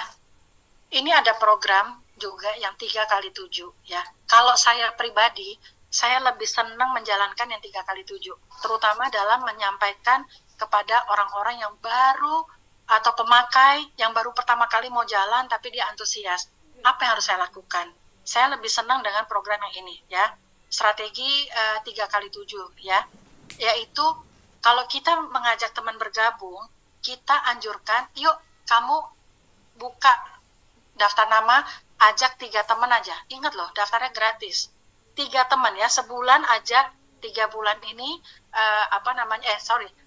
ini ada program juga yang 3x7 ya. Kalau saya pribadi, saya lebih senang menjalankan yang 3x7, terutama dalam menyampaikan kepada orang-orang yang baru atau pemakai yang baru pertama kali mau jalan tapi dia antusias. Apa yang harus saya lakukan? Saya lebih senang dengan program yang ini ya. Strategi 3x7 ya. Yaitu kalau kita mengajak teman bergabung, kita anjurkan, yuk kamu buka daftar nama, ajak 3 teman aja. Ingat loh, daftarnya gratis. 3 teman ya, sebulan ajak 3 bulan ini,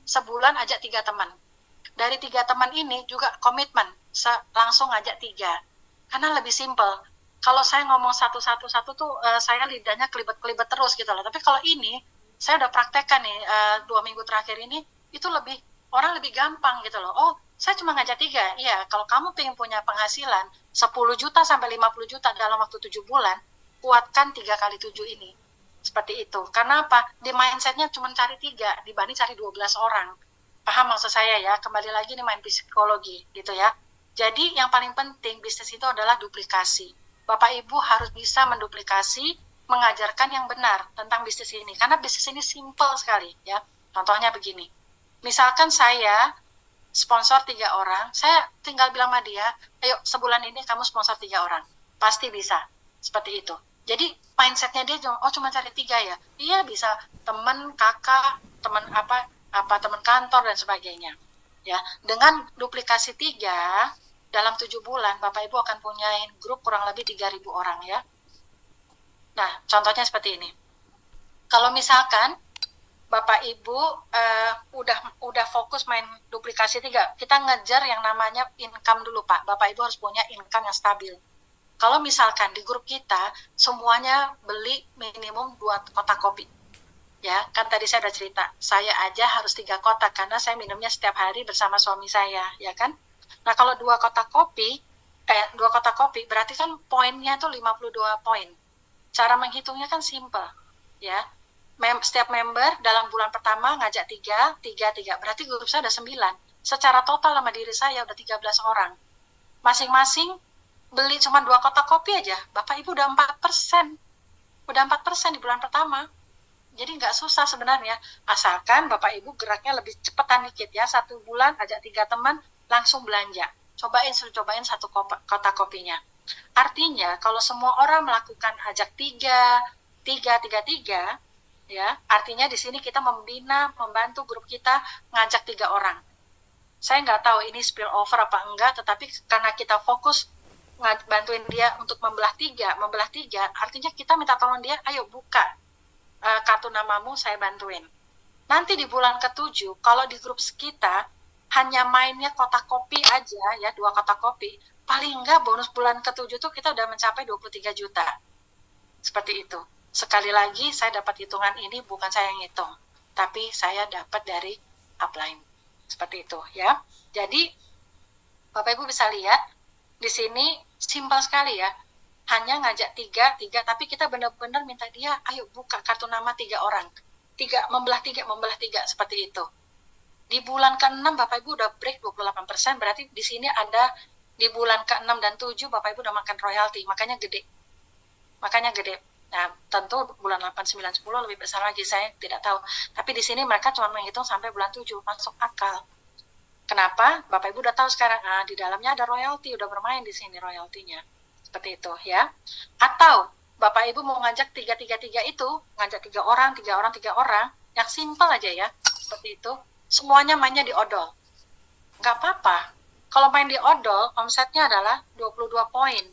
sebulan ajak 3 teman. Dari 3 teman ini juga komitmen, langsung ajak 3. Karena lebih simple. Kalau saya ngomong satu-satu tuh saya lidahnya kelibet-kelibet terus gitu loh. Tapi kalau ini, saya udah praktekkan nih 2 minggu terakhir ini, itu orang lebih gampang gitu loh. Oh, saya cuma ngajak 3. Iya, kalau kamu pengen punya penghasilan 10 juta sampai 50 juta dalam waktu 7 bulan, kuatkan 3x7 ini. Seperti itu. Karena apa? Di mindsetnya cuma cari 3 dibanding cari 12 orang. Paham maksud saya ya? Kembali lagi nih main psikologi gitu ya. Jadi yang paling penting bisnis itu adalah duplikasi. Bapak Ibu harus bisa menduplikasi, mengajarkan yang benar tentang bisnis ini. Karena bisnis ini simple sekali ya. Contohnya begini. Misalkan saya sponsor 3 orang, saya tinggal bilang sama dia, ayo sebulan ini kamu sponsor 3 orang. Pasti bisa. Seperti itu. Jadi mindsetnya dia cuma cari 3 ya. Iya bisa teman, kakak, teman teman kantor dan sebagainya. Ya, dengan duplikasi 3 dalam 7 bulan Bapak Ibu akan punyain grup kurang lebih 3.000 orang ya. Nah, contohnya seperti ini. Kalau misalkan Bapak Ibu udah fokus main duplikasi 3, kita ngejar yang namanya income dulu Pak. Bapak Ibu harus punya income yang stabil. Kalau misalkan di grup kita semuanya beli minimum 2 kotak kopi. Ya, kan tadi saya udah cerita, saya aja harus 3 kotak karena saya minumnya setiap hari bersama suami saya, ya kan? Nah, kalau 2 kotak kopi berarti kan poinnya tuh 52 poin. Cara menghitungnya kan simple, ya. Setiap member dalam bulan pertama ngajak 3, berarti grup saya ada 9. Secara total sama diri saya udah 13 orang. Masing-masing beli cuma 2 kotak kopi aja, Bapak Ibu udah 4%. Udah 4% di bulan pertama. Jadi nggak susah sebenarnya, asalkan Bapak Ibu geraknya lebih cepetan dikit ya. 1 bulan ajak 3 teman, langsung belanja. Cobain 1 kotak kopinya. Artinya kalau semua orang melakukan ajak 3, ya, artinya di sini kita membantu grup kita ngajak 3 orang. Saya nggak tahu ini spill over apa enggak, tetapi karena kita fokus bantuin dia untuk membelah 3, artinya kita minta tolong dia, ayo buka kartu namamu, saya bantuin. Nanti di bulan ke-7, kalau di grup kita hanya mainnya kotak kopi aja ya, 2 kotak kopi, paling enggak bonus bulan ke-7 tuh kita udah mencapai 23 juta. Seperti itu. Sekali lagi saya dapat hitungan ini bukan saya yang ngitung, tapi saya dapat dari upline. Seperti itu ya. Jadi Bapak Ibu bisa lihat di sini simpel sekali ya. Hanya ngajak 3, tapi kita benar-benar minta dia, ayo buka kartu nama 3 orang. 3, membelah 3, seperti itu. Di bulan ke-6 Bapak Ibu udah break 28%, berarti di sini ada di bulan ke-6 dan 7 Bapak Ibu udah makan royalti, makanya gede. Nah, tentu bulan 8, 9, 10 lebih besar lagi, saya tidak tahu. Tapi di sini mereka cuma menghitung sampai bulan 7, masuk akal. Kenapa? Bapak Ibu udah tahu sekarang, di dalamnya ada royalti, udah bermain di sini royaltinya. Seperti itu ya. Atau Bapak Ibu mau ngajak 3-3-3 itu, ngajak 3 orang, yang simpel aja ya, seperti itu. Semuanya mainnya di odol. Nggak apa-apa. Kalau main di odol, omsetnya adalah 22 poin.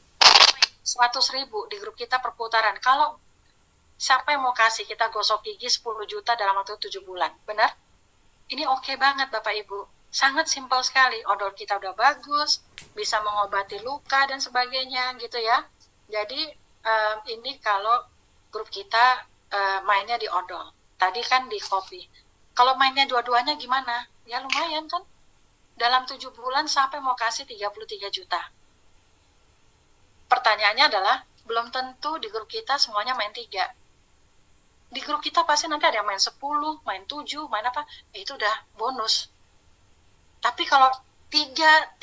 100.000 di grup kita per putaran. Kalau siapa yang mau kasih, kita gosok gigi 10 juta dalam waktu 7 bulan. Benar? Ini oke banget Bapak Ibu. Sangat simpel sekali. Odol kita udah bagus, bisa mengobati luka dan sebagainya gitu ya. Jadi ini kalau grup kita mainnya di odol. Tadi kan di kopi. Kalau mainnya dua-duanya gimana? Ya lumayan kan. Dalam 7 bulan sampai mau kasih 33 juta. Pertanyaannya adalah, belum tentu di grup kita semuanya main 3. Di grup kita pasti nanti ada yang main 10, main 7, main apa, itu udah bonus. Tapi kalau 3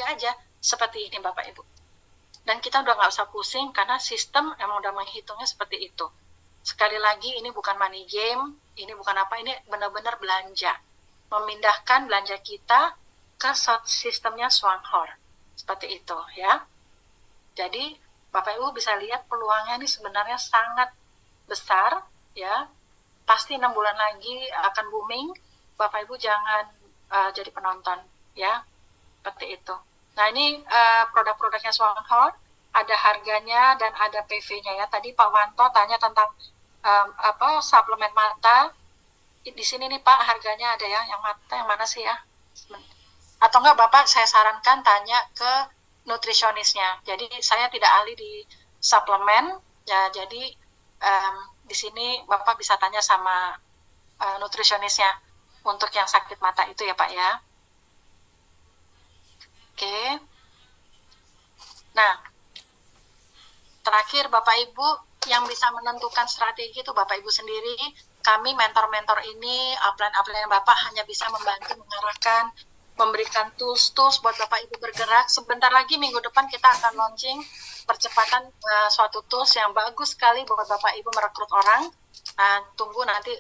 aja, seperti ini Bapak Ibu. Dan kita udah nggak usah pusing, karena sistem emang udah menghitungnya seperti itu. Sekali lagi, ini bukan money game, ini bukan apa, ini benar-benar belanja. Memindahkan belanja kita ke sistemnya Swanghor. Seperti itu ya. Jadi Bapak Ibu bisa lihat peluangnya ini sebenarnya sangat besar ya. Pasti 6 bulan lagi akan booming. Bapak Ibu jangan jadi penonton ya. Seperti itu. Nah ini produk-produknya Swanghor, ada harganya dan ada PV-nya ya. Tadi Pak Wanto tanya tentang suplemen mata. Di sini nih Pak, harganya ada ya, yang mata yang mana sih ya? Atau enggak Bapak, saya sarankan tanya ke nutrisionisnya. Jadi saya tidak ahli di suplemen, ya. Jadi di sini Bapak bisa tanya sama nutrisionisnya untuk yang sakit mata itu ya Pak ya. Oke. Nah, terakhir Bapak Ibu, yang bisa menentukan strategi itu Bapak Ibu sendiri. Kami mentor-mentor ini, upline-upline Bapak hanya bisa membantu mengarahkan, memberikan tools-tools buat Bapak Ibu bergerak. Sebentar lagi minggu depan kita akan launching percepatan suatu tools yang bagus sekali buat Bapak Ibu merekrut orang. Tunggu nanti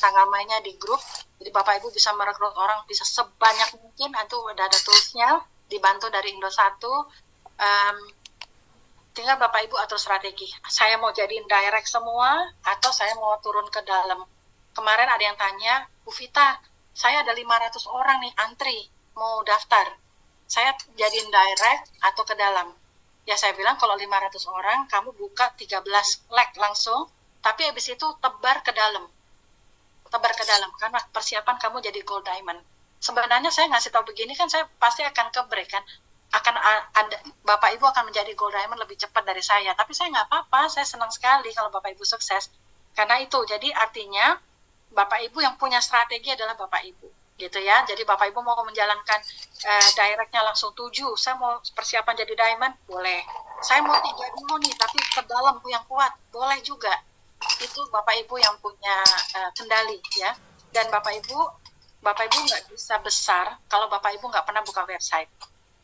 tanggal mainnya di grup. Jadi Bapak Ibu bisa merekrut orang bisa sebanyak mungkin. Nanti udah ada toolsnya, dibantu dari Indo1. Tinggal Bapak Ibu atur strategi. Saya mau jadiin direct semua atau saya mau turun ke dalam. Kemarin ada yang tanya, Bu Vita, saya ada 500 orang nih antri mau daftar. Saya jadiin direct atau ke dalam. Ya saya bilang kalau 500 orang kamu buka 13 leg langsung, tapi habis itu tebar ke dalam. Tebar ke dalam karena persiapan kamu jadi gold diamond. Sebenarnya saya ngasih tahu begini kan saya pasti akan ke break kan. Akan ada Bapak Ibu akan menjadi gold diamond lebih cepat dari saya, tapi saya nggak apa-apa, saya senang sekali kalau Bapak Ibu sukses karena itu. Jadi artinya Bapak Ibu yang punya strategi adalah Bapak Ibu gitu ya. Jadi Bapak Ibu mau menjalankan directnya langsung 7, saya mau persiapan jadi diamond, boleh. Saya mau 3 dulu nih tapi ke dalam yang kuat, boleh juga. Itu Bapak Ibu yang punya kendali ya. Dan Bapak Ibu nggak bisa besar kalau Bapak Ibu nggak pernah buka website.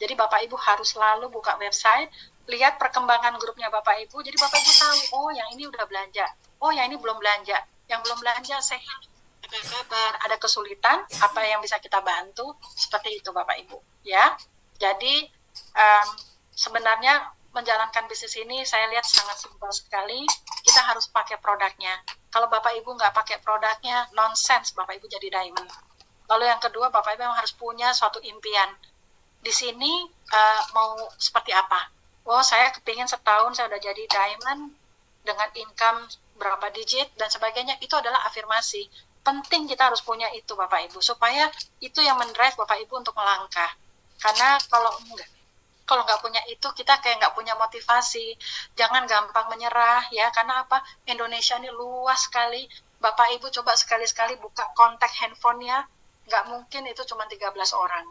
Jadi Bapak Ibu harus selalu buka website, lihat perkembangan grupnya Bapak Ibu. Jadi Bapak Ibu tahu, oh yang ini udah belanja, oh yang ini belum belanja. Yang belum belanja sehat, ada kabar, ada kesulitan, apa yang bisa kita bantu, seperti itu Bapak Ibu. Ya, jadi sebenarnya menjalankan bisnis ini saya lihat sangat simpel sekali. Kita harus pakai produknya. Kalau Bapak Ibu nggak pakai produknya, nonsense Bapak Ibu jadi diamond. Lalu yang kedua, Bapak Ibu memang harus punya suatu impian. Di sini mau seperti apa? Oh, saya kepingin setahun saya udah jadi diamond dengan income berapa digit dan sebagainya. Itu adalah afirmasi. Penting kita harus punya itu Bapak Ibu, supaya itu yang mendrive Bapak Ibu untuk melangkah. Karena kalau nggak punya itu, kita kayak nggak punya motivasi. Jangan gampang menyerah ya, karena apa? Indonesia ini luas sekali. Bapak Ibu coba sekali-sekali buka kontak handphonenya, nggak mungkin itu cuma 13 orang.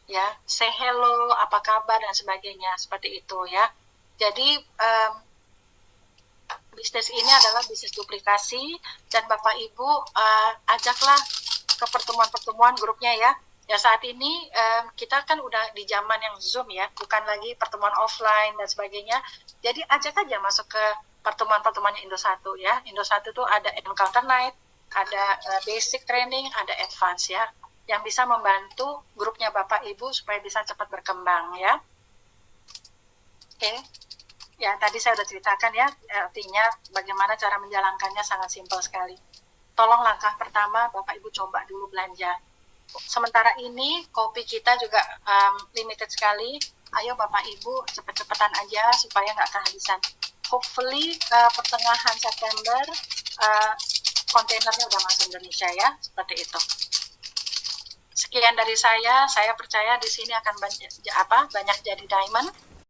Ya, say hello, apa kabar dan sebagainya, seperti itu ya. Jadi bisnis ini adalah bisnis duplikasi dan Bapak Ibu ajaklah ke pertemuan-pertemuan grupnya ya. Ya saat ini kita kan udah di zaman yang Zoom ya, bukan lagi pertemuan offline dan sebagainya. Jadi ajak aja masuk ke pertemuan-pertemuannya Indo 1 ya. Indo 1 tuh ada Encounter Night, ada basic training, ada advance ya, yang bisa membantu grupnya Bapak Ibu supaya bisa cepat berkembang ya. Oke. Ya, tadi saya udah ceritakan ya, artinya bagaimana cara menjalankannya sangat simpel sekali. Tolong langkah pertama Bapak Ibu coba dulu belanja. Sementara ini kopi kita juga limited sekali. Ayo Bapak Ibu cepet-cepetan aja supaya nggak kehabisan. Hopefully pertengahan September kontainernya udah masuk Indonesia ya, seperti itu. Sekian dari saya percaya di sini akan banyak jadi diamond.